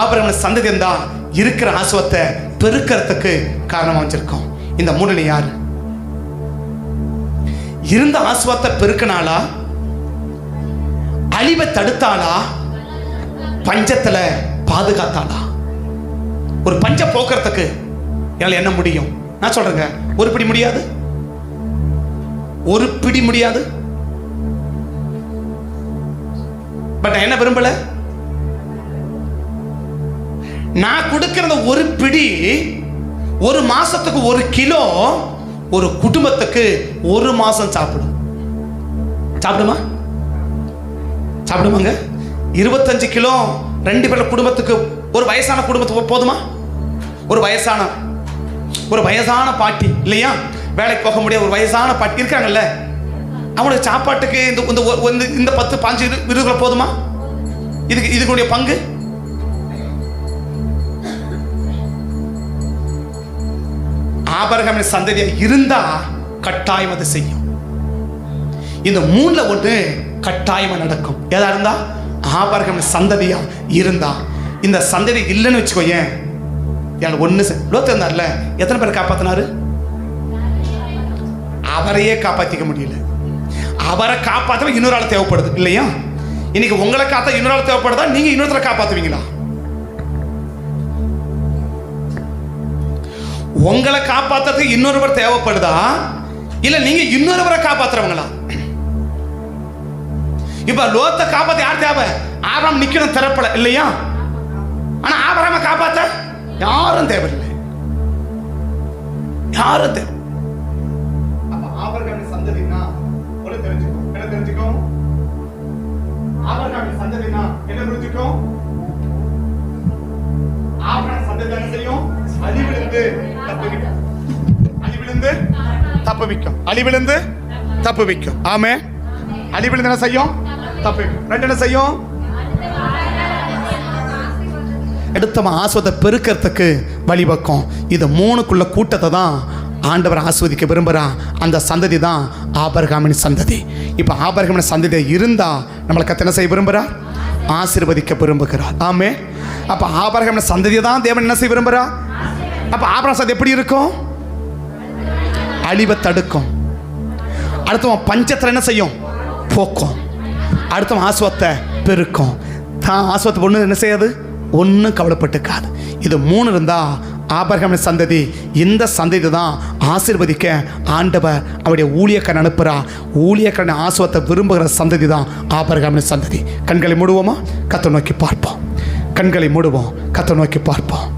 ஆபிரகாம் சந்ததி இருந்தா இருக்கிற ஆசுவத்தை பெருக்கிறதுக்கு காரணமா வச்சிருக்கோம். இந்த மூணுல யாரு இருந்த ஆசுவத்தை பெருக்கினாலா, அழிவை தடுத்தாளா, பஞ்சத்துல பாதுகாத்தாளா? ஒரு பஞ்சம் போக்குறதுக்கு என்னால என்ன முடியும்? நான் சொல்றேங்க, ஒரு பிடி முடியாது, ஒரு பிடி முடியாது. பட் என்ன விரும்பல, நான் கொடுக்கிற ஒரு பிடி ஒரு மாசத்துக்கு 1 கிலோ ஒரு குடும்பத்துக்கு 1 மாசம் சாப்பிடும். சாப்பிடுமா? சாப்பிடுமாங்க? 25 கிலோ 2 பேர் குடும்பத்துக்கு, ஒரு வயசான குடும்பத்துக்கு போதுமா? ஒரு வயசான பாட்டி இல்லையா, வேலைக்கு போக முடியாது, ஒரு வயசான பாட்டி இருக்காங்கல்ல, அவங்களுக்கு சாப்பாட்டுக்கு இந்த 10, 5, 20 கிலோ போதுமா? இதுக்குடைய பங்கு ஆபிரகாமின் சந்ததியா இருந்தா கட்டாயம் அது செய்யும். இந்த 3ல ஒன்று கட்டாயமா நடக்கும். ஏதா இருந்தா ஆபிரகாமின் சந்ததியா இருந்தா. இந்த சந்ததி இல்லைன்னு வச்சுக்கோயேன், ஒண்ணு லோத்து இருந்தார்ல, எத்தனை பேர் காப்பாத்தினாரு? அவரையே காப்பாத்திக்க முடியல. அவரை காப்பாற்ற இன்னொரு ஆள் தேவைப்படுது இல்லையா? இன்னைக்கு உங்களை காத்த இன்னொரு ஆள் தேவைப்படுதா? நீங்க இன்னொருத்தரை காப்பாத்துவீங்களா? உங்களை காப்பாத்துறதுக்கு இன்னொருவர் தேவைப்படுதா, இல்ல நீங்க இன்னொருவரை காப்பாத்துறவங்களா? இப்ப லோத்த காப்பாத்த யார் தேவை? ஆபிரகாம் நிக்கணும் திறப்பல இல்லையா? ஆனா ஆபிரகாமை காப்பாத்த யாரும் தேவையில்லை, யாரும் தேவை. அப்ப ஆபிரகாமின் சந்ததினா ஒண்ணு தெரிஞ்சுக்கோ. என்ன தெரிஞ்சுக்கோ? ஆபிரகாமின் சந்ததினா என்ன புரிஞ்சுக்கோ? ஆபிரகாம் சந்ததி என்ன செய்யும்? அழிவிலிருந்து தப்புவிக்கும். அழிவிலிருந்து தப்புவிக்கும். அழிவிலிருந்து தப்புவிக்கும். ஆமே. அழிவிலிருந்து என்ன செய்யும்? தப்புவிக்கும். ரெண்டு என்ன செய்யும்? எடுத்தவன் ஆஸ்வத்தை பெருக்கிறதுக்கு வழிவக்கும். இது 3க்குள்ள கூட்டத்தை தான் ஆண்டவர் ஆஸ்வதிக்க விரும்புகிறான். அந்த சந்ததி தான் ஆபிரகாமின் சந்ததி. இப்போ ஆபிரகாமின் சந்ததி இருந்தா நம்மளை கத்த என்ன செய்ய விரும்புகிறார்? ஆசீர்வதிக்க விரும்புகிறார். ஆமே. அப்போ ஆபிரகாமின் சந்ததியை தான் தேவன் என்ன செய்ய விரும்புகிறார்? அப்போ ஆபிரகாம் சந்ததி எப்படி இருக்கும்? அழிவை தடுக்கும். அடுத்தவன் பஞ்சத்தில் என்ன செய்யும்? போக்கும். அடுத்தவன் ஆசுவத்தை பெருக்கும். தான் ஆசுவத்தை ஒன்று என்ன செய்யாது? ஒன்றும் கவலைப்பட்டுக்காது. இது 3 இருந்தா ஆபிரகாமின் சந்ததி. இந்த சந்ததி தான் ஆசீர்வதிக்க ஆண்டவர் அவருடைய ஊழியக்காரன் அனுப்புகிறா. ஊழியக்காரன் ஆசுவத்தை விரும்புகிற சந்ததி தான் ஆபிரகாமின் சந்ததி. கண்களை மூடுவோமா? கத்தை நோக்கி பார்ப்போம். கண்களை மூடுவோம், கத்தை நோக்கி பார்ப்போம்.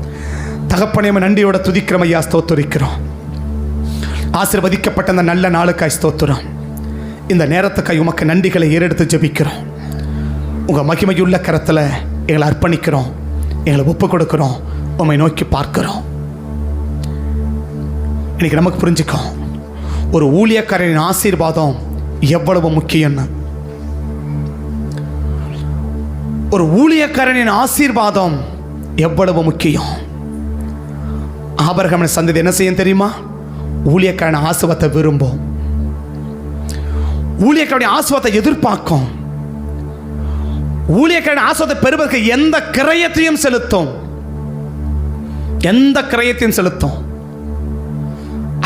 தகப்பனையும் நன்றியோட துதிக்கிறோம் ஐயா, ஸ்தோத்திரிக்கிறோம். ஆசீர்வதிக்கப்பட்ட அந்த நல்ல நாளுக்காய் ஸ்தோத்திரம். இந்த நேரத்துக்காய் உமக்கு நன்றிகளை ஏறெடுத்து ஜெபிக்கிறோம். உங்கள் மகிமையுள்ள கரத்தில் எங்களை அர்ப்பணிக்கிறோம், எங்களை ஒப்பு கொடுக்கிறோம், உம்மை நோக்கி பார்க்கிறோம். இன்னைக்கு நமக்கு புரிஞ்சுக்கோம், ஒரு ஊழியக்காரனின் ஆசீர்வாதம் எவ்வளவு முக்கியம்னு. ஒரு ஊழியக்காரனின் ஆசீர்வாதம் எவ்வளவு முக்கியம். ஆபிரகாமின் சந்ததி என்ன செய்யும் தெரியுமா? ஊழியக்காரன் ஆசீர்வாதத்தை விரும்பும். ஊழியக்காரனுடைய ஆசீர்வாதத்தை எதிர்பார்க்கும். ஊழியக்காரன் ஆசீர்வாதத்தை பெறுவதற்கு எந்த கிரயத்தையும் செலுத்தும். எந்த கிரயத்தையும் செலுத்தும்.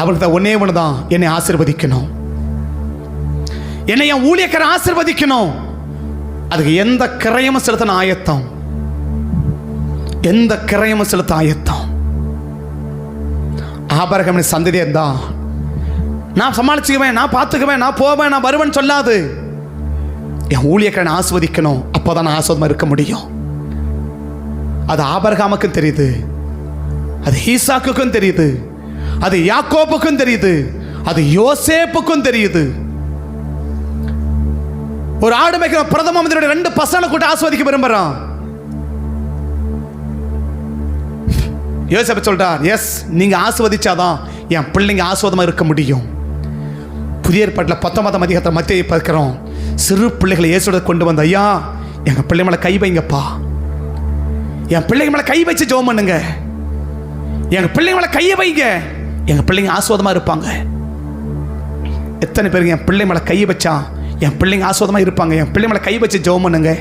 அவருக்கு ஒன்னே ஒண்ணுதான், என்னை ஆசீர்வதிக்கணும், என்னை என் ஊழியக்காரன் ஆசீர்வதிக்கணும். அதுக்கு எந்த கிரயமும் செலுத்த ஆயத்தம், எந்த கிரயமும் செலுத்த ஆயத்தம். ஆபிரகாமின் சந்ததியை தான் நான் சமாளிச்சுக்குவேன், நான் பார்த்துக்குவேன், நான் போவேன், நான் வருவேன் சொல்லாது. என் ஊழியக்காரன் ஆஸ்வதிக்கணும், அப்போதான் நான் ஆஸ்வதமாக இருக்க முடியும். அது ஆபிரகாமுக்கும் தெரியுது, அது ஈசாக்குக்கும் தெரியுது, அது யாக்கோபுக்கும் தெரியுது, அது யோசேப்புக்கும் தெரியுது. ஒரு ஆடு மேய்க்கிற பிரதம மந்திரியோட 2 பசங்களை கூட்ட ஆஸ்வதிக்க விரும்புகிறான். யோசேப்பு சொல்றார், எஸ், நீங்க ஆசீர்வதிச்சாதான் என் பிள்ளைங்க ஆசீர்வாதமா இருக்க முடியும். புதிய ஏற்பாட்டில் 19ஆம் அதிகாரத்தில் மத்தியை பார்க்கிறோம். சிறு பிள்ளைகளை இயேசுவோட கொண்டு வந்த, ஐயா எங்கள் பிள்ளை மேலே கை வைங்கப்பா, என் பிள்ளைங்க மேலே கை வச்சு ஜெபம் பண்ணுங்க, எங்கள் பிள்ளைங்க மேலே கையை வைங்க, எங்கள் பிள்ளைங்க ஆசீர்வாதமாக இருப்பாங்க. எத்தனை பேருக்கு என் பிள்ளை மேலே கை வச்சா என் பிள்ளைங்க ஆசீர்வாதமாக இருப்பாங்க? என் பிள்ளை மேலே கை வச்சு ஜெபம் பண்ணுங்க,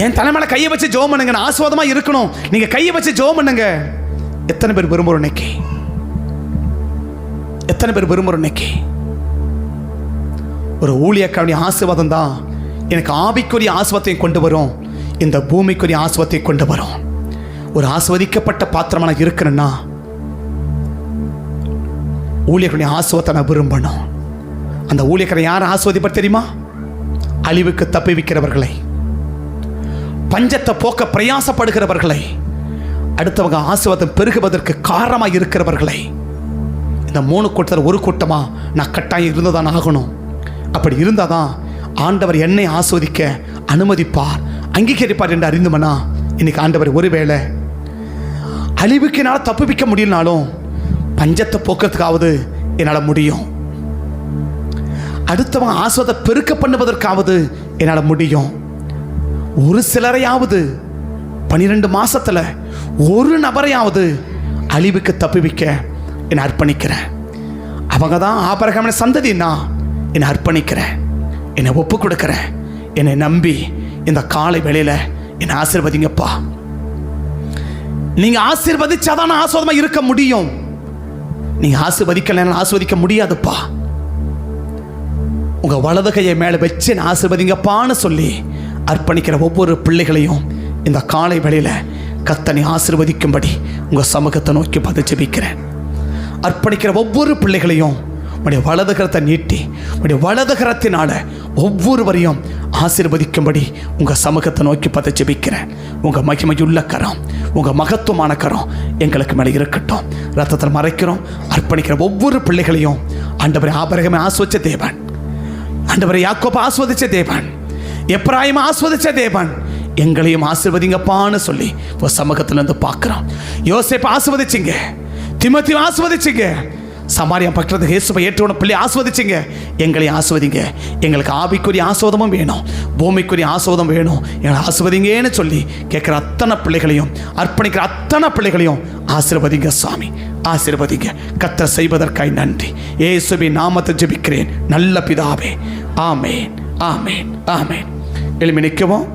என் தலை மேலே கையை வச்சு ஜெபம் பண்ணுங்க, நான் ஆசீர்வாதமாக இருக்கணும், நீங்கள் கையை வச்சு ஜெபம் பண்ணுங்க. எத்தனை பேர் விரும்புகிறோம் இன்னைக்கு? எத்தனை பேர் விரும்புகிறோம் இன்னைக்கு? ஒரு ஊழியக்காரனுடைய ஆசீர்வாதம் தான் எனக்கு ஆவிக்குரிய ஆசீர்வாதத்தை கொண்டு வரும், இந்த பூமிக்குரிய ஆசீர்வாதத்தை கொண்டு வரும். ஒரு ஆசீர்வதிக்கப்பட்ட பாத்திரமாக நான் இருக்கிறேன்னா ஊழியர்களுடைய ஆசீர்வாதத்தை நான் விரும்பணும். அந்த ஊழியக்காரன் யாரை ஆசீர்வதிப்பார் தெரியுமா? அழிவுக்கு தப்பி வைக்கிறவர்களை, பஞ்சத்தை போக்க பிரயாசப்படுகிறவர்களை, அடுத்தவங்க ஆசீர்வாதம் பெருகுவதற்கு காரணமாக இருக்கிறவர்களை. இந்த 3 கூட்டத்தில் ஒரு கூட்டமாக நான் கட்டாயம் இருந்துதான் ஆகணும். அப்படி இருந்தால் தான் ஆண்டவர் என்னை ஆஸ்வதிக்க அனுமதிப்பார், அங்கீகரிப்பார் என்று அறிந்துமனா இன்னைக்கு ஆண்டவர் ஒருவேளை அழிவுக்கு என்னால் தப்புவிக்க முடியலனாலும் பஞ்சத்தை போக்குறதுக்காவது என்னால் முடியும், அடுத்தவங்க ஆஸ்வாத பெருக்க பண்ணுவதற்காவது என்னால் முடியும். ஒரு சிலரையாவது 12 மாசத்துல ஒரு நபரையாவது அழிவுக்கு தப்புவிக்க என்னை அர்ப்பணிக்கிறேன். அவங்க தான் ஆபிரகாமின் சந்ததினா என்னை அர்ப்பணிக்கிறேன், என்னை ஒப்பு கொடுக்கிறேன். என்னை நம்பி இந்த காலை வேளையில் என்னை ஆசீர்வதிங்கப்பா. நீங்கள் ஆசீர்வதிச்சாதான் நான் ஆசீர்வாதமாக இருக்க முடியும். நீங்கள் ஆசீர்வதிக்கலைன்னா ஆசீர்வதிக்க முடியாதுப்பா. உங்கள் வலது கையை மேலே வச்சு நான் ஆசீர்வதிங்கப்பான்னு சொல்லி அர்ப்பணிக்கிற ஒவ்வொரு பிள்ளைகளையும் இந்த காலை வேளையில் கர்த்தனை ஆசீர்வதிக்கும்படி உங்கள் சமூகத்தை நோக்கி பார்த்து ஜெபிக்கிறேன். அர்ப்பணிக்கிற ஒவ்வொரு பிள்ளைகளையும் உடைய வலது கரத்தை நீட்டி உடைய வலது கரத்தினால ஒவ்வொருவரையும் ஆசீர்வதிக்கும்படி உங்கள் சமூகத்தை நோக்கி பார்த்து ஜெபிக்கிறேன். உங்கள் மகிமையுள்ள கரம், உங்கள் மகத்துவமான கரம் எங்களுக்கு மேலே இருக்கட்டும். ரத்தத்தில் மறைக்கிறோம். அர்ப்பணிக்கிற ஒவ்வொரு பிள்ளைகளையும் ஆண்டவரை ஆபிரகாமை ஆஸ்வதிச்ச தேவன், ஆண்டவரை யாக்கோபை ஆஸ்வதிச்ச தேவன், எப்பிராயீமை ஆஸ்வதிச்ச தேவன், எங்களையும் ஆசீர்வதிங்கப்பான்னு சொல்லி ஒரு சமூகத்திலிருந்து பார்க்குறோம். யோசேப்பை ஆசீர்வதிச்சிங்க, தீமோத்தேயுவை ஆசீர்வதிச்சிங்க, சமாரியா பக்கத்துக்கு இயேசுவை ஏற்றுவன பிள்ளை ஆஸ்வதிச்சிங்க. எங்களையும் ஆஸ்வதிங்க. எங்களுக்கு ஆவிக்குரிய ஆசீர்வாதமும் வேணும், பூமிக்குரிய ஆசீர்வாதம் வேணும், எங்களை ஆஸ்வதிங்கன்னு சொல்லி கேட்குற அத்தனை பிள்ளைகளையும், அர்ப்பணிக்கிற அத்தனை பிள்ளைகளையும் ஆசீர்வதிங்க சுவாமி, ஆசீர்வதிங்க. கர்த்தர் செய்வதற்காய் நன்றி. இயேசுவின் நாமத்தை ஜெபிக்கிறேன் நல்ல பிதாவே. ஆமேன், ஆமேன், ஆமேன். எழுமி நிற்கவும்.